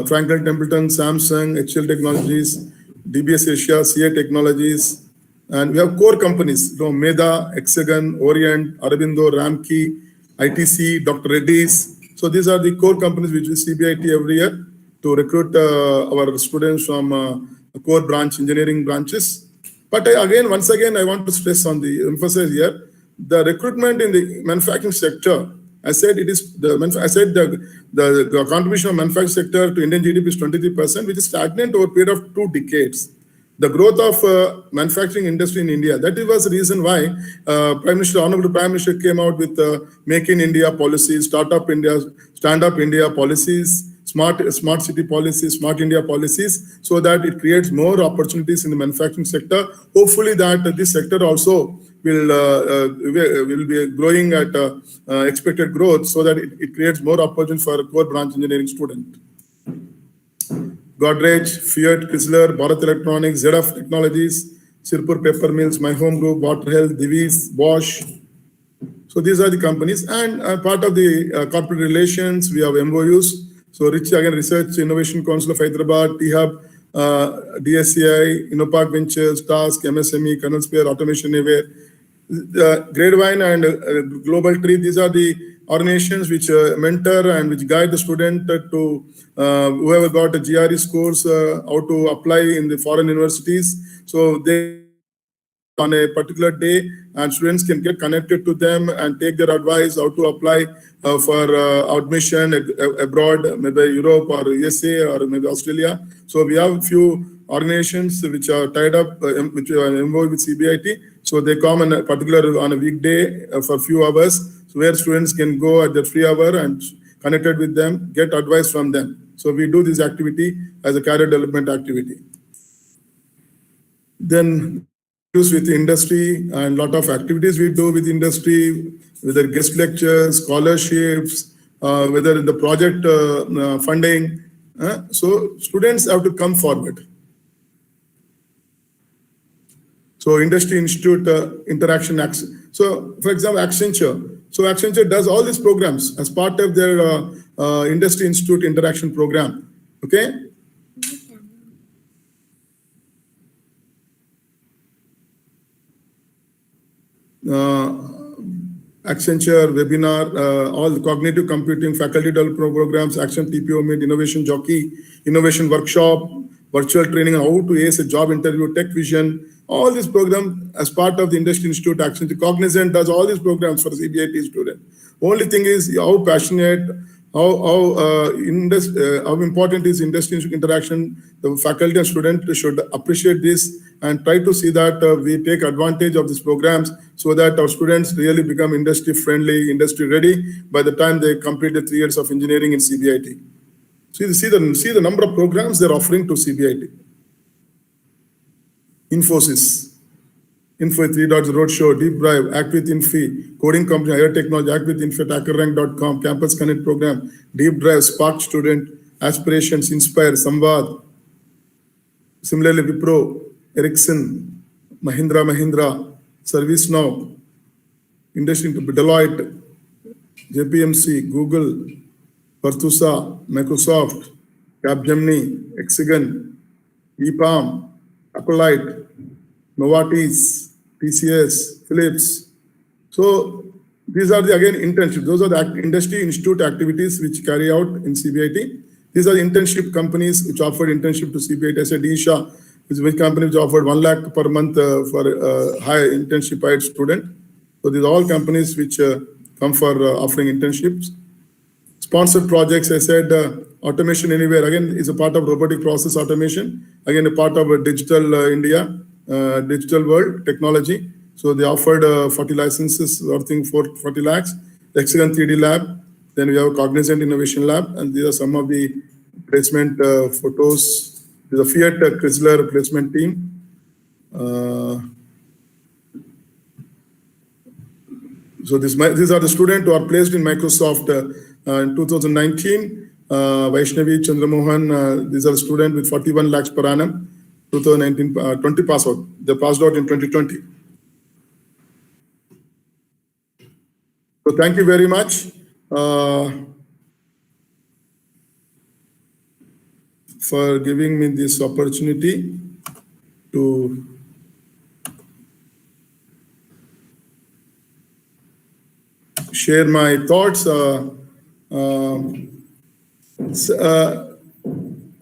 Franklin Templeton, Samsung, HCL Technologies, DBS Asia, CA Technologies, and we have core companies, Meda, Hexagon, Orient, Aurobindo, Ramkey, ITC, Dr. Reddy's. So these are the core companies which we CBIT every year to recruit our students from core branch engineering branches. But once again, I want to stress on the emphasis here, the recruitment in the manufacturing sector. I said it is the contribution of manufacturing sector to Indian GDP is 23%, which is stagnant over a period of 2 decades. The growth of manufacturing industry in India, that was the reason why Honorable Prime Minister came out with Make in India policies, Startup India, Stand Up India policies, smart city policies, smart India policies, so that it creates more opportunities in the manufacturing sector. Hopefully that this sector also will be growing at expected growth, so that it creates more opportunity for a core branch engineering student. Godrej, Fiat, Chrysler, Bharat Electronics, ZF Technologies, Sirpur Paper Mills, My Home Group, Water Health, Divis, Bosch. So these are the companies, and part of the corporate relations, we have MOUs. So Research Innovation Council of Hyderabad, T-Hub, DSCI, InnoPark Ventures, Task, MSME, Kernel Sphere, Automation Anywhere, Gradevine and Global Tree. These are the organizations which mentor and which guide the student to whoever got a GRE scores, how to apply in the foreign universities. So they on a particular day, and students can get connected to them and take their advice how to apply for admission abroad, maybe Europe or USA or maybe Australia. So we have a few organizations which are tied up, which are involved with CBIT. So they come on a weekday for a few hours, so where students can go at the free hour and connected with them, get advice from them. So we do this activity as a career development activity. Then with industry, and lot of activities we do with industry, whether guest lectures, scholarships, whether in the project funding. So students have to come forward. So Industry Institute Interaction. So for example, Accenture. So Accenture does all these programs as part of their Industry Institute Interaction program. Okay. Accenture webinar, all the cognitive computing, faculty development programs, Action TPO Meet, Innovation Jockey, Innovation Workshop, virtual training, how to ace a job interview, Tech Vision, all these programs as part of the Industry Institute. Accenture, Cognizant does all these programs for CBIT student. Only thing is how passionate, how important is industry interaction. The faculty and student should appreciate this and try to see that we take advantage of these programs so that our students really become industry friendly, industry ready by the time they complete the 3 years of engineering in CBIT. See the number of programs they're offering to CBIT. Infosys, Info 3.0 Roadshow, Deep Drive, Act with Infi, Coding Company, Higher Technology, Act with Infi, HackerRank.com, Campus Connect Program, Deep Drive, Spark Student, Aspirations, Inspire, Samvad. Similarly, Wipro, Ericsson, Mahindra, ServiceNow, Industry, Deloitte, JPMC, Google, Pertusa, Microsoft, Capgemini, Hexagon, EPAM, Acolyte, Novartis, TCS, Philips. So these are the again internships. Those are the industry institute activities which carry out in CBIT. These are the internship companies which offered internship to CBIT. I said Isha, which company which offered 1 lakh per month for high internship hired student. So these are all companies which come for offering internships. Sponsored projects, I said, Automation Anywhere, again, is a part of robotic process automation. Again, a part of Digital India, digital world technology. So they offered 40 licenses worth 40 lakhs. Hexagon 3D Lab. Then we have Cognizant Innovation Lab. And these are some of the placement photos. the Fiat Chrysler placement team. So these are the students who are placed in Microsoft in 2019. Vaishnavi Chandramohan, these are students with 41 lakhs per annum. 2019, 20 pass out. They passed out in 2020. So thank you very much for giving me this opportunity to share my thoughts.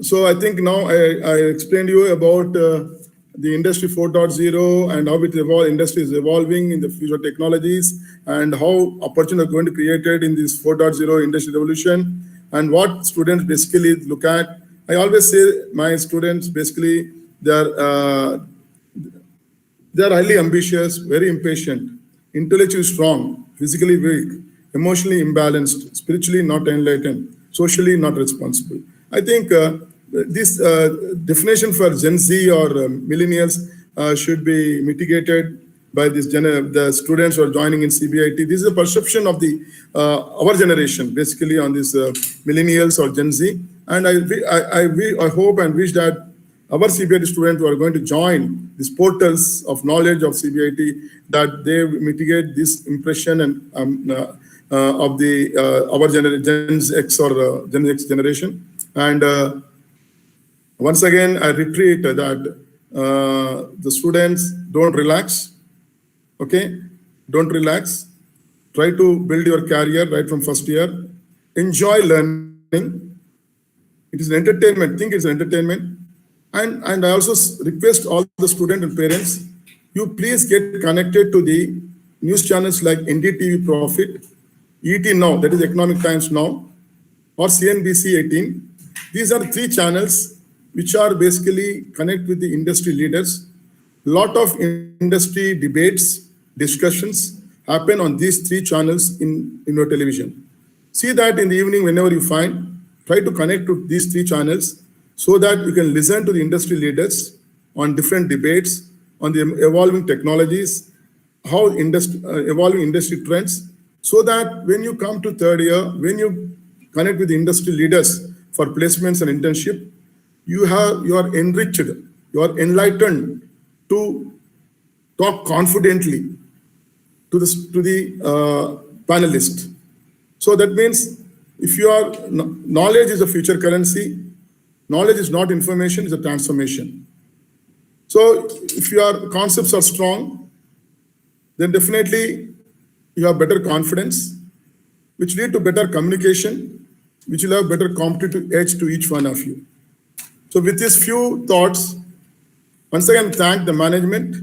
So I think now I explained to you about the industry 4.0 and how industry is evolving in the future technologies and how opportunities are going to be created in this 4.0 industry revolution and what students basically look at. I always say my students basically they're highly ambitious, very impatient, intellectually strong, physically weak, emotionally imbalanced, spiritually not enlightened, socially not responsible. I think this definition for Gen Z or millennials should be mitigated by the students who are joining in CBIT. This is a perception of the our generation, basically on this millennials or Gen Z. And I hope and wish that our CBIT students who are going to join these portals of knowledge of CBIT, that they mitigate this impression and of the our Gen X or Gen X generation. And once again, I reiterate that the students don't relax, okay? Don't relax. Try to build your career right from first year. Enjoy learning. It is an entertainment. Think it's an entertainment. And I also request all the students and parents, you please get connected to the news channels like NDTV Profit, ET Now, that is Economic Times Now, or CNBC 18. These are 3 channels which are basically connect with the industry leaders. Lot of industry debates, discussions happen on these 3 channels in your television. See that in the evening whenever you find, try to connect to these 3 channels so that you can listen to the industry leaders on different debates, on the evolving technologies, how evolving industry trends, so that when you come to 3rd year, when you connect with the industry leaders for placements and internship, you are enriched, you are enlightened to talk confidently to the panelist. So that means if knowledge is a future currency, knowledge is not information, it's a transformation. So if your concepts are strong, then definitely you have better confidence, which lead to better communication, which will have better competitive edge to each one of you. So with these few thoughts, once again, thank the management,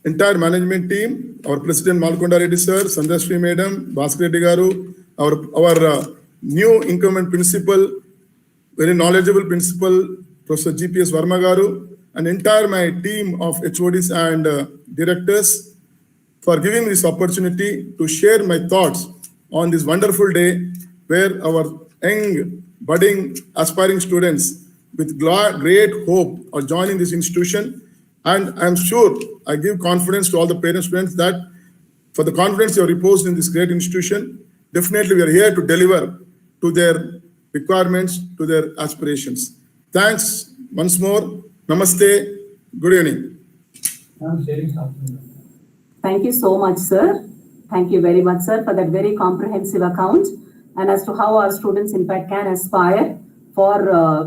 entire management team, our President Malkonda Reddy sir, Sandrashri Madam, Bhaskar Reddy Garu, our new incumbent principal, very knowledgeable principal, Professor GPS Verma Garu, and entire my team of HODs and directors for giving this opportunity to share my thoughts on this wonderful day where our young, budding, aspiring students with great hope are joining this institution. And I'm sure I give confidence to all the parent students that for the confidence you have reposed in this great institution, definitely we are here to deliver to their requirements, to their aspirations. Thanks once more. Namaste. Good evening. Thank you so much, sir. Thank you very much, sir, for that very comprehensive account and as to how our students, in fact, can aspire for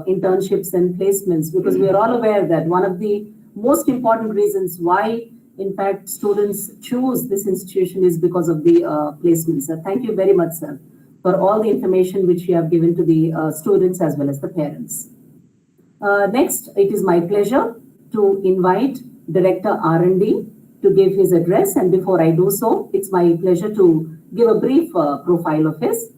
internships and placements, because we are all aware that one of the most important reasons why, in fact, students choose this institution is because of the placements. So thank you very much, sir, for all the information which you have given to the students as well as the parents. Next, it is my pleasure to invite Director R&D to give his address. And before I do so, it's my pleasure to give a brief profile of his.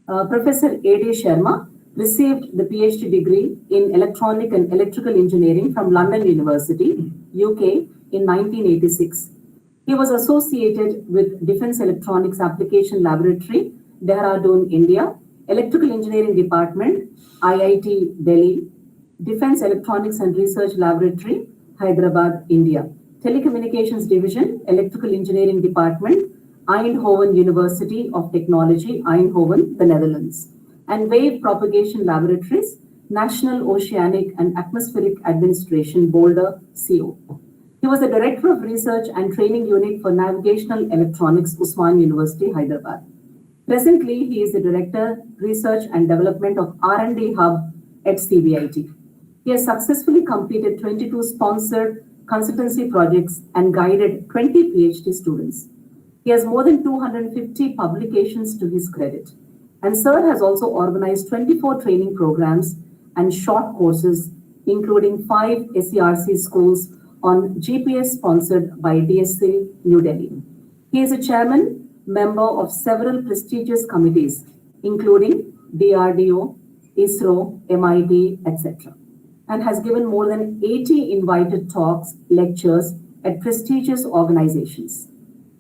Professor A.D. Sharma received the PhD degree in Electronic and Electrical Engineering from London University, UK in 1986. He was associated with Defense Electronics Application Laboratory, Dehradun, India Electrical Engineering Department, IIT Delhi, Defense Electronics and Research Laboratory, Hyderabad, India. Telecommunications Division, Electrical Engineering Department, Eindhoven University of Technology, Eindhoven, the Netherlands. And Wave Propagation Laboratories, National Oceanic and Atmospheric Administration, Boulder, CO. He was the Director of Research and Training Unit for Navigational Electronics, Usman University, Hyderabad. Presently, he is the Director, Research and Development of R&D Hub at CBIT. He has successfully completed 22 sponsored consultancy projects and guided 20 PhD students. He has more than 250 publications to his credit. And Sir has also organized 24 training programs and short courses, including 5 SERC schools on GPS sponsored by DSC New Delhi. He is a chairman, member of several prestigious committees, including DRDO, ISRO, MIT, etc., and has given more than 80 invited talks, lectures at prestigious organizations.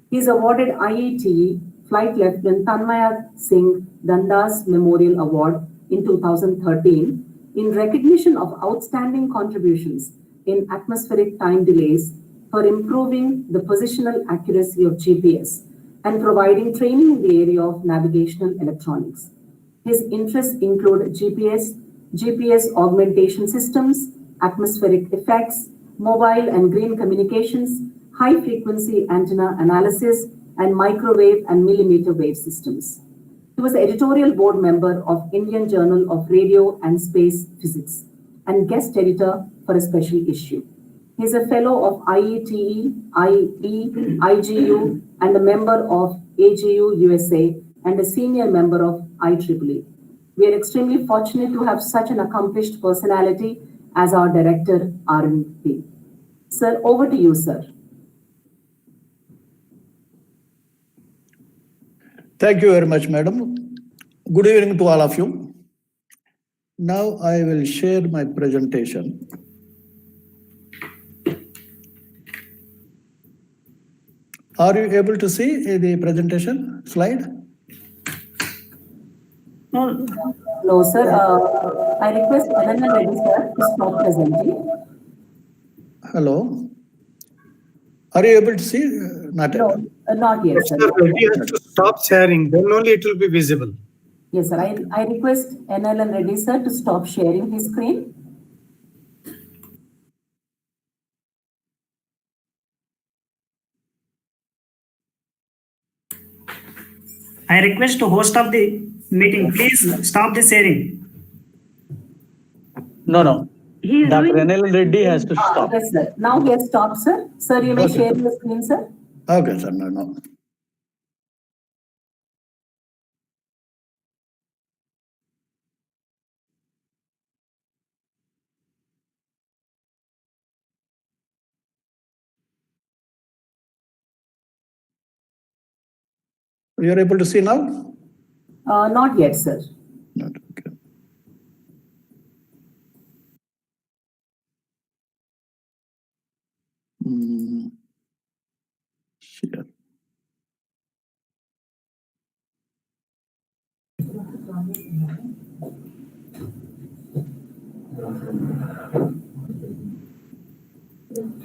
He is awarded IETE Flight Lieutenant Tanmaya Singh Dandas Memorial Award in 2013 in recognition of outstanding contributions in atmospheric time delays for improving the positional accuracy of GPS and providing training in the area of navigational electronics. His interests include GPS augmentation systems, atmospheric effects, mobile and green communications, high-frequency antenna analysis, and microwave and millimeter wave systems. He was the editorial board member of Indian Journal of Radio and Space Physics and guest editor for a special issue. He is a fellow of IETE, IE, IGU, and a member of AGU USA and a senior member of IEEE. We are extremely fortunate to have such an accomplished personality as our director, R&D. Sir, over to you, sir. Thank you very much, madam. Good evening to all of you. Now I will share my presentation. Are you able to see the presentation slide? No, sir. I request Ananda Reddy, sir, to stop presenting. Hello? Are you able to see? Not No, yet. not yet, sir. He has to stop sharing, then only it will be visible. Yes, sir. I request NLN Reddy, sir, to stop sharing his screen. I request to host of the meeting, please stop the sharing. No. He is Dr. doing- Anil Reddy has to stop. Yes, sir. Now he has stopped, sir. Sir, you may Okay. share your screen, sir. Okay, sir, no. You are able to see now? Not yet, sir. Not, okay. Share.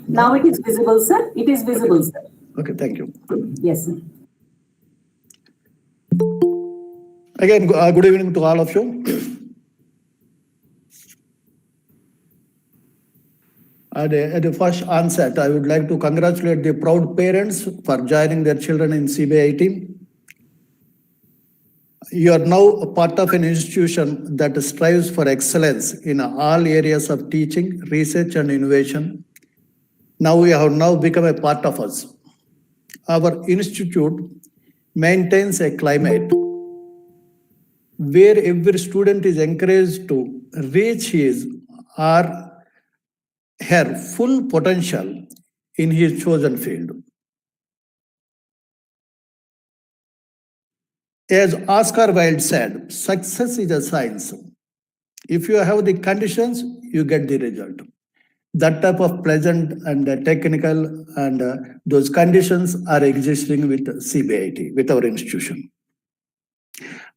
Now it is visible, sir. It is visible, sir. Okay, thank you. Yes, sir. Again, good evening to all of you. At the first onset, I would like to congratulate the proud parents for joining their children in CBIT. You are now a part of an institution that strives for excellence in all areas of teaching, research, and innovation. Now you have now become a part of us. Our institute maintains a climate where every student is encouraged to reach his or her full potential in his chosen field. As Oscar Wilde said, success is a science. If you have the conditions, you get the result. That type of pleasant and technical and those conditions are existing with CBIT, with our institution.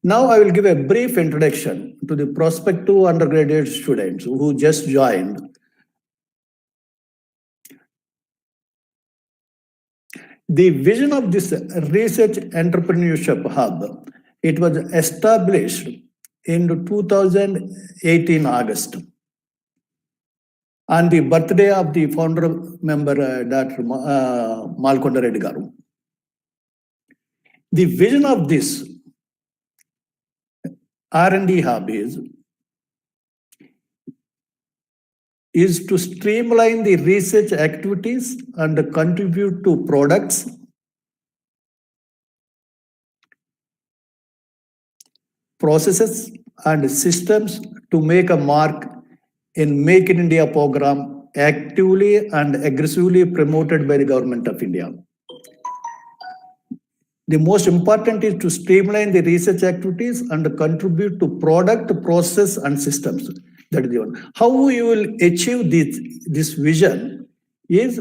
Now I will give a brief introduction to the prospective undergraduate students who just joined. The vision of this research entrepreneurship hub, it was established in 2018 August on the birthday of the founder member Dr. Malkonda Reddy Garu. The vision of this R&D hub is to streamline the research activities and contribute to products, processes, and systems to make a mark in Make in India program actively and aggressively promoted by the Government of India. The most important is to streamline the research activities and contribute to product, process, and systems. That is the one. How you will achieve this vision is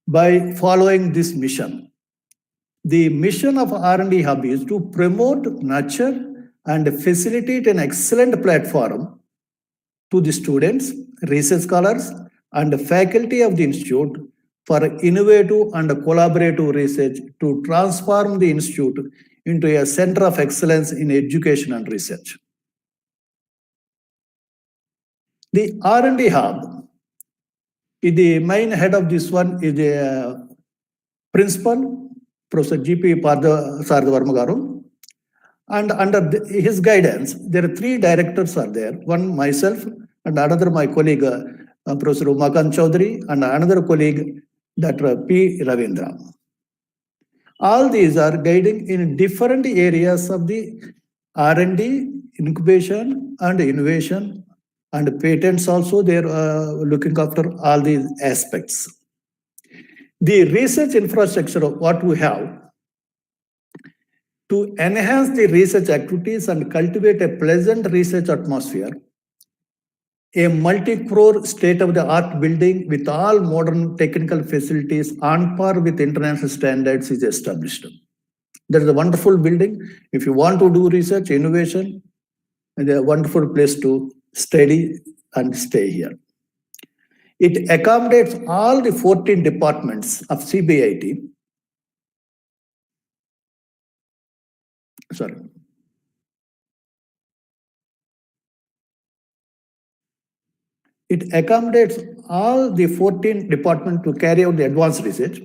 by following this mission. The mission of R&D Hub is to promote, nurture, and facilitate an excellent platform to the students, research scholars, and the faculty of the institute for innovative and collaborative research to transform the institute into a center of excellence in education and research. The R&D Hub, the main head of this one is the principal, Professor G.P. Sardhavarma Garu. And under his guidance, there are 3 directors are there. One myself, and another my colleague, Professor Umakant Chaudhary, and another colleague, Dr. P. Ravindra. All these are guiding in different areas of the R&D, incubation, and innovation, and patents also. They are looking after all these aspects. The research infrastructure of what we have to enhance the research activities and cultivate a pleasant research atmosphere, a multi-crore state-of-the-art building with all modern technical facilities on par with international standards is established. That is a wonderful building. If you want to do research, innovation, it's a wonderful place to study and stay here. It accommodates all the 14 departments of CBIT. Sorry. It accommodates all the 14 departments to carry out the advanced research.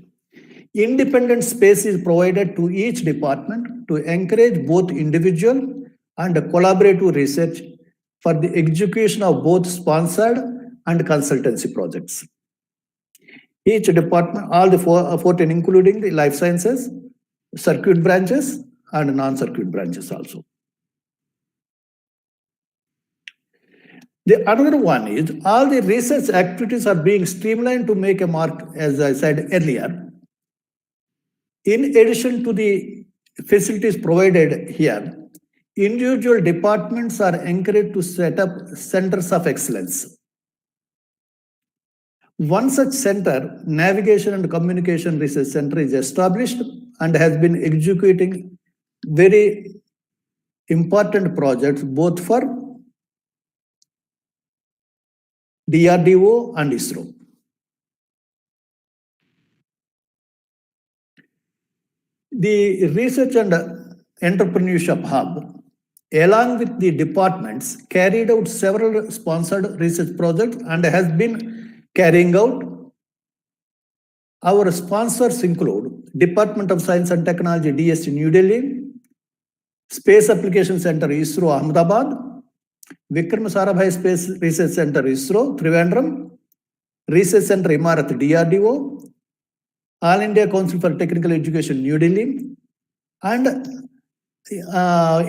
Independent space is provided to each department to encourage both individual and collaborative research for the execution of both sponsored and consultancy projects. Each department, all the 14, including the life sciences, circuit branches, and non-circuit branches also. The another one is all the research activities are being streamlined to make a mark, as I said earlier. In addition to the facilities provided here, individual departments are encouraged to set up centers of excellence. One such center, Navigation and Communication Research Center, is established and has been executing very important projects both for DRDO and ISRO. The Research and Entrepreneurship Hub, along with the departments, carried out several sponsored research projects and has been carrying out. Our sponsors include Department of Science and Technology, DST, New Delhi, Space Application Center, ISRO, Ahmedabad, Vikram Sarabhai Space Research Center, ISRO, Trivandrum, Research Center, Imarat, DRDO, All India Council for Technical Education, New Delhi, and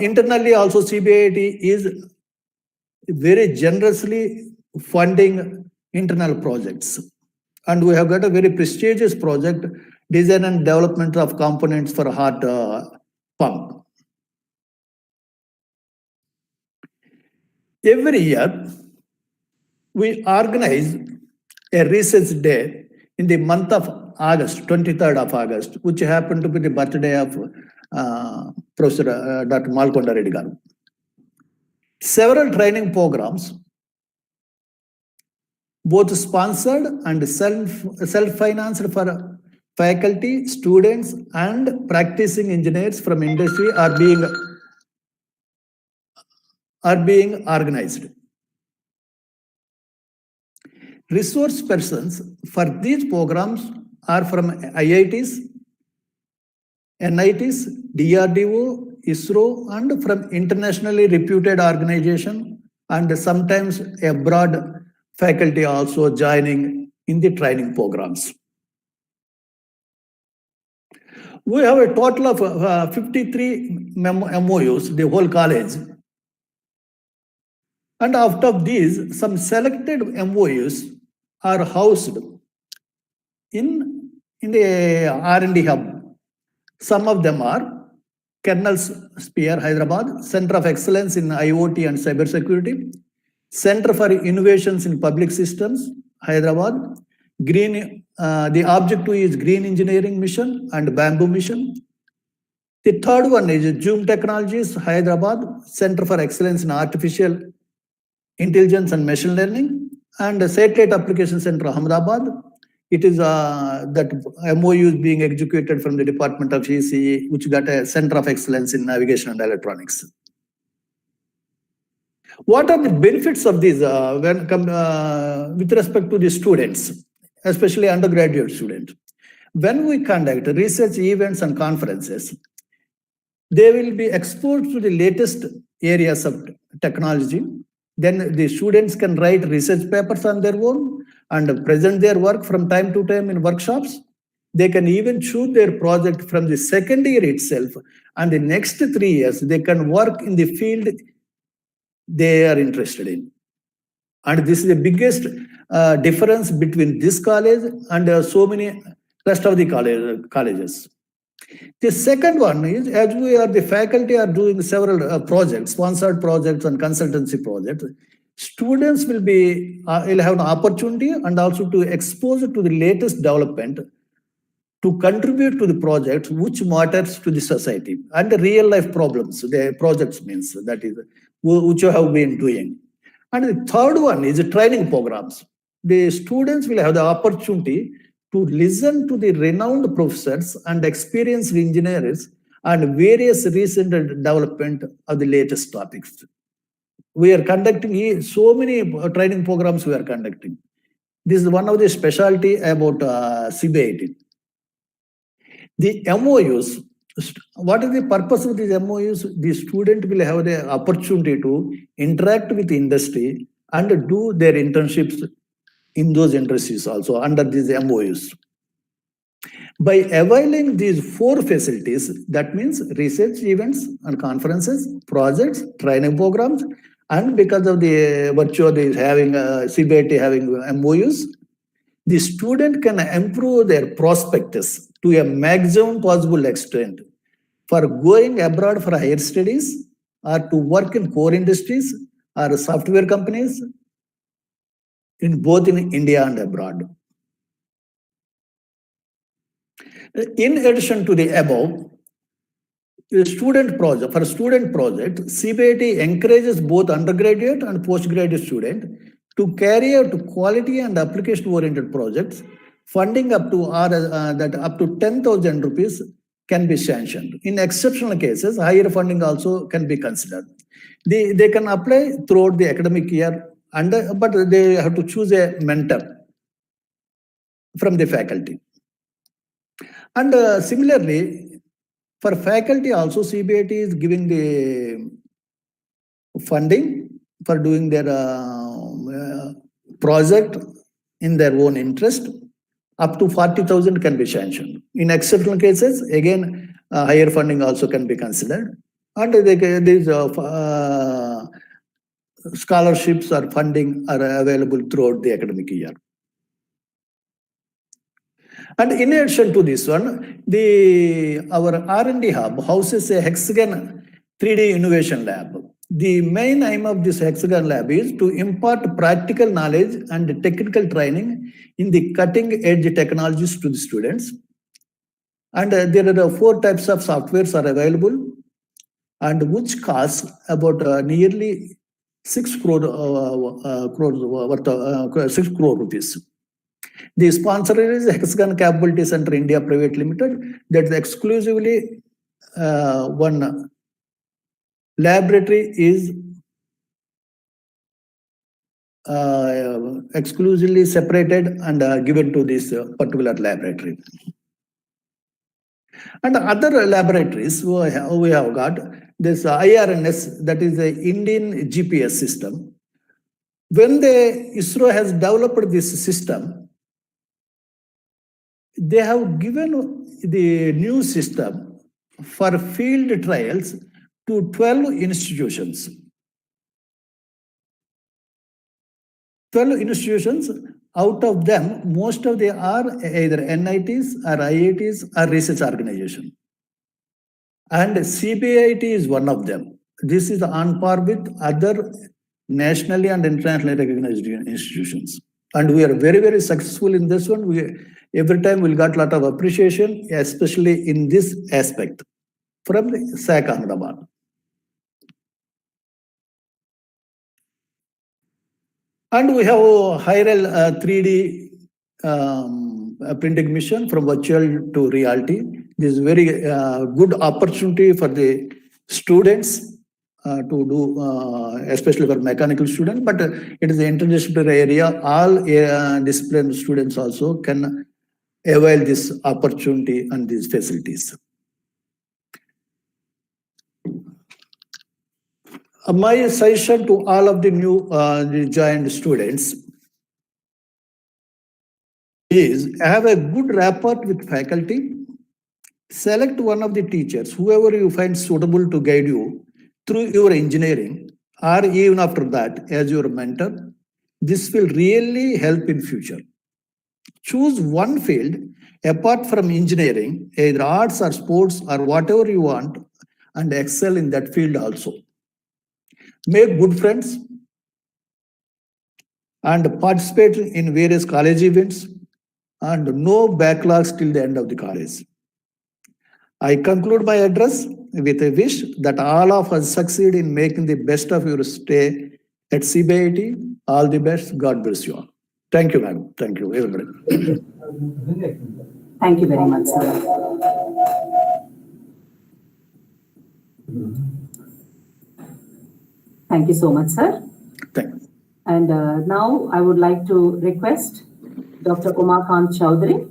internally also CBIT is very generously funding internal projects. And we have got a very prestigious project, design and development of components for heart pump. Every year, we organize a research day in the month of August, 23rd of August, which happened to be the birthday of Professor Dr. Malkonda Reddy garu. Several training programs, both sponsored and self-financed for faculty, students, and practicing engineers from industry are being organized. Resource persons for these programs are from IITs, NITs, DRDO, ISRO, and from internationally reputed organization, and sometimes abroad faculty also joining in the training programs. We have a total of 53 MOUs, the whole college. And out of these, some selected MOUs are housed in the R&D hub. Some of them are Kernel Sphere, Hyderabad, Center of Excellence in IoT and Cybersecurity, Center for Innovations in Public Systems, Hyderabad, the objective is Green Engineering Mission and Bamboo Mission. The third one is Zoom Technologies, Hyderabad, Center for Excellence in Artificial Intelligence and Machine Learning, and Satellite Application Center, Ahmedabad. It is that MOU is being executed from the Department of ECE, which got a Center of Excellence in Navigation and Electronics. What are the benefits of these with respect to the students, especially undergraduate students? When we conduct research events and conferences, they will be exposed to the latest areas of technology. Then the students can write research papers on their own and present their work from time to time in workshops. They can even choose their project from the second year itself, and the next 3 years, they can work in the field they are interested in. And this is the biggest difference between this college and so many rest of the colleges. The second one is, as the faculty are doing several projects, sponsored projects and consultancy projects, students will have an opportunity and also to expose to the latest development, to contribute to the project which matters to the society and the real life problems, the projects means, that is, which you have been doing. And the third one is the training programs. The students will have the opportunity to listen to the renowned professors and experienced engineers and various recent development of the latest topics. We are conducting so many training programs we are conducting. This is one of the specialty about CBIT. The MOUs, what is the purpose of these MOUs? The student will have the opportunity to interact with the industry and do their internships in those industries also under these MOUs. By availing these 4 facilities, that means research events and conferences, projects, training programs, and because of the virtue of having CBIT having MOUs, the student can improve their prospectus to a maximum possible extent for going abroad for higher studies or to work in core industries or software companies in both in India and abroad. In addition to the above, for student project, CBIT encourages both undergraduate and postgraduate students to carry out quality and application-oriented projects. Funding up to 10,000 rupees can be sanctioned. In exceptional cases, higher funding also can be considered. They can apply throughout the academic year, but they have to choose a mentor from the faculty. And similarly, for faculty also, CBIT is giving the funding for doing their project in their own interest. Up to 40,000 can be sanctioned. In exceptional cases, again, higher funding also can be considered. And these scholarships or funding are available throughout the academic year. And in addition to this one, our R&D hub houses a Hexagon 3D Innovation Lab. The main aim of this Hexagon Lab is to impart practical knowledge and technical training in the cutting-edge technologies to the students. And there are 4 types of softwares are available, and which costs about nearly 6 crore, worth, 6 crore rupees. The sponsor is Hexagon Capability Center India Private Limited. That's exclusively one laboratory is exclusively separated and given to this particular laboratory. And other laboratories we have got this IRNS, that is the Indian GPS system. When the ISRO has developed this system, they have given the new system for field trials to 12 institutions. 12 institutions, out of them, most of them are either NITs or IITs or research organization. And CBIT is one of them. This is on par with other nationally and internationally recognized institutions. And we are very, very successful in this one. Every time we'll got a lot of appreciation, especially in this aspect from the SAC Ahmedabad. And we have a high-rel 3D printing mission from virtual to reality. This is very good opportunity for the students to do, especially for mechanical students, but it is an interdisciplinary area. All discipline students also can avail this opportunity and these facilities. My suggestion to all of the new joined students is have a good rapport with faculty. Select one of the teachers, whoever you find suitable to guide you through your engineering, or even after that as your mentor. This will really help in future. Choose one field apart from engineering, either arts or sports or whatever you want, and excel in that field also. Make good friends and participate in various college events, and no backlogs till the end of the college. I conclude my address with a wish that all of us succeed in making the best of your stay at CBIT. All the best. God bless you all. Thank you, madam. Thank you, everybody. Thank you very much, sir. Thank you so much, sir. Thank you. And now I would like to request Dr. Umakant Chowdhury,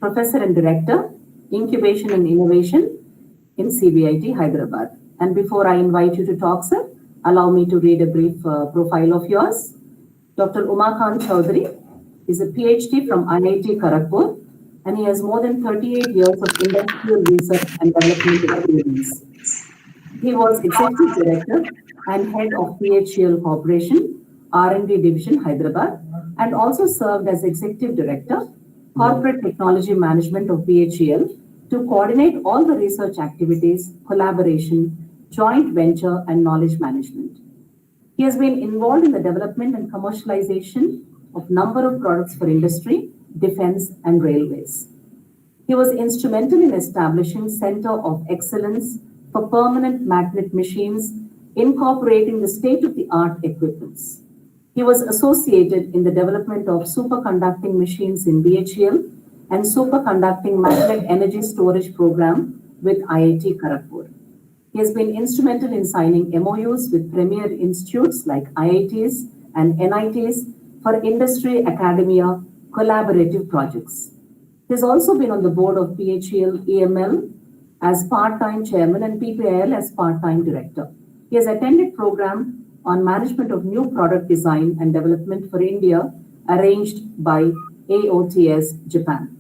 Professor and Director, Incubation and Innovation in CBIT, Hyderabad. And before I invite you to talk, sir, allow me to read a brief profile of yours. Dr. Umakant Chowdhury is a PhD from IIT Kharagpur, and he has more than 38 years of industrial research and development experience. He was Executive Director and Head of PHEL Corporation, R&D Division, Hyderabad, and also served as Executive Director, Corporate Technology Management of PHEL, to coordinate all the research activities, collaboration, joint venture, and knowledge management. He has been involved in the development and commercialization of number of products for industry, defense, and railways. He was instrumental in establishing Center of Excellence for Permanent Magnet Machines, incorporating the state-of-the-art equipments. He was associated in the development of superconducting machines in BHEL and superconducting magnet energy storage program with IIT Kharagpur. He has been instrumental in signing MOUs with premier institutes like IITs and NITs for industry academia collaborative projects. He has also been on the board of PHEL EML as part-time chairman and PPIL as part-time director. He has attended program on management of new product design and development for India arranged by AOTS Japan.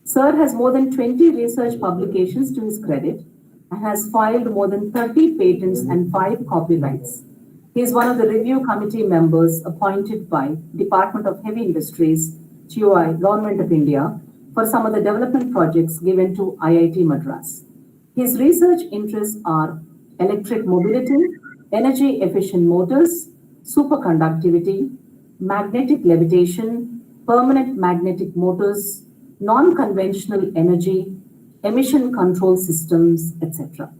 Sir has more than 20 research publications to his credit and has filed more than 30 patents and 5 copyrights. He is one of the review committee members appointed by Department of Heavy Industries, GOI, Government of India, for some of the development projects given to IIT Madras. His research interests are electric mobility, energy efficient motors, superconductivity, magnetic levitation, permanent magnetic motors, non-conventional energy, emission control systems, etc.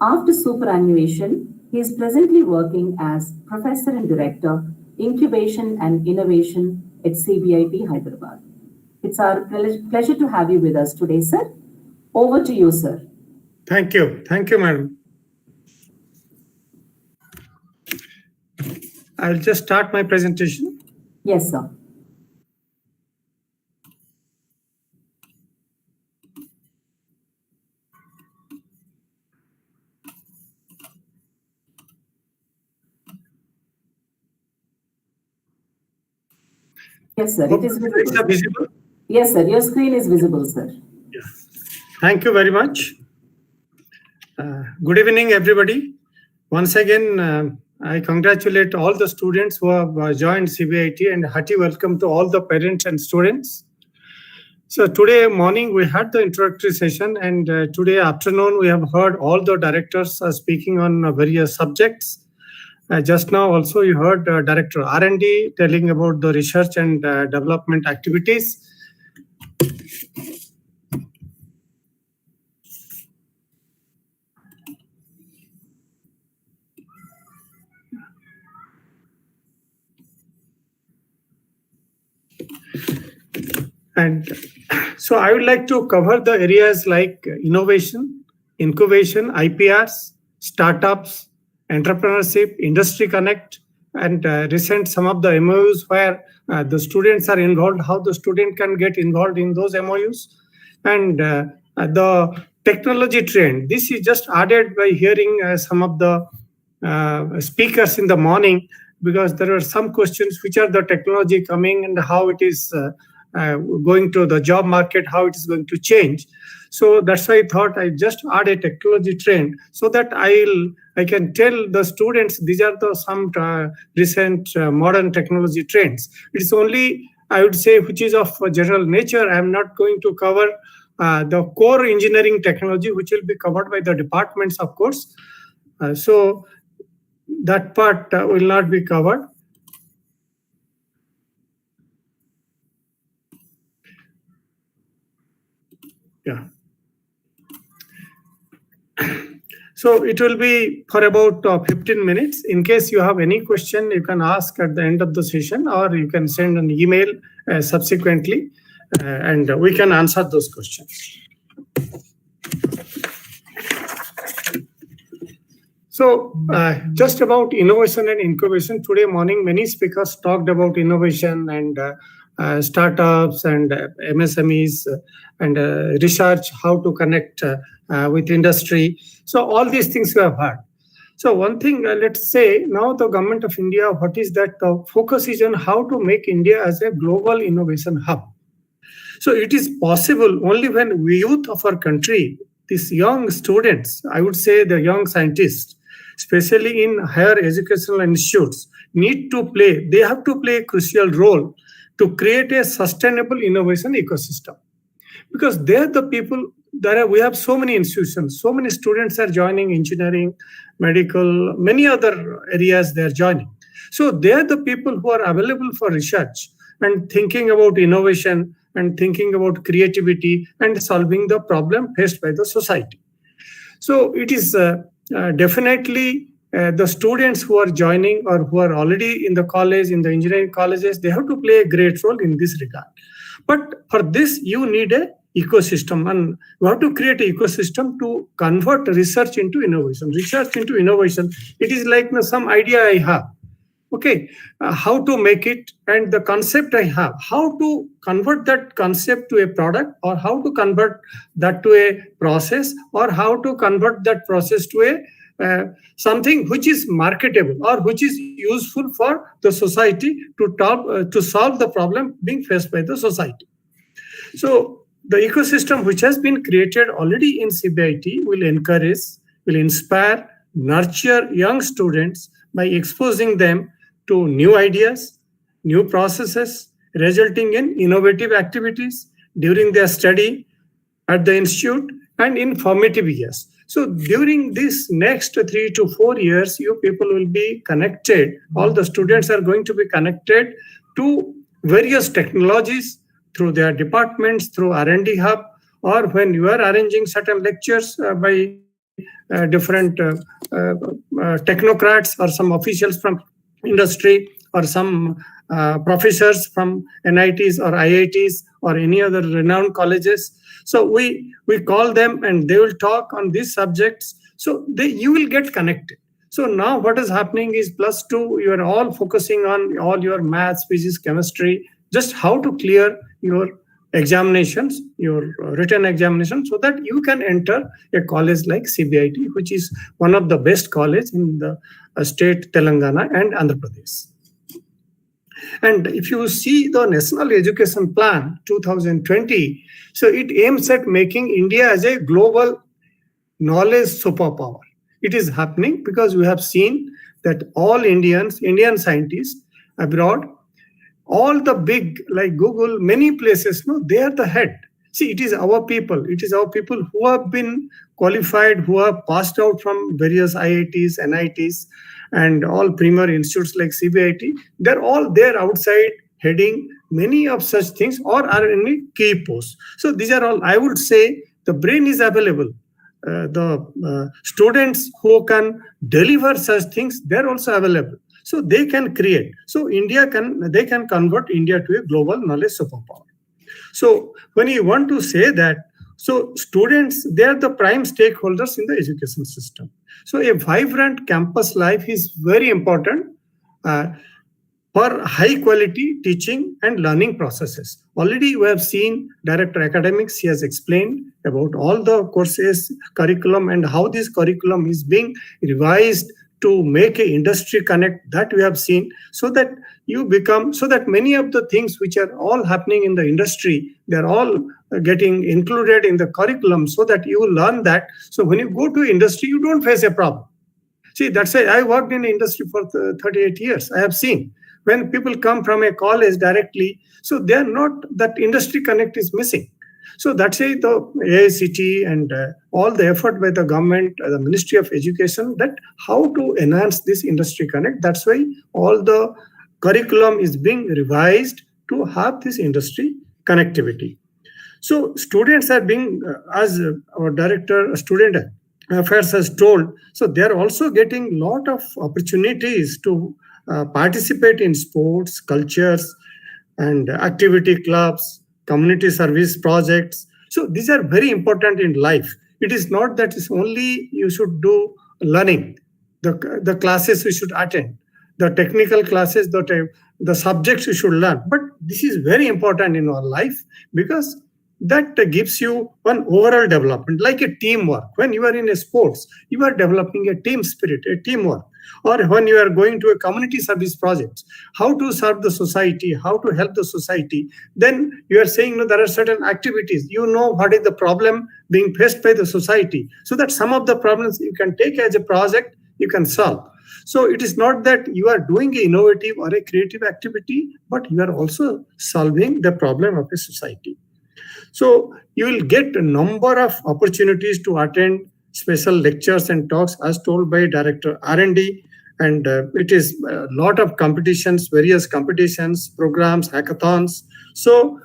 After superannuation, he is presently working as Professor and Director, Incubation and Innovation at CBIT Hyderabad. It's our pleasure to have you with us today, sir. Over to you, sir. Thank you. Thank you, madam. I'll just start my presentation. Yes, sir. Yes, sir. It is visible. Yes, sir. Your screen is visible, sir. Yeah. Thank you very much. Good evening, everybody. Once again, I congratulate all the students who have joined CBIT and hearty welcome to all the parents and students. So today morning we had the introductory session, and today afternoon we have heard all the directors speaking on various subjects. Just now also you heard Director R&D telling about the research and development activities. And so I would like to cover the areas like innovation, incubation, IPRs, startups, entrepreneurship, industry connect, and recent some of the MOUs where the students are involved, how the student can get involved in those MOUs, and the technology trend. This is just added by hearing some of the speakers in the morning, because there are some questions which are the technology coming and how it is going to the job market, how it is going to change. So that's why I thought I just add a technology trend so that I can tell the students these are the some recent modern technology trends. It's only, I would say, which is of general nature. I'm not going to cover the core engineering technology, which will be covered by the departments, of course. So that part will not be covered. Yeah. So it will be for about 15 minutes. In case you have any question, you can ask at the end of the session, or you can send an email subsequently, and we can answer those questions. So just about innovation and incubation, today morning many speakers talked about innovation and startups and MSMEs and research, how to connect with industry. So all these things we have heard. So one thing, let's say now the government of India, what is that the focus is on how to make India as a global innovation hub. So it is possible only when we youth of our country, these young students, I would say the young scientists, especially in higher educational institutes, need to play, they have to play a crucial role to create a sustainable innovation ecosystem. Because they're the people, we have so many institutions, so many students are joining engineering, medical, many other areas they are joining. So they're the people who are available for research and thinking about innovation and thinking about creativity and solving the problem faced by the society. So it is definitely the students who are joining or who are already in the college, in the engineering colleges, they have to play a great role in this regard. But for this, you need a ecosystem, and you have to create an ecosystem to convert research into innovation. Research into innovation, it is like some idea I have. Okay, how to make it, and the concept I have, how to convert that concept to a product, or how to convert that to a process, or how to convert that process to a something which is marketable or which is useful for the society to solve the problem being faced by the society. So the ecosystem which has been created already in CBIT will encourage, will inspire, nurture young students by exposing them to new ideas, new processes, resulting in innovative activities during their study at the institute and in formative years. So during this next 3 to 4 years, you people will be connected, all the students are going to be connected to various technologies through their departments, through R&D hub, or when you are arranging certain lectures by different technocrats or some officials from industry or some professors from NITs or IITs or any other renowned colleges. So we call them and they will talk on these subjects. So you will get connected. So now what is happening is +2, you are all focusing on all your maths, physics, chemistry, just how to clear your examinations, your written examinations, so that you can enter a college like CBIT, which is one of the best college in the state Telangana and Andhra Pradesh. And if you see the National Education Plan 2020, so it aims at making India as a global knowledge superpower. It is happening because we have seen that all Indian scientists abroad, all the big like Google, many places, no, they are the head. See, it is our people. It is our people who have been qualified, who have passed out from various IITs, NITs, and all premier institutes like CBIT. They're all there outside heading many of such things or are in key posts. So these are all, I would say, the brain is available. The students who can deliver such things, they're also available. So they can create. So they can convert India to a global knowledge superpower. So when you want to say that, so students, they are the prime stakeholders in the education system. So a vibrant campus life is very important for high quality teaching and learning processes. Already we have seen Director Academics, he has explained about all the courses, curriculum, and how this curriculum is being revised to make a industry connect, that we have seen, so that many of the things which are all happening in the industry, they're all getting included in the curriculum so that you learn that. So when you go to industry, you don't face a problem. See, that's why I worked in the industry for 38 years. I have seen when people come from a college directly, so they're not, that industry connect is missing. So that's why the AICT and all the effort by the government, the Ministry of Education, that how to enhance this industry connect. That's why all the curriculum is being revised to have this industry connectivity. So students are being, as our director, student affairs has told, so they're also getting a lot of opportunities to participate in sports, cultures, and activity clubs, community service projects. So these are very important in life. It is not that it's only you should do learning, the classes you should attend, the technical classes, the subjects you should learn. But this is very important in our life because that gives you one overall development, like a teamwork. When you are in a sports, you are developing a team spirit, a teamwork. Or when you are going to a community service project, how to serve the society, how to help the society, then you are saying, no, there are certain activities, you know what is the problem being faced by the society, so that some of the problems you can take as a project, you can solve. So it is not that you are doing an innovative or a creative activity, but you are also solving the problem of a society. So you will get a number of opportunities to attend special lectures and talks as told by Director R&D, and it is a lot of competitions, various competitions, programs, hackathons. So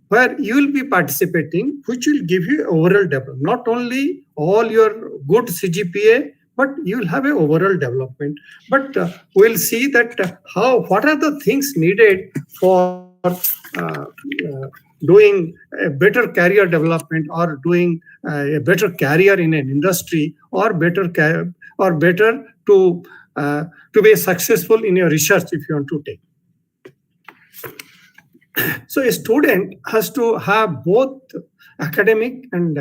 where you will be participating, which will give you overall development, not only all your good CGPA, but you will have an overall development. But we'll see that what are the things needed for doing a better career development or doing a better career in an industry, or better to be successful in your research if you want to take. So a student has to have both academic and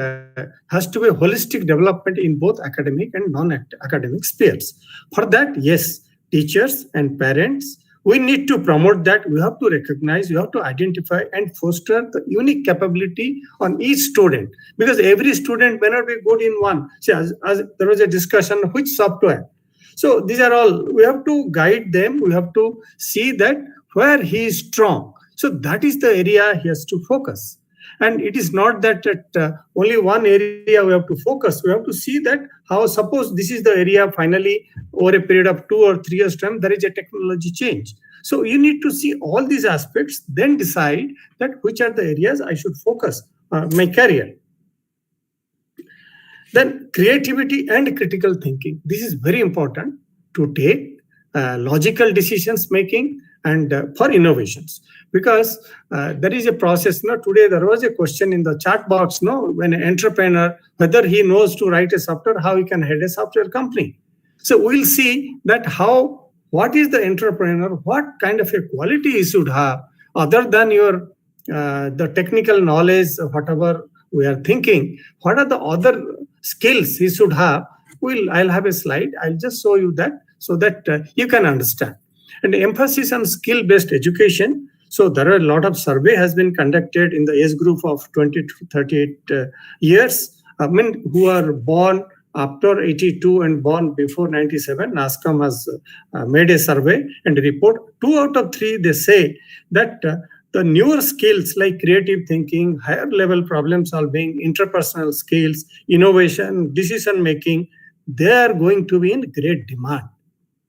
has to be holistic development in both academic and non-academic spheres. For that, yes, teachers and parents, we need to promote that. We have to recognize, we have to identify and foster the unique capability on each student, because every student may not be good in one. See, as there was a discussion, which software. So these are all, we have to guide them. We have to see that where he is strong. So that is the area he has to focus. And it is not that at only one area we have to focus. We have to see that how, suppose this is the area, finally over a period of 2 or 3 years time, there is a technology change. So you need to see all these aspects, then decide that which are the areas I should focus my career. Then creativity and critical thinking. This is very important to take logical decisions making and for innovations, because there is a process. Today there was a question in the chat box, when an entrepreneur, whether he knows to write a software, how he can head a software company. So we'll see that what is the entrepreneur, what kind of a quality he should have, other than your the technical knowledge, whatever we are thinking, what are the other skills he should have. I'll have a slide. I'll just show you that so that you can understand. And emphasis on skill-based education. So there are a lot of survey has been conducted in the age group of 20 to 38 years. Who are born after 82 and born before 97. NASCOM has made a survey and a report. 2 out of 3, they say that the newer skills like creative thinking, higher level problem solving, interpersonal skills, innovation, decision making, they are going to be in great demand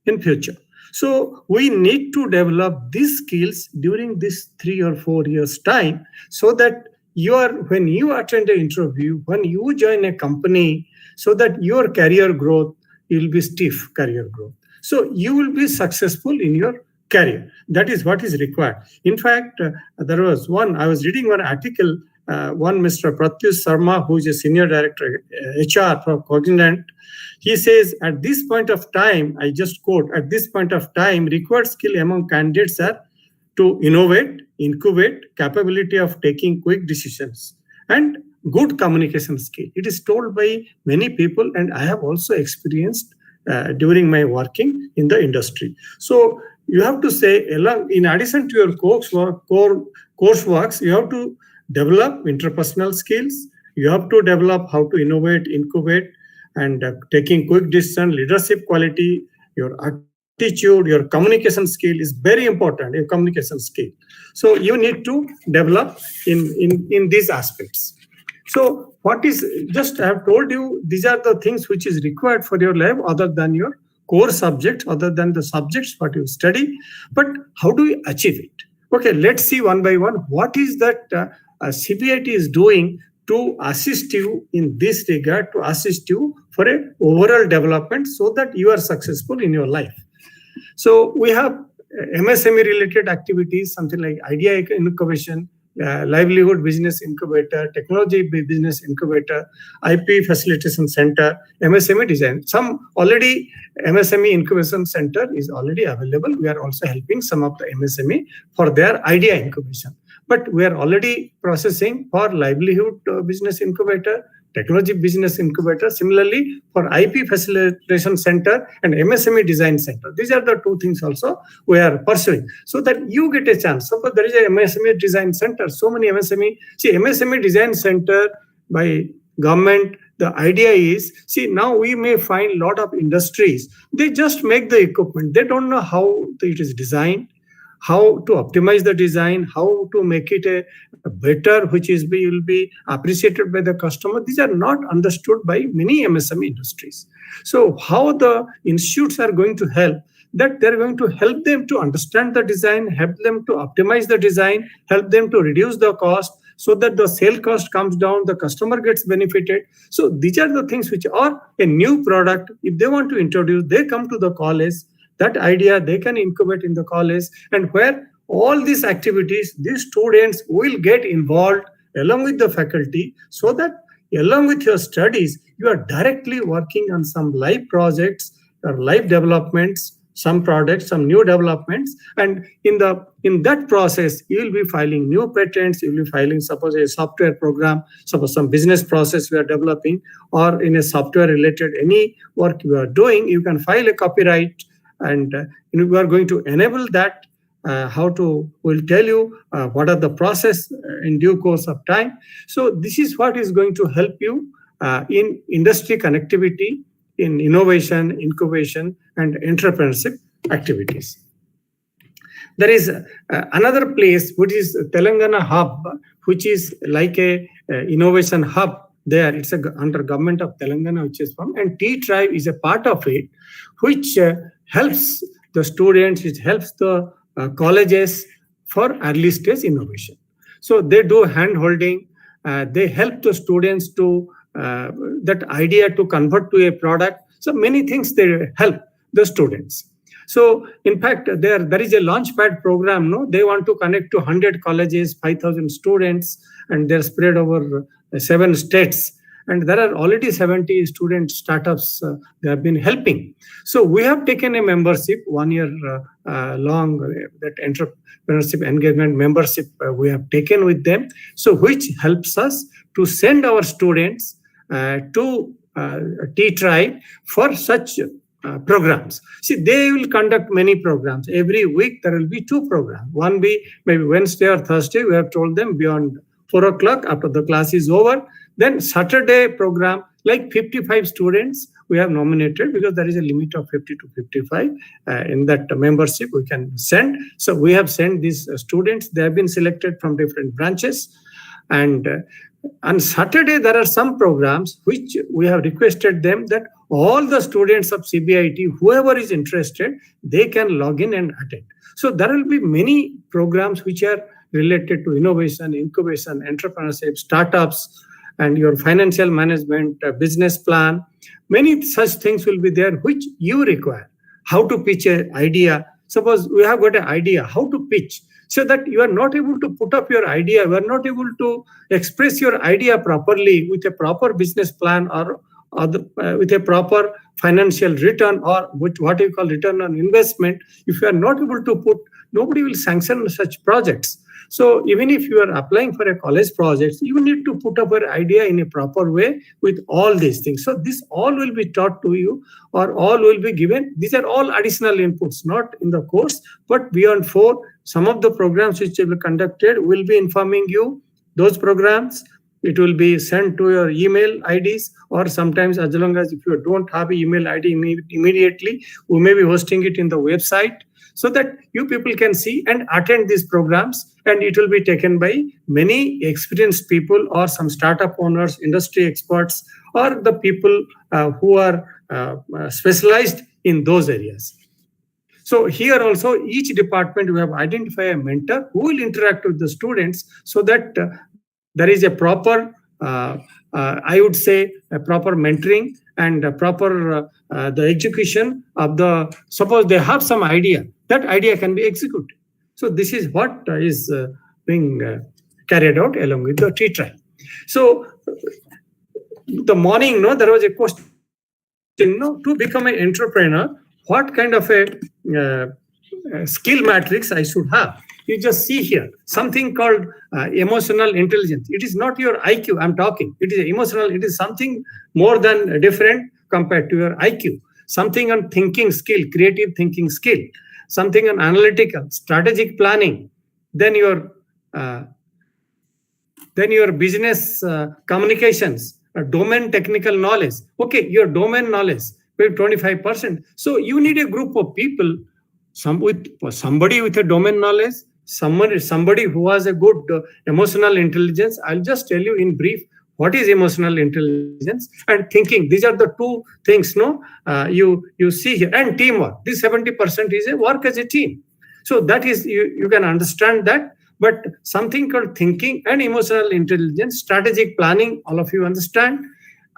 in future. So we need to develop these skills during this 3 or 4 years time, so that when you attend an interview, when you join a company, so that your career growth will be stiff career growth. So you will be successful in your career. That is what is required. In fact, I was reading one article, one Mr. Pratyush Sharma, who is a senior director HR for Cognizant. He says, at this point of time, I just quote, at this point of time, required skill among candidates are to innovate, incubate, capability of taking quick decisions, and good communication skill. It is told by many people, and I have also experienced during my working in the industry. So you have to say, in addition to your courseworks, you have to develop interpersonal skills. You have to develop how to innovate, incubate, and taking quick decision, leadership quality, your attitude, your communication skill is very important, your communication skill. So you need to develop in these aspects. So I have told you, these are the things which is required for your life other than your core subjects, other than the subjects what you study. But how do we achieve it? Okay, let's see one by one. What is that CBIT is doing to assist you in this regard, to assist you for a overall development so that you are successful in your life. So we have MSME related activities, something like idea incubation, livelihood business incubator, technology business incubator, IP facilitation center, MSME design. Some already MSME incubation center is already available. We are also helping some of the MSME for their idea incubation. But we are already processing for livelihood business incubator, technology business incubator, similarly for IP facilitation center and MSME design center. These are the two things also we are pursuing, so that you get a chance. So there is a MSME design center, so many MSME. See, MSME design center by government, the idea is, see, now we may find a lot of industries, they just make the equipment. They don't know how it is designed, how to optimize the design, how to make it a better, which will be appreciated by the customer. These are not understood by many MSME industries. So how the institutes are going to help, that they're going to help them to understand the design, help them to optimize the design, help them to reduce the cost, so that the sale cost comes down, the customer gets benefited. So these are the things which are a new product. If they want to introduce, they come to the college. That idea they can incubate in the college, and where all these activities, these students will get involved along with the faculty, so that along with your studies, you are directly working on some live projects or live developments, some products, some new developments. And in that process, you will be filing new patents, you will be filing, suppose a software program, suppose some business process we are developing, or in a software related any work you are doing, you can file a copyright. And we are going to enable that. We'll tell you what are the process in due course of time. So this is what is going to help you in industry connectivity, in innovation, incubation, and entrepreneurship activities. There is another place, which is Telangana Hub, which is like a innovation hub. There, it's under government of Telangana, which is formed, and T-Tribe is a part of it, which helps the students, which helps the colleges for early stage innovation. So they do hand holding, they help the students to that idea to convert to a product. So many things they help the students. So in fact, there is a launchpad program. No, they want to connect to 100 colleges, 5,000 students, and they're spread over 7 states. And there are already 70 student startups they have been helping. So we have taken a membership, 1 year long, that entrepreneurship engagement membership we have taken with them. So which helps us to send our students to T-Tribe for such programs. See, they will conduct many programs. Every week there will be 2 programs. One be maybe Wednesday or Thursday. We have told them beyond 4 o'clock after the class is over. Then Saturday program, like 55 students we have nominated, because there is a limit of 50 to 55 in that membership we can send. So we have sent these students. They have been selected from different branches. And on Saturday, there are some programs which we have requested them that all the students of CBIT, whoever is interested, they can log in and attend. So there will be many programs which are related to innovation, incubation, entrepreneurship, startups, and your financial management, business plan. Many such things will be there which you require. How to pitch an idea. Suppose we have got an idea, how to pitch, so that you are not able to put up your idea, you are not able to express your idea properly with a proper business plan or with a proper financial return, or with what you call return on investment. If you are not able to put, nobody will sanction such projects. So even if you are applying for a college project, you need to put up your idea in a proper way with all these things. So this all will be taught to you, or all will be given. These are all additional inputs, not in the course, but beyond 4. Some of the programs which will be conducted will be informing you those programs. It will be sent to your email IDs, or sometimes, as long as if you don't have an email ID immediately, we may be hosting it in the website, so that you people can see and attend these programs. And it will be taken by many experienced people, or some startup owners, industry experts, or the people who are specialized in those areas. So here also, each department we have identified a mentor who will interact with the students, so that there is a proper, I would say, a proper mentoring and a proper the execution of the. Suppose they have some idea, that idea can be executed. So this is what is being carried out along with the T-Tribe. So the morning, there was a question, to become an entrepreneur, what kind of a skill matrix I should have. You just see here something called emotional intelligence. It is not your IQ I'm talking. It is emotional. It is something more than different compared to your IQ. Something on thinking skill, creative thinking skill. Something on analytical, strategic planning. Then your business communications, domain technical knowledge. Okay, your domain knowledge, 25%. So you need a group of people, somebody with a domain knowledge, somebody who has a good emotional intelligence. I'll just tell you in brief what is emotional intelligence and thinking. These are the 2 things you see here. And teamwork. This 70% is a work as a team. So that is, you can understand that. But something called thinking and emotional intelligence, strategic planning, all of you understand.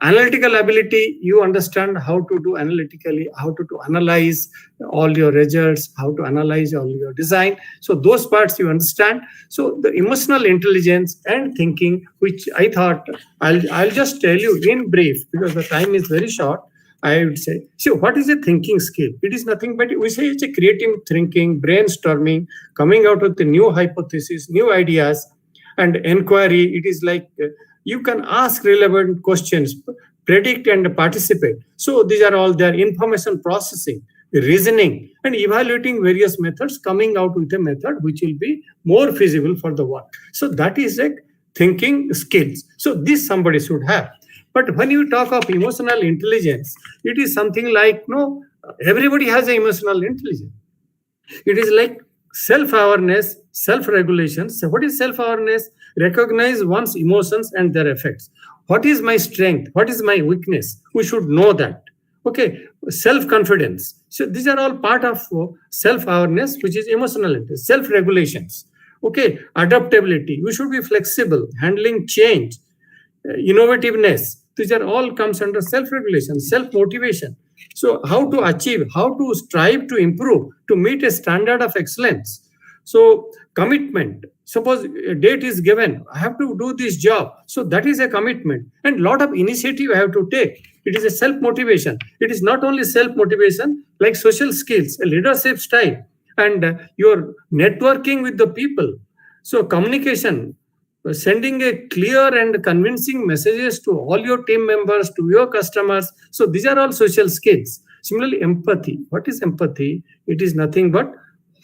Analytical ability, you understand how to do analytically, how to analyze all your results, how to analyze all your design. So those parts you understand. So the emotional intelligence and thinking, which I thought I'll just tell you in brief, because the time is very short. I would say, so what is a thinking skill? It is nothing but, we say it's a creative thinking, brainstorming, coming out with the new hypothesis, new ideas, and inquiry. It is like you can ask relevant questions, predict and participate. So these are all there. Information processing, reasoning, and evaluating various methods, coming out with a method which will be more feasible for the work. So that is like thinking skills. So this somebody should have. But when you talk of emotional intelligence, it is something like, everybody has an emotional intelligence. It is like self-awareness, self-regulation. So what is self-awareness? Recognize one's emotions and their effects. What is my strength? What is my weakness? We should know that. Okay, self-confidence. So these are all part of self-awareness, which is emotional intelligence. Self-regulations. Okay, adaptability. We should be flexible, handling change, innovativeness, These are all comes under self-regulation, self-motivation. So how to achieve, how to strive to improve, to meet a standard of excellence. So commitment, suppose a date is given, I have to do this job. So that is a commitment, and lot of initiative I have to take. It is a self-motivation. It is not only self-motivation, like social skills, a leadership style, and your networking with the people. So communication, sending a clear and convincing messages to all your team members, to your customers. So these are all social skills. Similarly, empathy. What is empathy? It is nothing but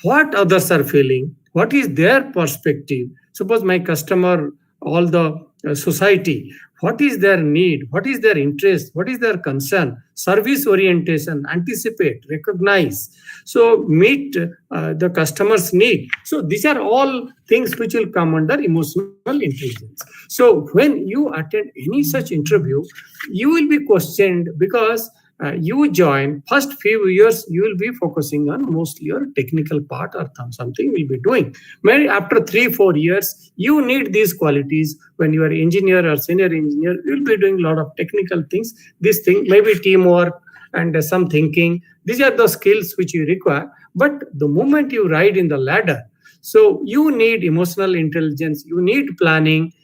what others are feeling, what is their perspective. Suppose my customer, all the society, what is their need, what is their interest, what is their concern, service orientation, anticipate, recognize, so meet the customer's need. So these are all things which will come under emotional intelligence. So when you attend any such interview, you will be questioned because you join first few years, you will be focusing on mostly your technical part or something will be doing. Maybe after 3-4 years, you need these qualities. When you are engineer or senior engineer, you will be doing a lot of technical things. This thing, maybe teamwork and some thinking. These are the skills which you require. But the moment you ride in the ladder, so you need emotional intelligence, you need planning,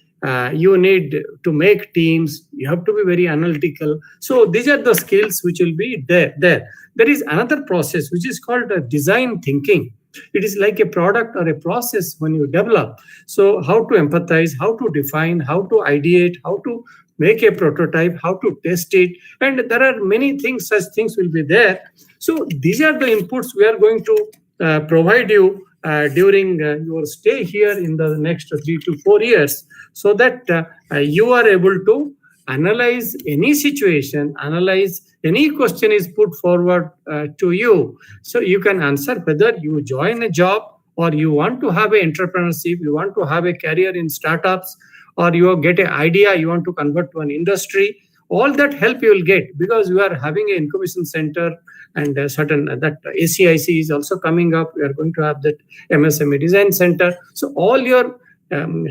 you need to make teams, you have to be very analytical. So these are the skills which will be there. There is another process which is called design thinking. It is like a product or a process when you develop. So how to empathize, how to define, how to ideate, how to make a prototype, how to test it. And there are many things, such things will be there. So these are the inputs we are going to provide you during your stay here in the next 3 to 4 years, so that you are able to analyze any situation, analyze any question is put forward to you. So you can answer whether you join a job or you want to have an entrepreneurship, you want to have a career in startups, or you get an idea, you want to convert to an industry. All that help you will get because you are having an incubation center, and certain that ACIC is also coming up. We are going to have that MSME design center. So all your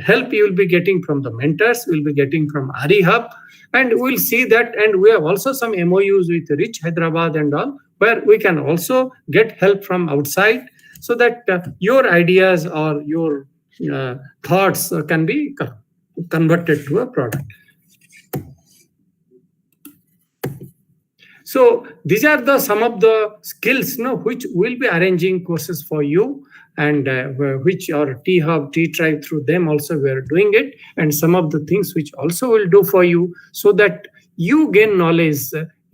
help you will be getting from the mentors, will be getting from RE Hub, and we'll see that. And we have also some MOUs with Rich Hyderabad and all, where we can also get help from outside, so that your ideas or your thoughts can be converted to a product. So these are some of the skills, which we'll be arranging courses for you, and which our T-Hub, T-Tribe, through them also we are doing it, and some of the things which also will do for you, so that you gain knowledge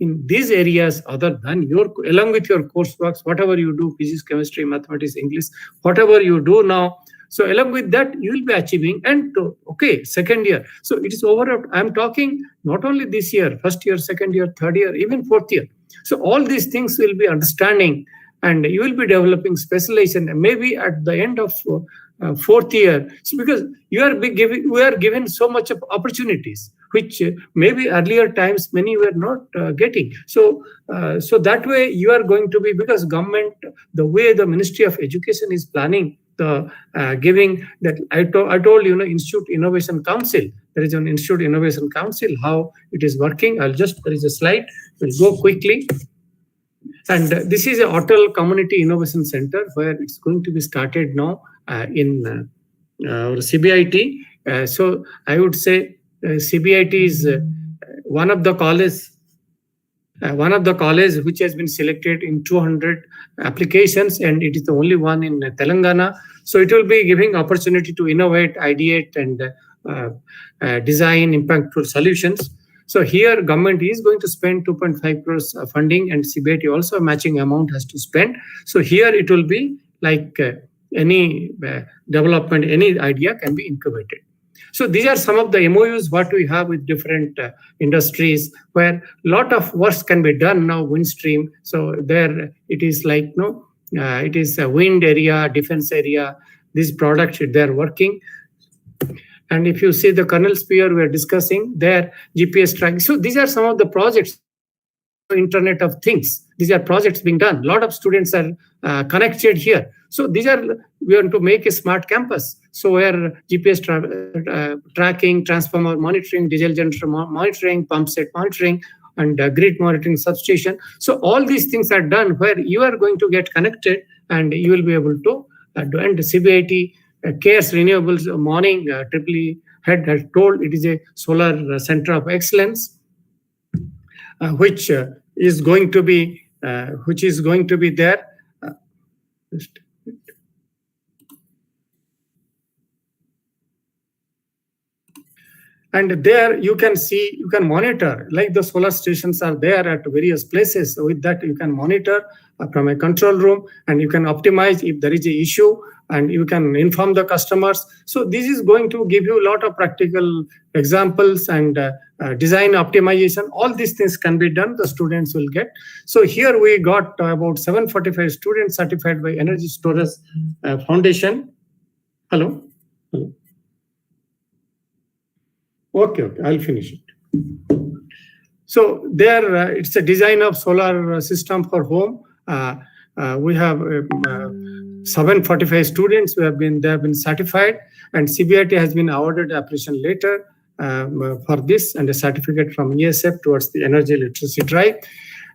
in these areas other than along with your coursework, whatever you do, physics, chemistry, mathematics, English, whatever you do now. So along with that, you will be achieving. And second year. So it is over. I'm talking not only this year, first year, second year, third year, even fourth year. So all these things will be understanding, and you will be developing specialization. Maybe at the end of fourth year, so because we are given so much of opportunities, which maybe earlier times many were not getting. So that way you are going to be, because government, the way the Ministry of Education is planning the giving that I told you, Institute Innovation Council. There is an Institute Innovation Council, how it is working. There is a slide, we'll go quickly. And this is a Atal Community Innovation Center, where it's going to be started now in CBIT. So I would say CBIT is one of the colleges which has been selected in 200 applications, and it is the only one in Telangana. So it will be giving opportunity to innovate, ideate, and design impactful solutions. So here government is going to spend 2.5 crores funding, and CBIT also a matching amount has to spend. So here it will be like any development, any idea can be incubated. So these are some of the MOUs what we have with different industries, where a lot of work can be done now. Windstream, so there it is like it is a wind area, defense area. These products they're working. And if you see the kernel sphere we are discussing there, GPS tracking. So these are some of the projects. Internet of Things. These are projects being done. A lot of students are connected here. So these are, we want to make a smart campus. So where GPS tracking, transformer monitoring, diesel generator monitoring, pump set monitoring, and grid monitoring substation. So all these things are done where you are going to get connected and you will be able to do. And CBIT cares renewables. Morning, Triple head has told it is a solar center of excellence, which is going to be there. And there you can see, you can monitor, like the solar stations are there at various places. So with that, you can monitor from a control room, and you can optimize if there is an issue, and you can inform the customers. So this is going to give you a lot of practical examples and design optimization. All these things can be done, the students will get. So here we got about 745 students certified by Energy Storage Foundation. Hello? Hello? Okay, I'll finish it. So there, it's a design of solar system for home. We have 745 students who have been certified, and CBIT has been awarded application letter for this and a certificate from ESF towards the energy literacy drive.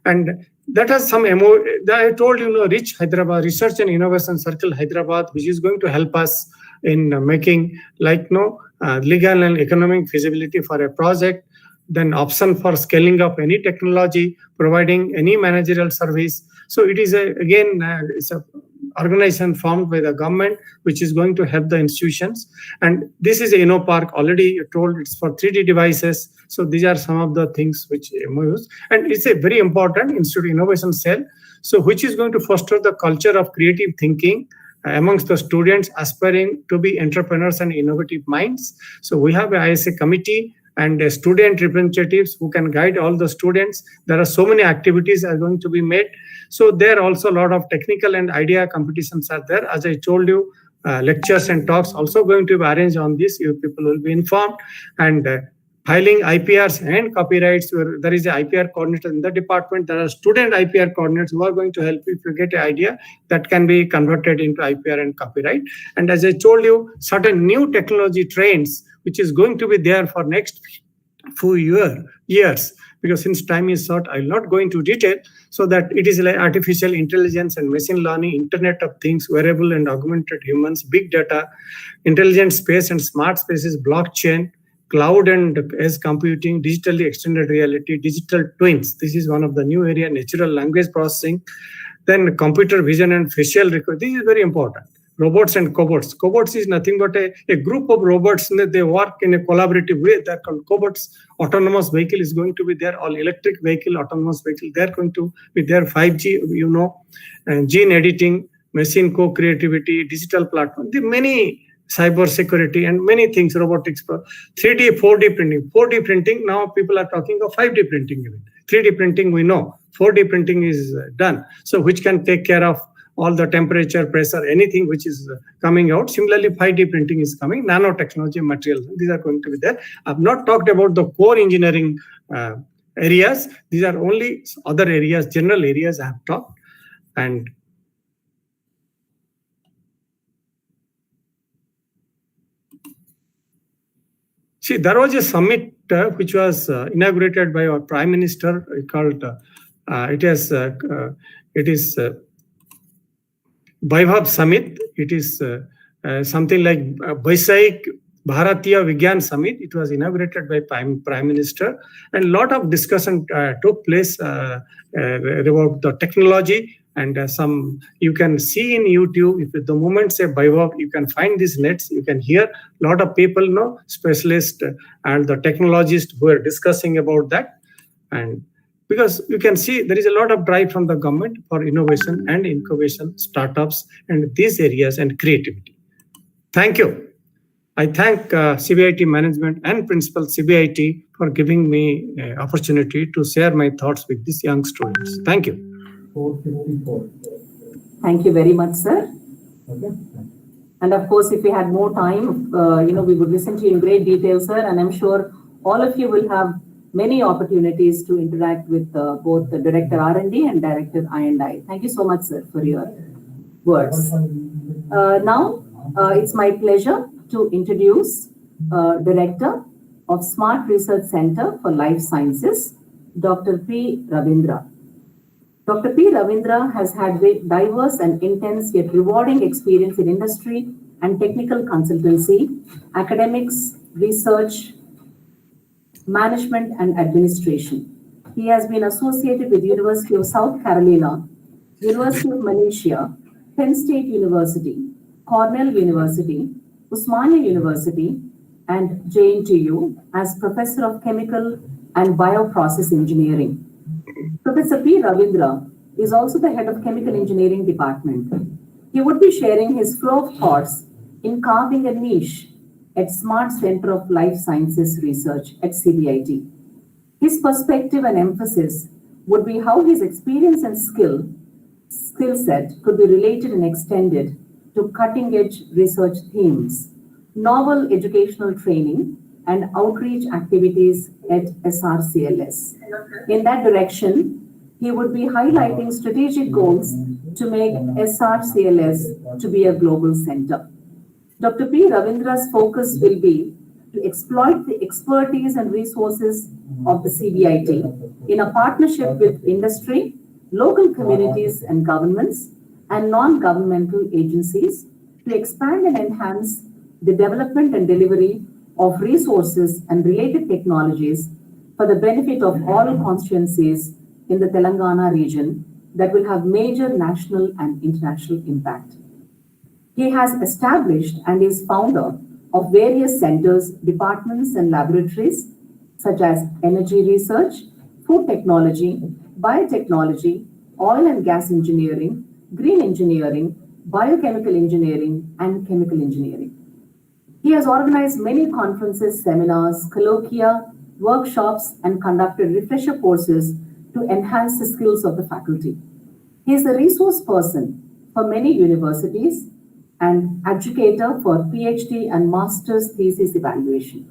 And that has some I told you, Rich Hyderabad Research and Innovation Circle Hyderabad, which is going to help us in making legal and economic feasibility for a project, then option for scaling up any technology, providing any managerial service. So it is it's a organization formed by the government, which is going to help the institutions. And this is a InnoPark, already told it's for 3D devices. So these are some of the things which use. And it's a very important Institute Innovation Cell, so which is going to foster the culture of creative thinking amongst the students aspiring to be entrepreneurs and innovative minds. So we have an ISA committee and student representatives who can guide all the students. There are so many activities are going to be made. So there are also a lot of technical and idea competitions are there. As I told you, lectures and talks also going to be arranged on this. You people will be informed. And filing IPRs and copyrights, where there is an IPR coordinator in the department. There are student IPR coordinators who are going to help you if you get an idea that can be converted into IPR and copyright. And as I told you, certain new technology trends, which is going to be there for next few years, because since time is short, I will not go into detail. So that it is like artificial intelligence and machine learning, Internet of Things, wearable and augmented humans, big data, intelligent space and smart spaces, blockchain, cloud and edge computing, digitally extended reality, digital twins. This is one of the new area, natural language processing, then computer vision and facial recognition. This is very important. Robots and cobots. Cobots is nothing but a group of robots. They work in a collaborative way. They're called cobots. Autonomous vehicle is going to be there. All electric vehicle, autonomous vehicle, they're going to be there. 5G, and gene editing, machine co-creativity, digital platform. The many cyber security and many things, robotics, 3D, 4D printing. 4D printing, now people are talking of 5D printing even. 3D printing, we know. 4D printing is done. So which can take care of all the temperature, pressure, anything which is coming out. Similarly, 5D printing is coming. Nanotechnology, materials, these are going to be there. I've not talked about the core engineering areas. These are only other areas, general areas I have talked. And see, there was a summit which was inaugurated by our Prime Minister called, it is Vaibhav Summit. It is something like Vaishak Bharatiya Vigyan Summit. It was inaugurated by Prime Minister, and a lot of discussion took place about the technology. And some you can see in YouTube, if the moment say Vaibhav, you can find these nets, you can hear a lot of people, specialists and the technologists who are discussing about that. And because you can see there is a lot of drive from the government for innovation and incubation, startups, and these areas and creativity. Thank you. I thank CBIT management and principal CBIT for giving me opportunity to share my thoughts with these young students. Thank you. Thank you very much, sir. Okay. And of course, if we had more time, we would listen to you in great detail, sir. And I'm sure all of you will have many opportunities to interact with both the Director R&D and Director I&I. Thank you so much, sir, for your words. Now, it's my pleasure to introduce Director of Smart Research Center for Life Sciences, Dr. P. Ravindra. Dr. P. Ravindra has had diverse and intense yet rewarding experience in industry and technical consultancy, academics, research, management, and administration. He has been associated with University of South Carolina, University of Malaysia, Penn State University, Cornell University, Usmania University, and JNTU as Professor of Chemical and Bioprocess Engineering. Professor P. Ravindra is also the head of Chemical Engineering Department. He would be sharing his flow of thoughts in carving a niche at Smart Center of Life Sciences Research at CBIT. His perspective and emphasis would be how his experience and skill set could be related and extended to cutting-edge research themes, novel educational training, and outreach activities at SRCLS. In that direction, he would be highlighting strategic goals to make SRCLS to be a global center. Dr. P. Ravindra's focus will be to exploit the expertise and resources of the CBIT in a partnership with industry, local communities and governments, and non-governmental agencies to expand and enhance the development and delivery of resources and related technologies for the benefit of all constituencies in the Telangana region that will have major national and international impact. He has established and is founder of various centers, departments, and laboratories such as energy research, food technology, biotechnology, oil and gas engineering, green engineering, biochemical engineering, and chemical engineering. He has organized many conferences, seminars, colloquia, workshops, and conducted refresher courses to enhance the skills of the faculty. He is a resource person for many universities and educator for PhD and master's thesis evaluation.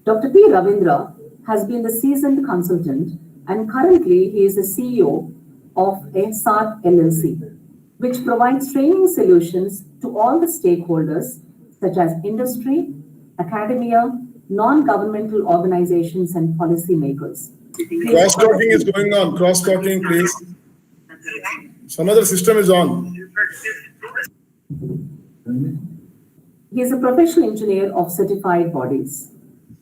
Dr. P. Ravindra has been the seasoned consultant, and currently he is the CEO of SART LLC, which provides training solutions to all the stakeholders such as industry, academia, non-governmental organizations, and policymakers. Cross-talking is going on. Cross-talking, please. Some other system is on. He is a professional engineer of certified bodies.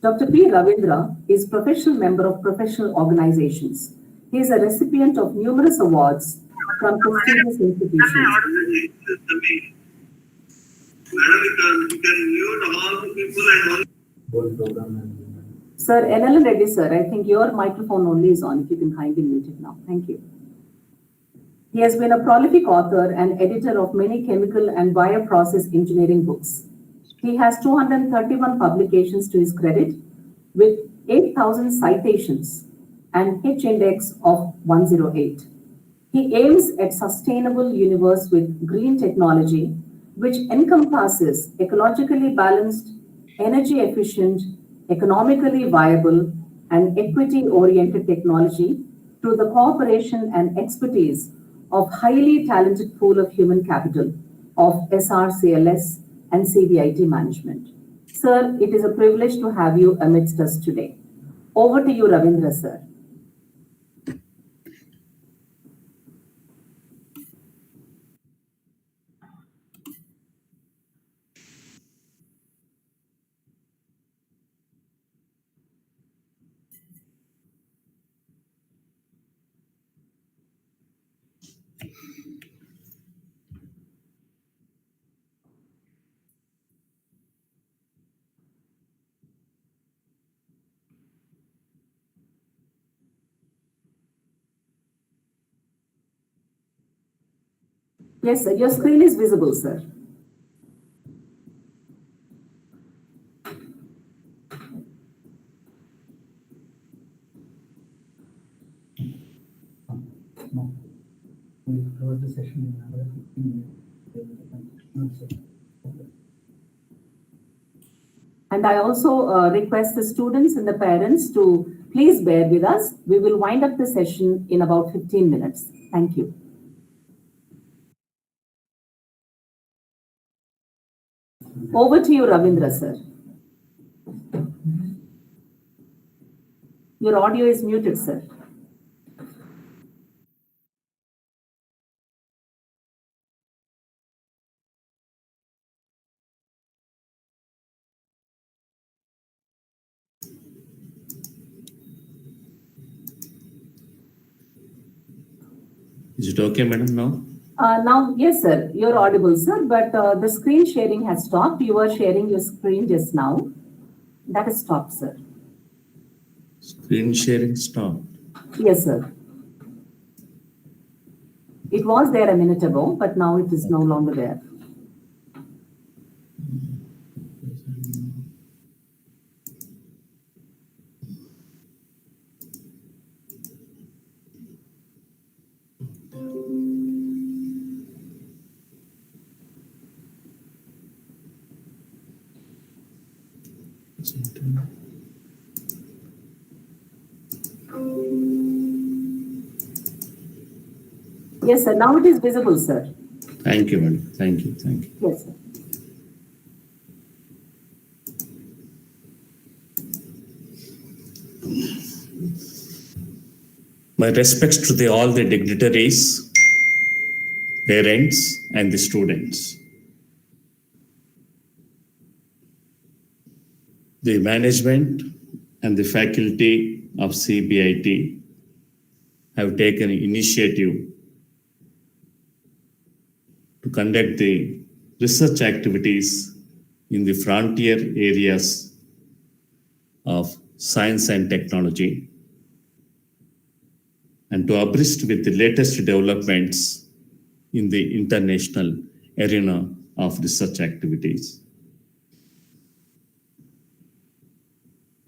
Dr. P. Ravindra is professional member of professional organizations. He is a recipient of numerous awards from prestigious institutions. Sir, NL Reddy, sir, I think your microphone only is on. If you can kindly mute it now. Thank you. He has been a prolific author and editor of many chemical and bioprocess engineering books. He has 231 publications to his credit with 8,000 citations and H-index of 108. He aims at sustainable universe with green technology, which encompasses ecologically balanced, energy efficient, economically viable, and equity-oriented technology through the cooperation and expertise of highly talented pool of human capital of SRCLS and CBIT management. Sir, it is a privilege to have you amidst us today. Over to you, Ravindra, sir. Yes, sir. Your screen is visible, sir. We'll close the session in another 15 minutes. And I also request the students and the parents to please bear with us. We will wind up the session in about 15 minutes. Thank you. Over to you, Ravindra, sir. Your audio is muted, sir. Is it okay, madam, now? Now, yes, sir, you're audible, sir, but the screen sharing has stopped. You were sharing your screen just now. That has stopped, sir. Screen sharing stopped. Yes, sir. It was there a minute ago, but now it is no longer there. Yes, sir. Now it is visible, sir. Thank you, madam. Thank you. Thank you. Yes, sir. My respects to all the dignitaries, parents, and the students. The management and the faculty of CBIT have taken initiative to conduct the research activities in the frontier areas of science and technology, and to abreast with the latest developments in the international arena of research activities.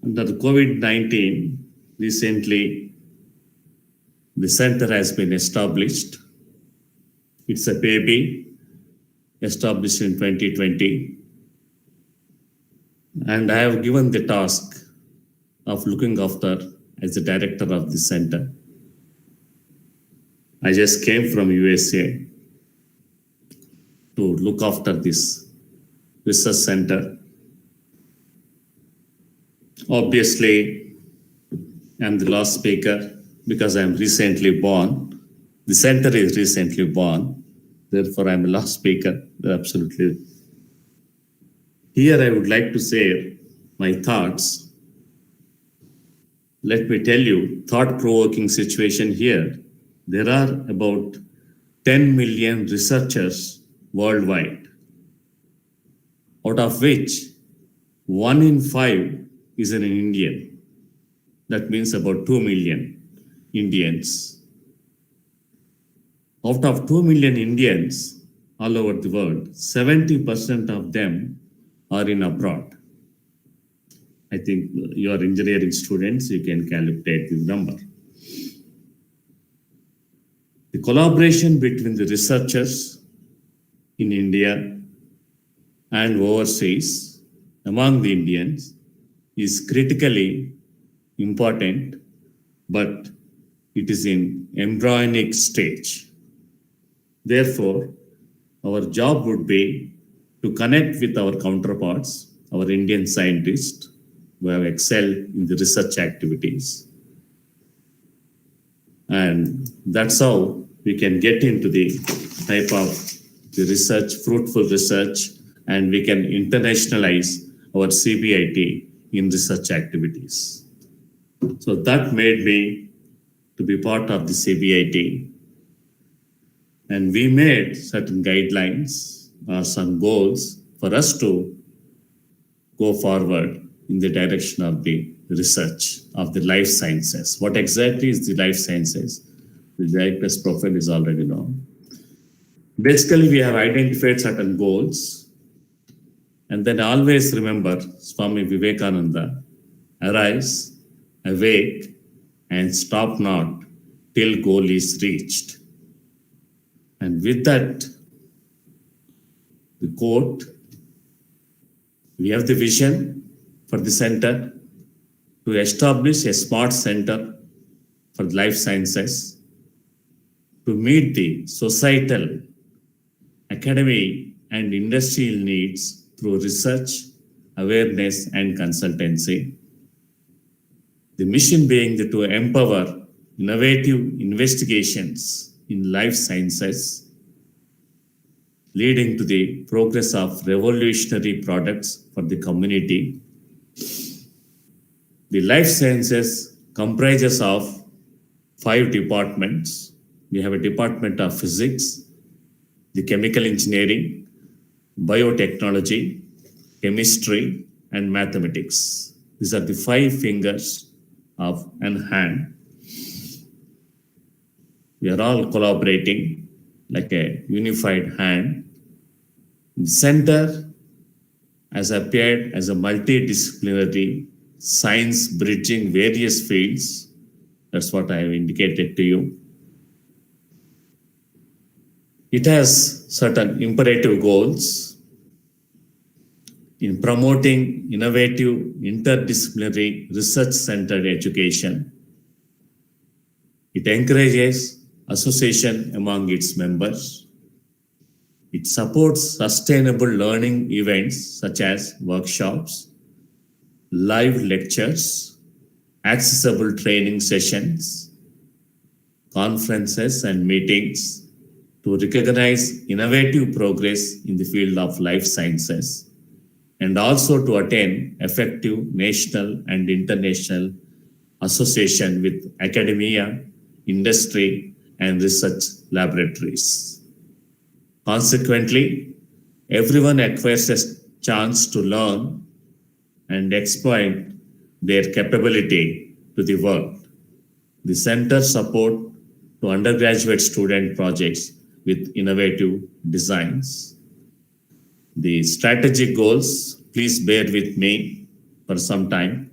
Under the COVID-19, recently, the center has been established. It's a baby, established in 2020. And I have given the task of looking after as the director of the center. I just came from USA to look after this research center. Obviously, I'm the last speaker because I'm recently born. The center is recently born. Therefore, I'm the last speaker. Absolutely. Here, I would like to share my thoughts. Let me tell you, thought-provoking situation here. There are about 10 million researchers worldwide, out of which 1 in 5 is an Indian. That means about 2 million Indians. Out of 2 million Indians all over the world, 70% of them are in abroad. I think you are engineering students, you can calculate this number. The collaboration between the researchers in India and overseas among the Indians is critically important, but it is in embryonic stage. Therefore, our job would be to connect with our counterparts, our Indian scientists who have excelled in the research activities. And that's how we can get into the type of the research, fruitful research, and we can internationalize our CBIT in research activities. So that made me to be part of the CBIT. And we made certain guidelines or some goals for us to go forward in the direction of the research of the life sciences. What exactly is the life sciences? The director's profile is already known. Basically, we have identified certain goals. And then always remember Swami Vivekananda, arise, awake, and stop not till goal is reached. And with that, the quote, we have the vision for the center to establish a smart center for life sciences to meet the societal, academic, and industrial needs through research, awareness, and consultancy. The mission being to empower innovative investigations in life sciences, leading to the progress of revolutionary products for the community. The life sciences comprises of 5 departments. We have a department of physics, the chemical engineering, biotechnology, chemistry, and mathematics. These are the 5 fingers of an hand. We are all collaborating like a unified hand. The center has appeared as a multidisciplinary science bridging various fields. That's what I have indicated to you. It has certain imperative goals in promoting innovative interdisciplinary research-centered education. It encourages association among its members. It supports sustainable learning events such as workshops, live lectures, accessible training sessions, conferences, and meetings to recognize innovative progress in the field of life sciences, and also to attain effective national and international association with academia, industry, and research laboratories. Consequently, everyone acquires a chance to learn and exploit their capability to the world. The center support to undergraduate student projects with innovative designs. The strategic goals, please bear with me for some time.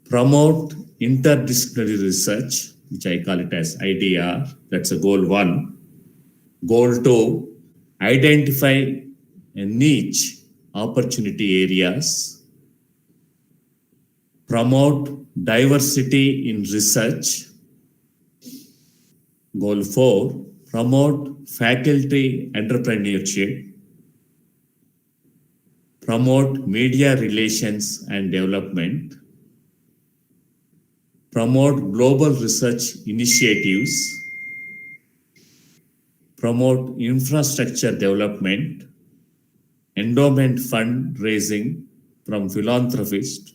Promote interdisciplinary research, which I call it as IDR. That's a goal 1. Goal 2, identify a niche opportunity areas. Promote diversity in research. Goal 4, promote faculty entrepreneurship. Promote media relations and development. Promote global research initiatives. Promote infrastructure development. Endowment fundraising from philanthropists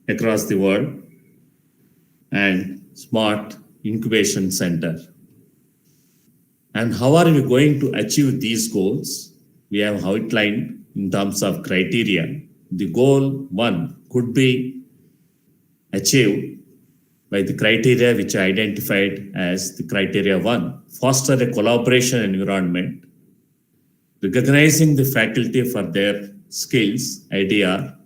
across the world, and smart incubation center. And how are we going to achieve these goals? We have outlined in terms of criteria. The goal 1 could be achieved by the criteria which I identified as the criteria 1. Foster a collaboration environment, recognizing the faculty for their skills, IDR,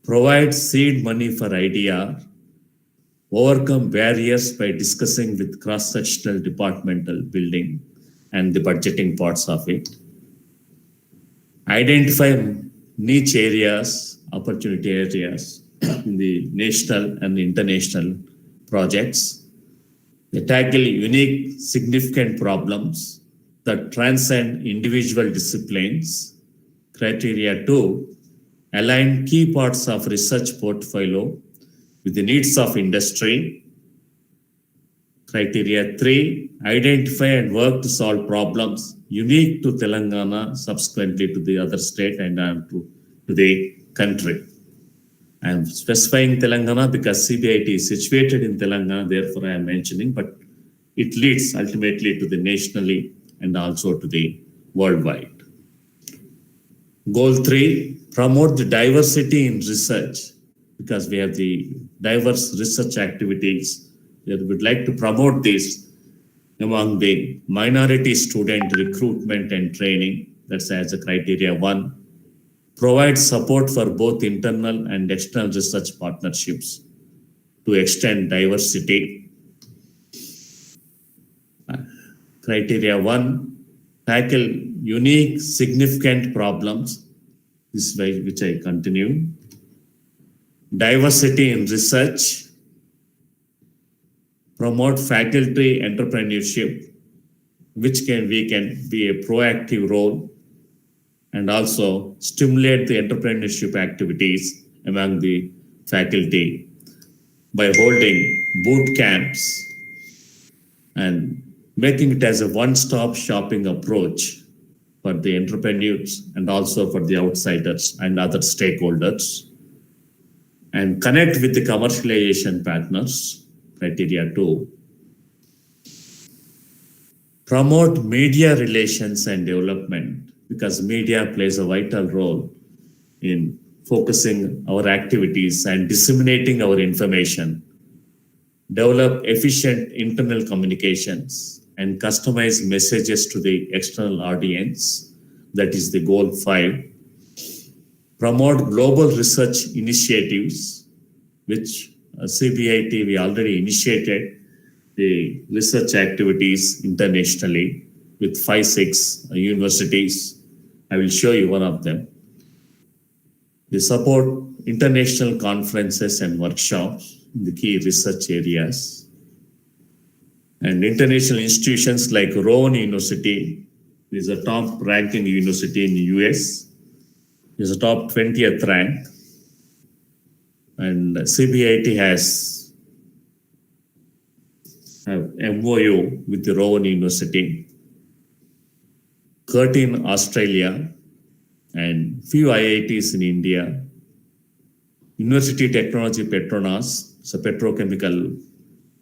provide seed money for IDR, overcome barriers by discussing with cross-sectional departmental building and the budgeting parts of it, identify niche areas, opportunity areas in the national and international projects. They tackle unique, significant problems that transcend individual disciplines. Criteria 2, align key parts of research portfolio with the needs of industry. Criteria 3, identify and work to solve problems unique to Telangana, subsequently to the other state and to the country. I am specifying Telangana because CBIT is situated in Telangana, therefore I am mentioning, but it leads ultimately to the nationally and also to the worldwide. Goal 3, promote the diversity in research, because we have the diverse research activities. We would like to promote this among the minority student recruitment and training. That's as a criteria 1. Provide support for both internal and external research partnerships to extend diversity. Criteria 1, tackle unique, significant problems. This is by which I continue. Diversity in research. Promote faculty entrepreneurship, which we can be a proactive role and also stimulate the entrepreneurship activities among the faculty by holding boot camps and making it as a one-stop shopping approach for the entrepreneurs and also for the outsiders and other stakeholders, and connect with the commercialization partners criteria 2. Promote media relations and development, because media plays a vital role in focusing our activities and disseminating our information. Develop efficient internal communications and customize messages to the external audience. That is the goal 5. Promote global research initiatives, which CBIT, we already initiated the research activities internationally with 5-6 universities. I will show you one of them. They support international conferences and workshops in the key research areas. And international institutions like Rowan University is a top ranking university in the US, is a top 20th rank. And CBIT has MOU with the Rowan University, Curtin, Australia, and few IITs in India. University Technology Petronas, it's a petrochemical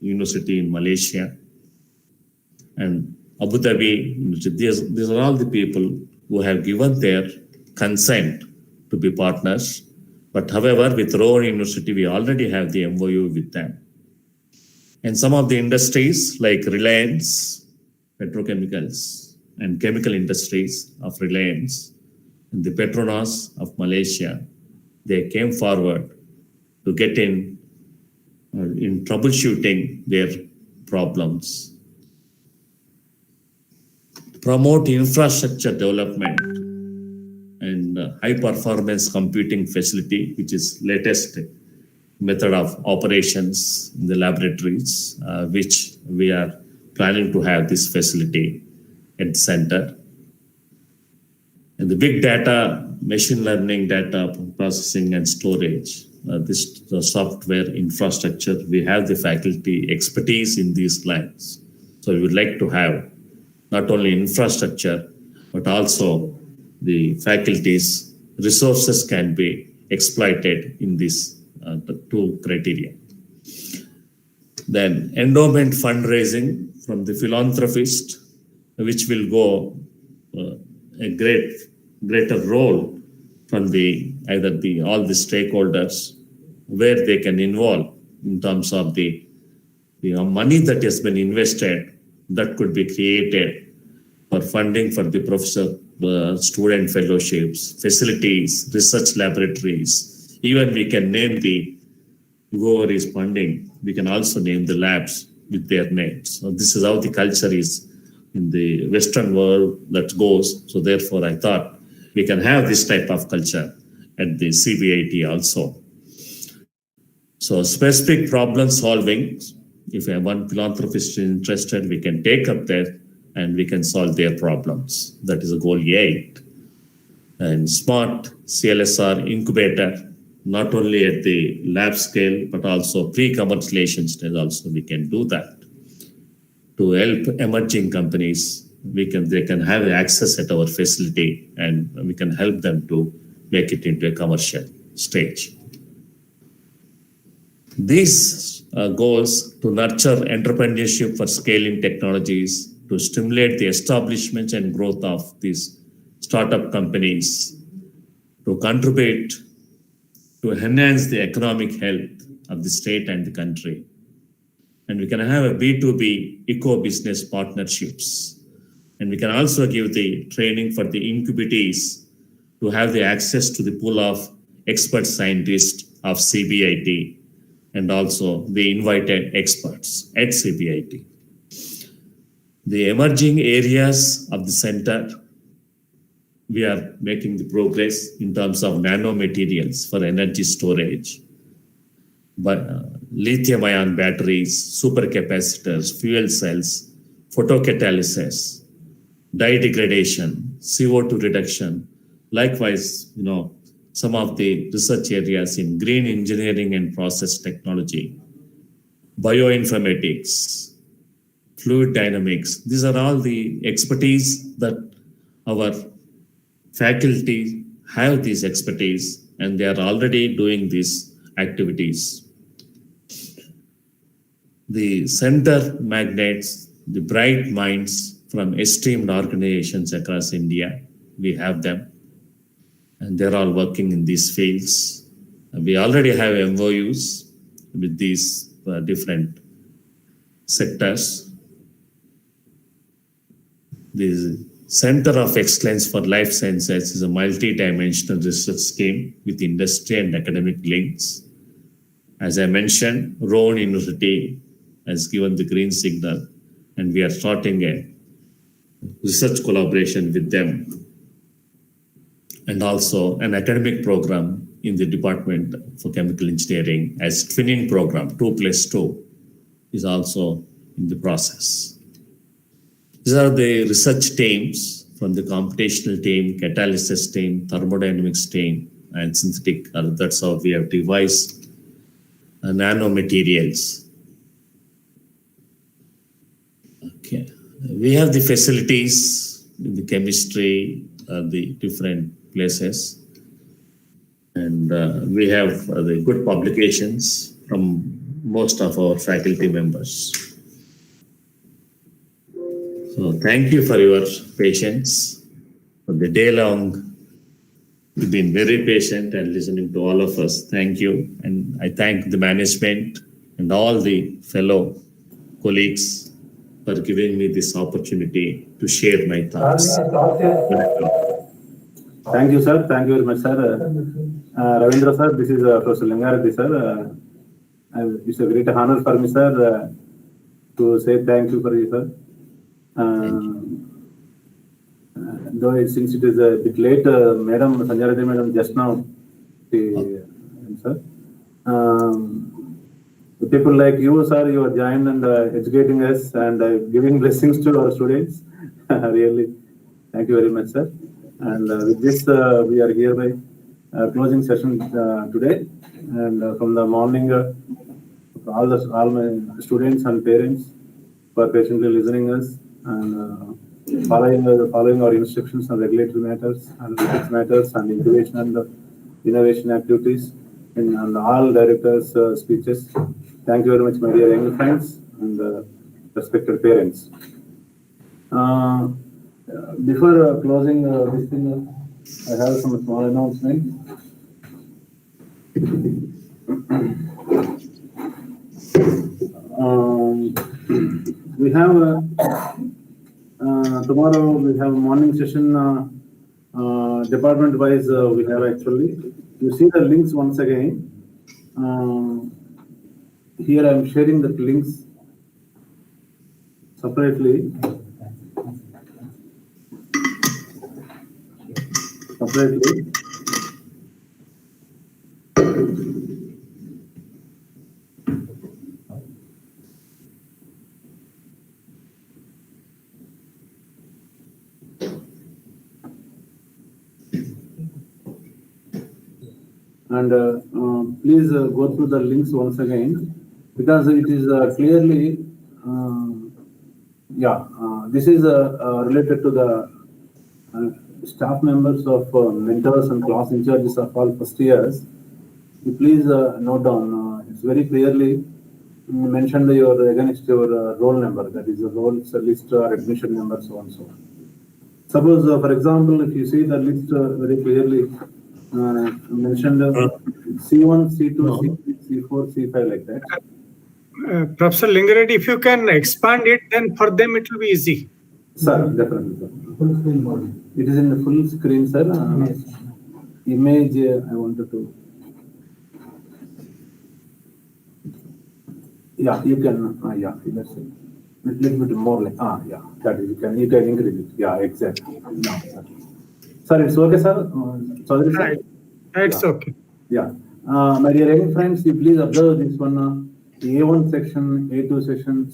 university in Malaysia, and Abu Dhabi University. These are all the people who have given their consent to be partners. But however, with Rowan University, we already have the MOU with them. And some of the industries like Reliance, petrochemicals, and chemical industries of Reliance, and the Petronas of Malaysia, they came forward to get in troubleshooting their problems. Promote infrastructure development and high performance computing facility, which is latest method of operations in the laboratories, which we are planning to have this facility at the center. And the big data, machine learning, data processing and storage, this software infrastructure, we have the faculty expertise in these lines. So we would like to have not only infrastructure, but also the faculty's resources can be exploited in these the 2 criteria. Then endowment fundraising from the philanthropist, which will go a greater role from all the stakeholders, where they can involve in terms of the money that has been invested that could be created for funding for the professor student fellowships, facilities, research laboratories. Even we can name whoever is funding, we can also name the labs with their names. So this is how the culture is in the Western world that goes. So therefore, I thought we can have this type of culture at the CBIT also. So specific problem solving, if one philanthropist is interested, we can take up there and we can solve their problems. That is a goal 8. And smart CLSR incubator, not only at the lab scale, but also pre-commercialization stage also we can do that. To help emerging companies, they can have access at our facility and we can help them to make it into a commercial stage. These goals to nurture entrepreneurship for scaling technologies, to stimulate the establishment and growth of these startup companies, to contribute to enhance the economic health of the state and the country. And we can have a B2B eco-business partnerships. And we can also give the training for the incubatees to have the access to the pool of expert scientists of CBIT and also the invited experts at CBIT. The emerging areas of the center, we are making the progress in terms of nanomaterials for energy storage, but lithium-ion batteries, supercapacitors, fuel cells, photocatalysis, dye degradation, CO2 reduction, Likewise, some of the research areas in green engineering and process technology, bioinformatics, fluid dynamics. These are all the expertise that our faculty have these expertise, and they are already doing these activities. The center magnates, the bright minds from esteemed organizations across India, we have them, and they're all working in these fields. We already have MOUs with these different sectors. The Center of Excellence for Life Sciences is a multi-dimensional research scheme with industry and academic links. As I mentioned, Rowan University has given the green signal, and we are starting a research collaboration with them. And also an academic program in the Department for Chemical Engineering as twinning program, 2+2, is also in the process. These are the research teams from the computational team, catalysis team, thermodynamics team, and synthetic. That's how we have devised nanomaterials. Okay, we have the facilities in the chemistry, the different places, and we have the good publications from most of our faculty members. So thank you for your patience. For the day long, you've been very patient and listening to all of us. Thank you. And I thank the management and all the fellow colleagues for giving me this opportunity to share my thoughts. Thank you, sir. Thank you very much, sir. Ravindra sir, this is Professor Lingareddy, sir. It's a great honor for me, sir, to say thank you for you, sir. Though since it is a bit late, Madam Sanjay Reddy, Madam, just now, sir. People like you, sir, you are joined and educating us and giving blessings to our students. Really, thank you very much, sir. And with this, we are here by closing session today. And from the morning, all my students and parents for patiently listening us and following our instructions on regulatory matters and research matters and incubation and innovation activities and all directors' speeches. Thank you very much, my dear young friends and respected parents. Before closing this thing, I have some small announcement. We have tomorrow we have a morning session department wise we have actually. You see the links once again. Here I am sharing the links separately. And please go through the links once again, because it is clearly, this is related to the staff members of mentors and class in charges of all first years. You please note down, it's very clearly mentioned against your roll number, that is the roll list or admission number, so on so on. Suppose, for example, if you see the list very clearly mentioned C1, C2, C3, C4, C5 like that. Professor Lingareddy, if you can expand it, then for them it will be easy. Sir, definitely, sir. It is in the full screen, sir. Image, I wanted to. Yeah, you can. Yeah, that's it. A little bit more like. That is, you can increase it. Yeah, exactly. No, sir. Sir, it's okay, sir. Sorry, sir. It's okay. Yeah. My dear young friends, you please observe this one. A1 section, A2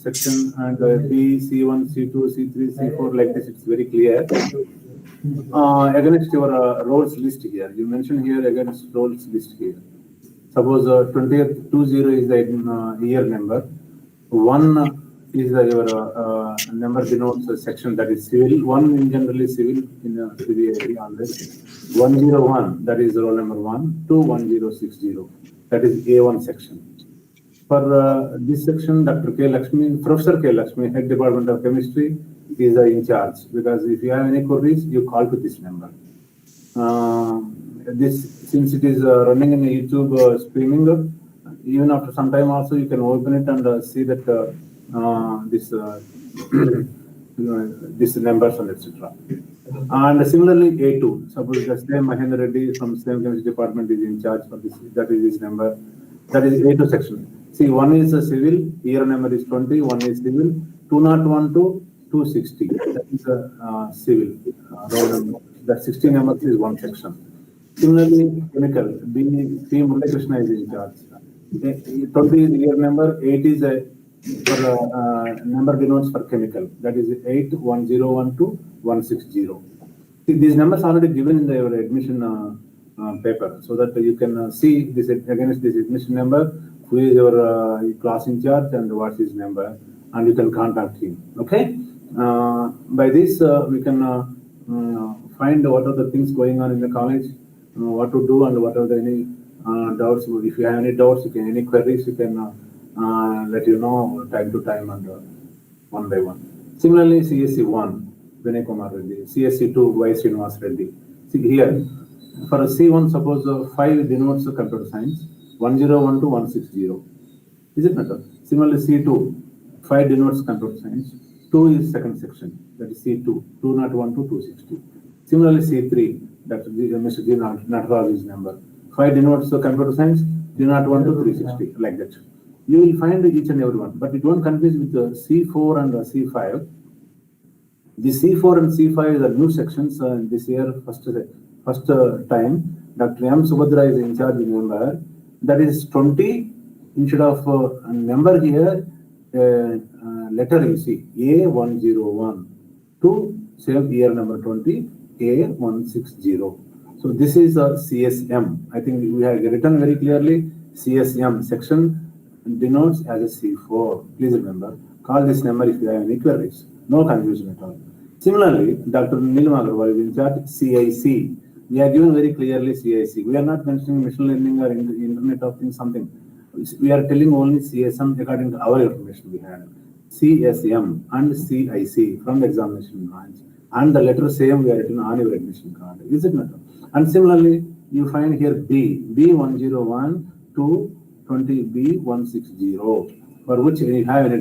section, and B, C1, C2, C3, C4, like this, it's very clear. against your roles list here. You mentioned here against roles list here. Suppose 20th 20 is the year number. 1 is your number denotes a section that is civil. 1 in generally civil in CBIT always. 101 that is roll number 1 to 1060 that is A1 section. For this section, Dr. K. Lakshmi, Professor K. Lakshmi, Head Department of Chemistry, is in charge, because if you have any queries, you call to this number. Since it is running in YouTube streaming, even after some time also you can open it and see that this numbers and etc. And similarly, A2, suppose the same Mahendra Reddy from same chemistry department is in charge for this, that is his number, that is A2 section. See, 1 is a civil, year number is 20, 1 is civil, 201 to 260, that is a civil roll number. That 60 numbers is 1 section. Similarly, chemical, P. Murali Krishna is in charge. 20 is year number, 8 is a number denotes for chemical, that is 8, 1012 to 160. See, these numbers already given in your admission paper, so that you can see this against this admission number, who is your class in charge and what's his number, and you can contact him. Okay. By this we can find what are the things going on in the college, what to do, and what are the any doubts. If you have any doubts, you can any queries, you can let you know time to time and one by one. Similarly, CSC 1, Vinay Kumar Reddy, CSC 2, Y. Srinivas Reddy. See here, for a C1, suppose 5 denotes computer science, 101 to 160. Is it not? Similarly, C2, 5 denotes computer science, 2 is second section, that is C2, 201 to 260. Similarly, C3, that Mr. G. Nataraj is number, 5 denotes computer science, 301 to 360, like that. You will find each and every one, but it won't confuse with the C4 and the C5. The C4 and C5 are the new sections this year, first time. Dr. M. Subhadra is in charge of number. That is 20, instead of a number here, letter you see, A101 to same year number 20, A160. So this is a CSM. I think we have written very clearly, CSM section denotes as a C4. Please remember, call this number if you have any queries. No confusion at all. Similarly, Dr. Neelam Agarwal is in charge, CIC. We are given very clearly CIC. We are not mentioning machine learning or Internet of Things something. We are telling only CSM according to our information we had. CSM and CIC from the examination branch. And the letter same we are written on your admission card. Is it not? And similarly, you find here B101 to 20B160, for which you have any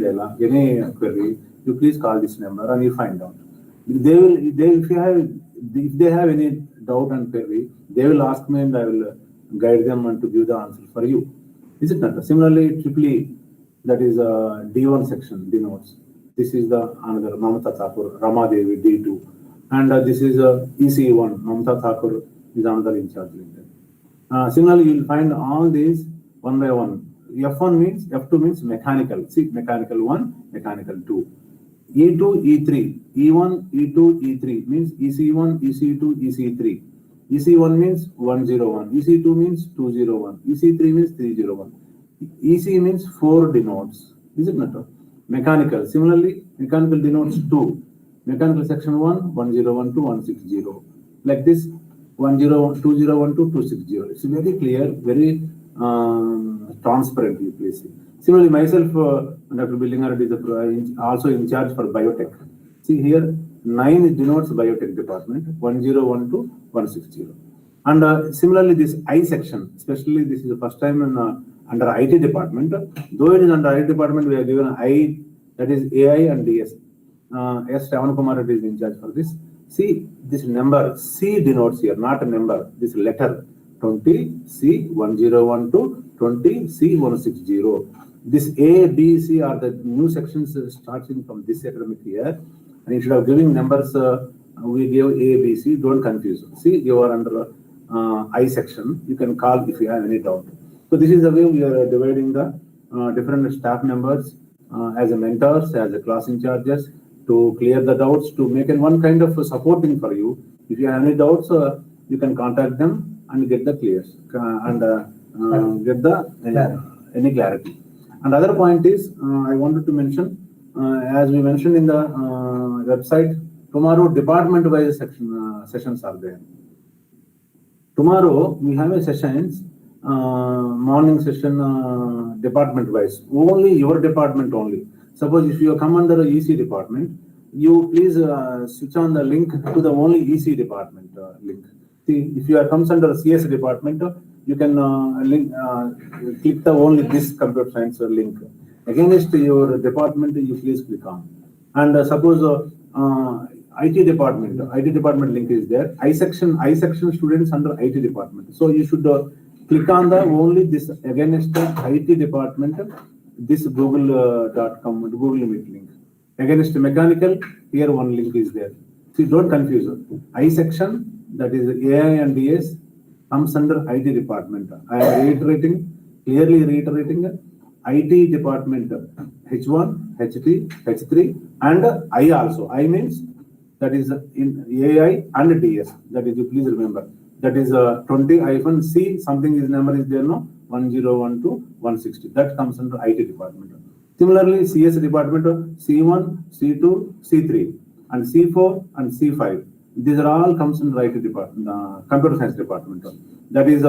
query, you please call this number and you find out. If they have any doubt and query, they will ask me and I will guide them and to give the answer for you. Is it not? Similarly, triple that is a D1 section denotes. This is the another Mamata Thakur, Rama Devi D2, and this is EC1. Mamata Thakur is another in charge. Similarly, you will find all these one by one. F2 means mechanical. See, mechanical 1, mechanical 2. E2, E3, E1, E2, E3 means EC1, EC2, EC3. EC1 means 101, EC2 means 201, EC3 means 301. EC means 4 denotes. Is it not? Mechanical. Similarly, mechanical denotes 2. Mechanical section 1, 101 to 160. Like this, 201 to 260. It's very clear, very transparent, you please see. Similarly, myself, Dr. Billingar is also in charge for biotech. See here, 9 denotes biotech department, 101 to 160. And similarly, this I section, especially this is the first time in, under IT department. Though it is under IT department, we are given I, that is AI and DS. S. Ravan Kumar is in charge for this. See, this number, C denotes here, not a number, this letter, 20C101 to 20C160. This A, B, C are the new sections starting from this academic year. And instead of giving numbers, we give A, B, C, don't confuse. See, you are under I section. You can call if you have any doubt. So this is the way we are dividing the different staff members as a mentors, as a class in charges, to clear the doubts, to make one kind of supporting for you If you have any doubts, you can contact them and get the clears and get the any clarity. And other point is, I wanted to mention, as we mentioned in the website, tomorrow department-wise sessions are there. Tomorrow we have a sessions, morning session department-wise, only your department only. Suppose if you come under the EC department, you please switch on the link to the only EC department link. See, if you are comes under CS department, you can click the only this computer science link. Against your department, you please click on. And suppose IT department link is there. I section students under IT department. So you should click on the only this against the IT department, this google.com Google Meet link. Against mechanical, here one link is there. See, don't confuse it. I section, that is AI and DS, comes under IT department. I am clearly reiterating, IT department H1, H2, H3, and I also. I means that is in AI and DS. That is, you please remember. That is 20-C, something is number is there, no? 1012 160. That comes under IT department. Similarly, CS department, C1, C2, C3, and C4 and C5. These are all comes in IT department, computer science department. That is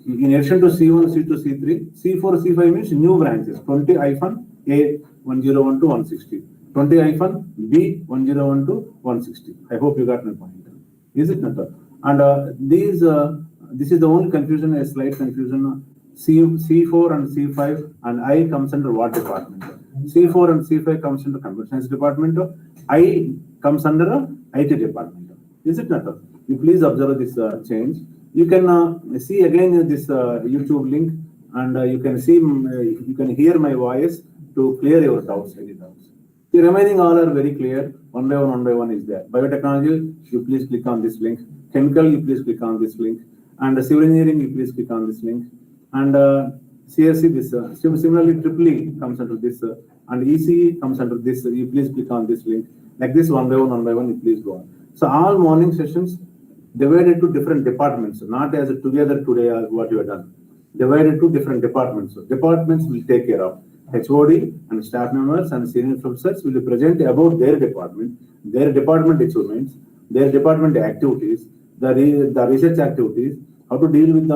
in addition to C1, C2, C3, C4, C5 means new branches. 20-A 1012 160, 20-B 1012 160. I hope you got my point. Is it not? And this is the only confusion, a slight confusion. C4 and C5 and I comes under what department? C4 and C5 comes under computer science department. I comes under IT department. Is it not? You please observe this change. You can see again this YouTube link, and you can see, you can hear my voice to clear your doubts, any doubts. The remaining all are very clear. One by one is there. Biotechnology, you please click on this link. Chemical, you please click on this link. And civil engineering, you please click on this link. And CSC, this similarly EEE comes under this, and ECE comes under this. You please click on this link. Like this, one by one, you please go on. So all morning sessions divided to different departments, not as together today as what you have done. Divided to different departments. So departments will take care of. HOD and staff members and senior professors will present about their department achievements, their department activities, the research activities, how to deal with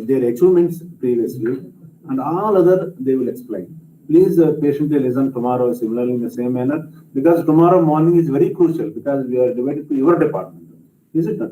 their achievements previously, and all other they will explain. Please patiently listen tomorrow similarly in the same manner, because tomorrow morning is very crucial, because we are divided to your department. Is it not?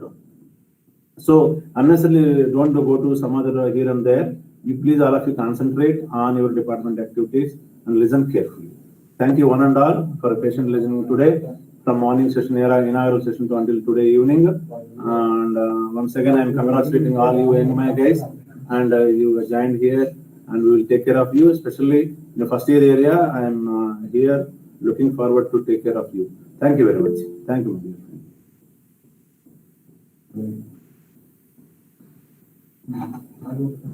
So unnecessarily don't go to some other here and there. You please all of you concentrate on your department activities and listen carefully. Thank you one and all for patient listening today, from morning session, inaugural session to until today evening. And once again, I am congratulating all you and my guys, and you joined here, and we will take care of you, especially in the first year area. I am here looking forward to take care of you. Thank you very much. Thank you, my dear friend.